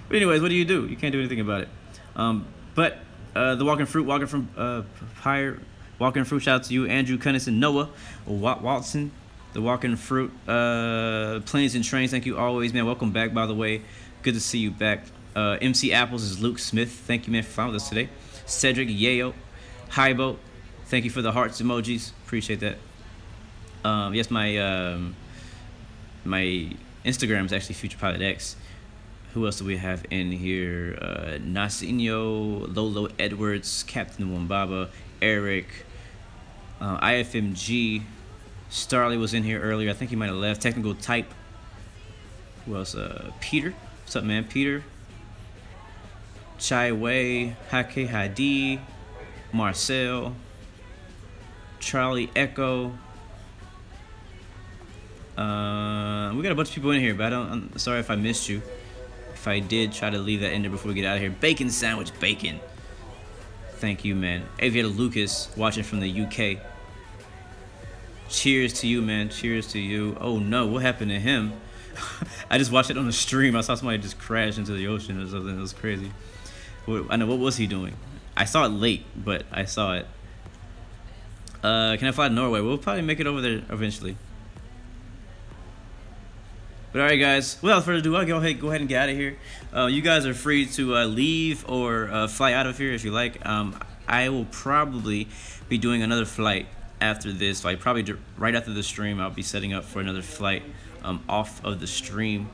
But anyways, what do? You can't do anything about it. But the Walking Fruit, Walking Fruit, shout out to you, Andrew Cunnison, Noah Watson, the Walking Fruit, Planes and Trains. Thank you always, man. Welcome back, by the way. Good to see you back. MC Apples is Luke Smith. Thank you, man, for flying with us today. Cedric Yayo, Hybo. Thank you for the hearts emojis. Appreciate that. Yes, my my Instagram is actually Future Pilot X. Who else do we have in here? Nasinho, Lolo Edwards, Captain Wambaba, Eric, IFMG, Starley was in here earlier. I think he might have left. Technical Type. Who else? Peter. What's up, man? Peter. Chai Wei, Hake Hadi, Marcel, Charlie Echo. We got a bunch of people in here, but I'm sorry if I missed you. If I did, try to leave that in there before we get out of here. Bacon Sandwich, bacon. Thank you, man. Aviator Lucas watching from the UK. Cheers to you, man. Cheers to you. Oh no, what happened to him? I just watched it on the stream. I saw somebody just crash into the ocean or something. It was crazy. I know, what was he doing? I saw it late, but I saw it. Can I fly to Norway? We'll probably make it over there eventually. But alright, guys, without further ado, I'll go ahead and get out of here. You guys are free to leave or fly out of here if you like. I will probably be doing another flight after this, like probably right after the stream, I'll be setting up for another flight off of the stream.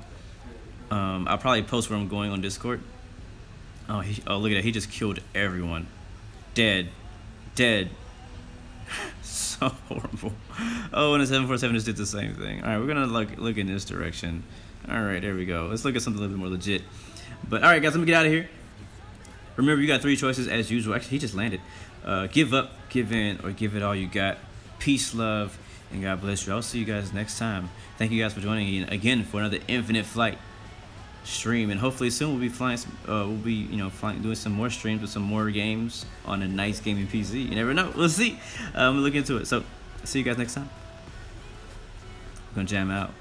I'll probably post where I'm going on Discord. Oh, look at that. He just killed everyone. Dead. So horrible. Oh, and the 747 just did the same thing. All right, we're going to look in this direction. All right, there we go. Let's look at something a little bit more legit. But all right, guys, let me get out of here. Remember, you got 3 choices as usual. Actually, he just landed. Give up, give in, or give it all you got. Peace, love, and God bless you. I'll see you guys next time. Thank you guys for joining me again for another Infinite Flight stream, and hopefully soon we'll be flying. Doing some more streams with some more games on a nice gaming PC. You never know. We'll see. We'll look into it. So, see you guys next time. I'm gonna jam out.